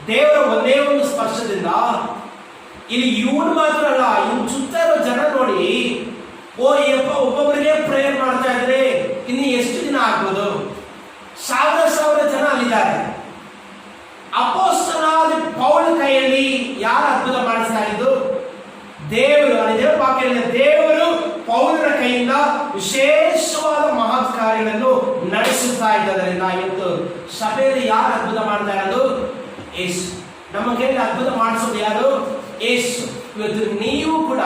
ದೇವರ ಒಂದೇ ಒಂದು ಸ್ಪರ್ಶದಿಂದ ಇಲ್ಲಿ ಇವನು ಮಾತ್ರ ಅಲ್ಲ, ಇನ್ನು ಸುತ್ತ ಇರೋ ಜನ ನೋಡಿ, ಒಬ್ಬೊಬ್ಬರಿಗೆ ಪ್ರೇಯರ್ ಮಾಡ್ತಾ ಇದ್ರೆ ಇನ್ನು ಎಷ್ಟು ದಿನ ಆಗ್ಬೋದು? ಸಾವಿರ ಜನ ಅಲ್ಲಿದ್ದಾರೆ. ಅಪೊಸ್ತಲನಾದ ಪೌಲ ಕೈಯಲ್ಲಿ ಯಾರು ಅದ್ಭುತ ಮಾಡಿಸ್ತಾ ಇದ್ದು? ದೇವರು. ದೇವರ ವಾಕ್ಯದಲ್ಲಿ ದೇವರು ಪೌಲನ ಕೈಯಿಂದ ವಿಶೇಷವಾದ ಮಹತ್ ಕಾರ್ಯಗಳನ್ನು ನಡೆಸುತ್ತಾ ಇದ್ದರಿಂದ ಇವತ್ತು ಸಭೆಯಲ್ಲಿ ಯಾರು ಅದ್ಭುತ ಮಾಡ್ತಾ ಇರೋದು? ಯೇಸು. ನಮ್ಮ ಕೈಯಲ್ಲಿ ಅದ್ಭುತ ಮಾಡಿಸೋದು ಯಾರು? ಯೇಸು. ಇವತ್ತು ನೀವು ಕೂಡ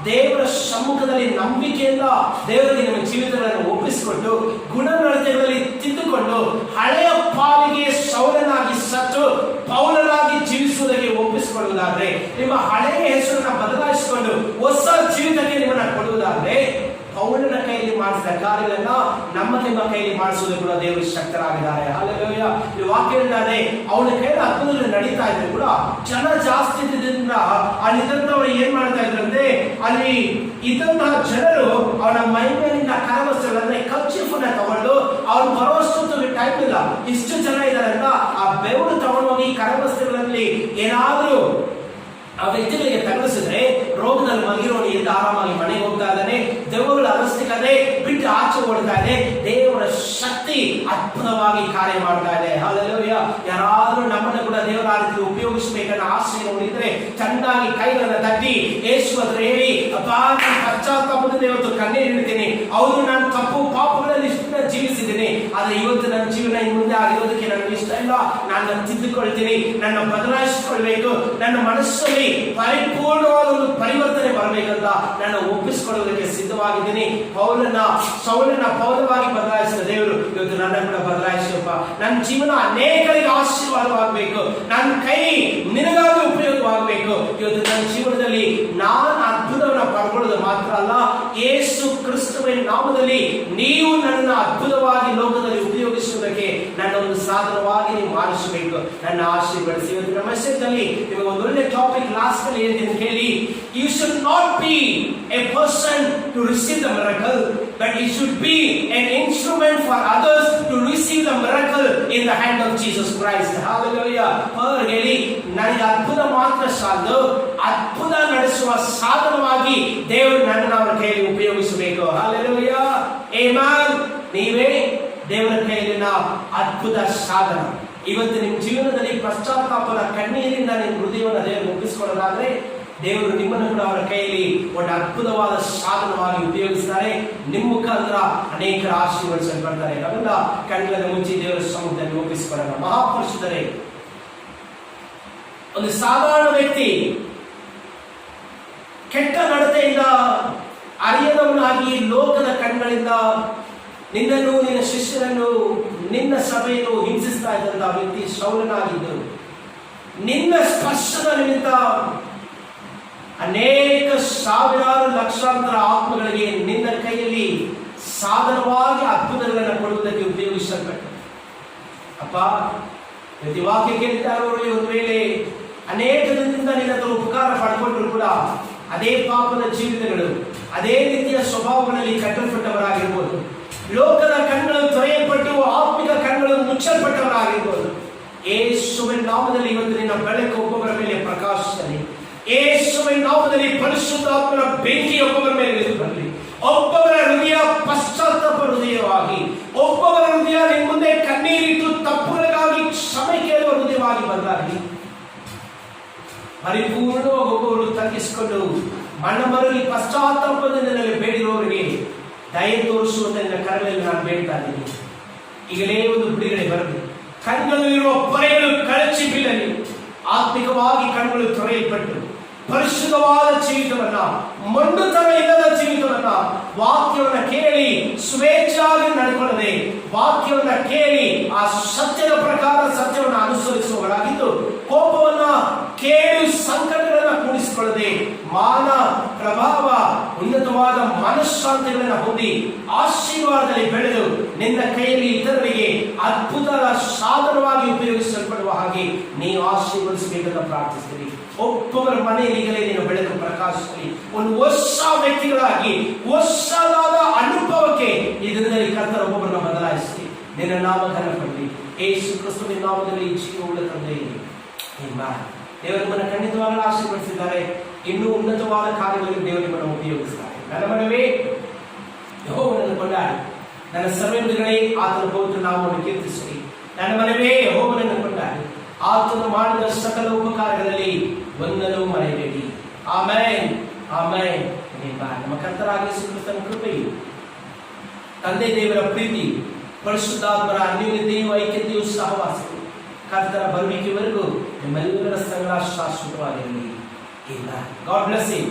ದೇವರ ಸಮ್ಮುಖದಲ್ಲಿ ನಂಬಿಕೆಯಿಂದ ದೇವರಿಗೆ ನಿಮ್ಮ ಜೀವಿತಗಳನ್ನು ಒಪ್ಪಿಸಿಕೊಂಡು ಗುಣನಡತೆಗಳಲ್ಲಿ ತಿದ್ದುಕೊಂಡು ಹಳೆಯ ಪಾಲಿಗೆ ಸೌಲನಾಗಿ ಸತ್ತು ಪೌಲನಾಗಿ ಜೀವಿಸುವುದಕ್ಕೆ ಒಪ್ಪಿಸಿಕೊಳ್ಳುವುದಾದ್ರೆ, ನಿಮ್ಮ ಹಳೆಯ ಹೆಸರನ್ನ ಬದಲಾಯಿಸಿಕೊಂಡು ಹೊಸ ಜೀವಿತಕ್ಕೆ ನಿಮ್ಮನ್ನ ಕೊಡುವುದಾದ್ರೆ, ಪೌಲನ ಕೈಯಲ್ಲಿ ಮಾಡಿಸಿದ ಕಾರ್ಯಗಳನ್ನ ನಿಮ್ಮ ಕೈಯಲ್ಲಿ ಮಾಡಿಸುವುದು ಕೂಡ ದೇವರು ಶಕ್ತರಾಗಿದ್ದಾರೆ. ಹಲ್ಲೆಲೂಯಾ. ಈ ವಾಕ್ಯದಲ್ಲಿ ಅವನ ಕೈಯಲ್ಲಿ ಅದ್ಭುತಗಳು ನಡೀತಾ ಇದ್ರು ಕೂಡ ಜನ ಜಾಸ್ತಿ ಇದ್ದಿದ್ದರಿಂದ ಅಲ್ಲಿದ್ದಂಥವ್ರು ಏನ್ ಮಾಡ್ತಾ ಇದ್ರಂತೆ, ಅಲ್ಲಿ ಇದ್ದಂತಹ ಜನರು ಅವನ ಮೈ ಮೇಲಿನ ಕರವಸ್ತ್ರಗಳಂದ್ರೆ ಕರ್ಚೀಫನ್ನ ತಗೊಂಡು ಅವ್ರು ಬರುವಷ್ಟು ಟೈಮ್ ಇಲ್ಲ, ಇಷ್ಟು ಜನ ಇದ್ದಾರೆ ಅಂತ ಆ ಬೆವರು ತಗೊಂಡೋಗಿ ಕರವಸ್ತ್ರಗಳಲ್ಲಿ ಏನಾದ್ರೂ ಆ ವ್ಯಕ್ತಿಗಳಿಗೆ ತಗಲಿಸಿದ್ರೆ ರೋಗದಲ್ಲಿ ಮಗಿರೋನು ಎದ್ದು ಆರಾಮಾಗಿ ಮನೆಗೆ ಹೋಗ್ತಾ ಇದ್ದಾನೆ, ದೆವ್ವಗಳು ಅರಸ್ತಿಕದೆ ಬಿಟ್ಟು ಆಚೆ ಓಡ್ತಾ ಇದೆ. ದೇವರ ಶಕ್ತಿ ಅದ್ಭುತವಾಗಿ ಕಾರ್ಯ ಮಾಡ್ತಾ ಇದೆ. ಹಲ್ಲೆಲೂಯಾ. ಯಾರಾದ್ರೂ ನಮ್ಮನ್ನು ಕೂಡ ದೇವರ ಆ ರೀತಿ ಉಪಯೋಗಿಸಬೇಕನ್ನ ಆಸೆ ನೋಡಿದ್ರೆ ಚೆನ್ನಾಗಿ ಕೈಗಳನ್ನು ತಟ್ಟಿ ಯೇಸು ಹತ್ರ ಹೇಳಿ, ಅಪ್ಪ ನಾನು ಪಶ್ಚಾತ್ತಾಪದಿಂದ ಇವತ್ತು ಕಣ್ಣೀರು ಇಡ್ತೀನಿ. ಹೌದು, ನಾನು ತಪ್ಪು ಪಾಪಗಳಲ್ಲಿ ಜೀವಿಸಿದ್ದೀನಿ, ಆದ್ರೆ ಇವತ್ತು ನನ್ನ ಜೀವನ ಇನ್ನು ಮುಂದೆ ಆಗಿರೋದಕ್ಕೆ ನನಗೆ ಇಷ್ಟ ಇಲ್ಲ. ನಾನು ತಿದ್ದುಕೊಳ್ತೀನಿ, ನನ್ನ ಬದಲಾಯಿಸಿಕೊಳ್ಬೇಕು, ನನ್ನ ಮನಸ್ಸಲ್ಲಿ ಪರಿಪೂರ್ಣವಾದ ಒಂದು ಪರಿವರ್ತನೆ ಬರಬೇಕಂತ ನಾನು ಒಪ್ಪಿಸಿಕೊಳ್ಳೋದಕ್ಕೆ ಸಿದ್ಧವಾಗಿದ್ದೀನಿ. ಸೌಲನ ಪೌಲವಾಗಿ ಬದಲಾಯಿಸಿದ ದೇವರು ಇವತ್ತು ನನ್ನ ಕೂಡ ಬದಲಾಯಿಸಪ್ಪ. ನನ್ನ ಜೀವನ ಅನೇಕರಿಗೆ ಆಶೀರ್ವಾದವಾಗಬೇಕು, ನನ್ನ ಕೈ ನಿನಗಾಗಿ ಉಪಯೋಗವಾಗಬೇಕು. ಇವತ್ತು ನನ್ನ ಜೀವನದಲ್ಲಿ ನಾನು ಅದ್ಭುತವನ್ನ ಪಡ್ಕೊಳ್ಳೋದು ಮಾತ್ರ ಅಲ್ಲ, ಯೇಸು ಕ್ರಿಸ್ತುವಿನ ನಾಮದಲ್ಲಿ ನೀವು ನನ್ನನ್ನು ಅದ್ಭುತವಾಗಿ ಲೋಕದಲ್ಲಿ ಉಪಯೋಗಿಸುವುದಕ್ಕೆ ನನ್ನ ಒಂದು ಸಾಧನವಾಗಿ ನೀವು ಮಾಡಿಸಬೇಕು. ನನ್ನ ಆಶೀರ್ವದಿಸಿ. ಇವತ್ತು ನಮ್ಮ ಮೆಸೇಜ್ನಲ್ಲಿ ನಿಮಗೆ ಒಂದು ಒಳ್ಳೆ ಟಾಪಿಕ್ ಲಾಸ್ಟ್ ಅಲ್ಲಿ ಏನು ಕೇಳಿ, you should not be a person to receive the miracle, but you should be an instrument for others to receive the miracle in the hand of Jesus Christ. Hallelujah. ಹೇಳಿ, ನನಗೆ ಅದ್ಭುತ ಮಾತ್ರ ಸಾಲದು, ಅದ್ಭುತ ನಡೆಸುವ ಸಾಧನವಾಗಿ ದೇವರು ನನ್ನನ್ನು ಅವರ ಕೈಯಲ್ಲಿ ಉಪಯೋಗಿಸಬೇಕು. Hallelujah. Amen. ನೀವೇ ದೇವರ ಕೈಯಲ್ಲಿನ ಅದ್ಭುತ ಸಾಧನ. ಇವತ್ತು ನಿಮ್ಮ ಜೀವನದಲ್ಲಿ ಪಶ್ಚಾತ್ತಾಪದ ಕಣ್ಣೀರಿಂದ ನಿಮ್ಮ ಹೃದಯವನ್ನು ದೇವರು ಒಪ್ಪಿಸಿಕೊಳ್ಳೋದಾದ್ರೆ ದೇವರು ನಿಮ್ಮನ್ನು ಕೂಡ ಅವರ ಕೈಯಲ್ಲಿ ಒಂದು ಅದ್ಭುತವಾದ ಸಾಧನವಾಗಿ ಉಪಯೋಗಿಸ್ತಾರೆ. ನಿಮ್ಮ ಮುಖಾಂತರ ಅನೇಕರ ಆಶೀರ್ವದಿಸಲ್ಪಡ್ತಾರೆ. ನಾವೆಲ್ಲ ಕಣ್ಣುಗಳನ್ನು ಮುಚ್ಚಿ ದೇವರ ಸಮ್ಮುಖದಲ್ಲಿ ಒಪ್ಪಿಸಿಕೊಳ್ಳೋಣ. ಮಹಾಪುರುಷರೇ, ಒಂದು ಸಾಧಾರಣ ವ್ಯಕ್ತಿ ಕೆಟ್ಟ ನಡತೆಯಿಂದ ಅರಿಯದವನಾಗಿ ಲೋಕದ ಕಣ್ಗಳಿಂದ ನಿನ್ನನ್ನು, ನಿನ್ನ ಶಿಷ್ಯರನ್ನು, ನಿನ್ನ ಸಭೆಯನ್ನು ಹಿಂಸಿಸ್ತಾ ಇದ್ದಂತಹ ವ್ಯಕ್ತಿ ಸೌಲನಾಗಿದ್ದರು. ನಿನ್ನ ಸ್ಪರ್ಶದ ನಿಮಿತ್ತ ಅನೇಕ ಸಾವಿರಾರು ಲಕ್ಷಾಂತರ ಆತ್ಮಗಳಿಗೆ ನಿನ್ನ ಕೈಯಲ್ಲಿ ಸಾಧನವಾಗಿ ಅದ್ಭುತಗಳನ್ನು ಕೊಡುವುದಕ್ಕೆ ಉಪಯೋಗಿಸಲ್ಪಟ್ಟ. ಅಪ್ಪ, ಪ್ರತಿ ವಾಕ್ಯ ಕೇಳ್ತಾ ಇರೋರು ಒಂದು ವೇಳೆ ಅನೇಕ ಜನರಿಂದ ನಿನ್ನ ಹತ್ರ ಉಪಕಾರ ಪಡ್ಕೊಂಡ್ರು ಕೂಡ ಅದೇ ಪಾಪದ ಜೀವಿತಗಳು, ಅದೇ ರೀತಿಯ ಸ್ವಭಾವಗಳಲ್ಲಿ ಕಟ್ಟಲ್ಪಟ್ಟವರಾಗಿರ್ಬೋದು, ಲೋಕದ ಕಣ್ಣುಗಳು ತೊರೆಯಲ್ಪಟ್ಟು ಆತ್ಮಿಕ ಕಣ್ಣುಗಳು ಮುಚ್ಚಲ್ಪಟ್ಟವರಾಗಿರ್ಬೋದು. ಯೇಸುವಿನ ನಾಮದಲ್ಲಿ ಇವತ್ತು ನಿನ್ನ ಬೆಳಕು ಒಬ್ಬೊಬ್ಬರ ಮೇಲೆ ಪ್ರಕಾಶಿಸಲಿ. ಯೇಸುವಿನ ನಾಮದಲ್ಲಿ ಪರಿಶುದ್ಧಾತ್ಮನ ಬೆಂಕಿ ಒಬ್ಬೊಬ್ಬರ ಮೇಲೆ ಇಳಿದುಬರಲಿ. ಒಬ್ಬೊಬ್ಬರ ಹೃದಯ ಪಶ್ಚಾತ್ತಾಪ ಹೃದಯವಾಗಿ, ಒಬ್ಬೊಬ್ಬರ ಹೃದಯ ನಿಮ್ಮ ಮುಂದೆ ಕಣ್ಣೀರಿಟ್ಟು ತಪ್ಪುಗಳಿಗಾಗಿ ಕ್ಷಮೆ ಕೇಳುವ ಹೃದಯವಾಗಿ ಬದಲಾಗಿ ಪರಿಪೂರ್ಣವಾಗಿ ಒಬ್ಬೊಬ್ಬರು ತಗ್ಗಿಸಿಕೊಂಡು ಮಣ್ಣ ಮರಳಿ ಪಶ್ಚಾತ್ತಾಪದಿಂದ ಬೇಡಿರೋರಿಗೆ ದಯ ತೋರಿಸುವಂತ ನಿನ್ನ ಕರಗಳಲ್ಲಿ ನಾನು ಬೇಡ್ತಾ ಇದ್ದೀನಿ. ಈಗಲೇ ಒಂದು ಬಿಡುಗಡೆ ಬರಲಿ. ಕಣ್ಗಳಲ್ಲಿರುವ ಪೊರೆಗಳು ಕಳಚಿ ಬೀಳಲಿ. ಆತ್ಮಿಕವಾಗಿ ಕಣ್ಣುಗಳು ತೊರೆಯಲ್ಪಟ್ಟು ಪರಿಶುದ್ಧವಾದ ಜೀವಿತವನ್ನ, ಮೊಂಡುತನ ಇಲ್ಲದ ಜೀವಿತವನ್ನ, ವಾಕ್ಯವನ್ನ ಕೇಳಿ ಸ್ವೇಚ್ಛಾಗಿ ನಡ್ಕೊಳ್ಳದೆ, ವಾಕ್ಯವನ್ನ ಕೇಳಿ ಆ ಸತ್ಯದ ಪ್ರಕಾರ ಸತ್ಯವನ್ನು ಅನುಸರಿಸುವವರಾಗಿದ್ದು, ಕೋಪವನ್ನ ಕೇಳಿ ಸಂಕಟಗಳನ್ನ ಕೂಡಿಸಿಕೊಳ್ಳದೆ, ಮಾನ ಪ್ರಭಾವ ಉನ್ನತವಾದ ಮನಃಶಾಂತಿಗಳನ್ನ ಹೊಂದಿ ಆಶೀರ್ವಾದದಲ್ಲಿ ಬೆಳೆದು ನಿನ್ನ ಕೈಯಲ್ಲಿ ಇತರರಿಗೆ ಅದ್ಭುತದ ಸಾಧನವಾಗಿ ಉಪಯೋಗಿಸಲ್ಪಡುವ ಹಾಗೆ ನೀವು ಆಶೀರ್ವದಿಸಬೇಕಂತ ಪ್ರಾರ್ಥಿಸ್ತೀರಿ. ಒಬ್ಬೊಬ್ಬರ ಮನೆಯಲ್ಲಿಗಲೇ ನೀನು ಬೆಳೆದು ಪ್ರಕಾಶಿಸಲಿ. ಒಂದು ಹೊಸ ವ್ಯಕ್ತಿಗಳಾಗಿ ಹೊಸದಾದ ಅನುಭವಕ್ಕೆ ಈ ದಿನದಲ್ಲಿ ಕರ್ತನ ಒಬ್ಬೊಬ್ಬರನ್ನ ಬದಲಾಯಿಸಿ ನಿನ್ನ ನಾಮಕರಣ ಪಡಲಿ. ಯೇಸು ಕ್ರಿಸ್ತನ ನಾಮದಲ್ಲಿ ಜೀವವುಳ್ಳ ತಂದೆಯೇ, ದೇವರು ನಿಮ್ಮನ್ನು ಖಂಡಿತವಾಗಲೂ ಆಶೀರ್ವದಿಸಿದ್ದಾರೆ. ಇನ್ನೂ ಉನ್ನತವಾದ ಕಾರ್ಯಗಳಿಗೆ ದೇವರು ನಿಮ್ಮನ್ನು ಉಪಯೋಗಿಸ್ತಾರೆ. ನನ್ನ ಮನವೇ ಯೆಹೋವನನ್ನು ಕೊಂಡಾಡಿ, ನನ್ನ ಸರ್ವೇಂದ್ರಿಗಳೇ ಆತನ ಪವಿತ್ರ ನಾಮವನ್ನು ಕೀರ್ತಿಸಿರಿ. ನನ್ನ ಮನವೇ ಯೆಹೋವನನ್ನು ಕೊಂಡಾಡಿ, ಆತನು ಮಾಡಿದ ಸಕಲ ಉಪಕಾರಗಳಲ್ಲಿ ಒಂದನ್ನು ಮರೆಯಬೇಡಿ. Amen, amen. ನಮ್ಮ ಕರ್ತನಾದ ಯೇಸು ಕ್ರಿಸ್ತನ ಕೃಪೆಯು, ತಂದೆ ದೇವರ ಪ್ರೀತಿ, ಪರಿಶುದ್ಧಾತ್ಮರ ಅನ್ಯೋನ್ಯತೆಯು, ಐಕ್ಯತೆಯು, ಸಹವಾಸವು ಕರ್ತನ ಬರುವಿಕೆವರೆಗೂ ನಿಮ್ಮೆಲ್ಲರ ಸಂಗಡ ಶಾಶ್ವತವಾಗಿರಲಿ. God bless you.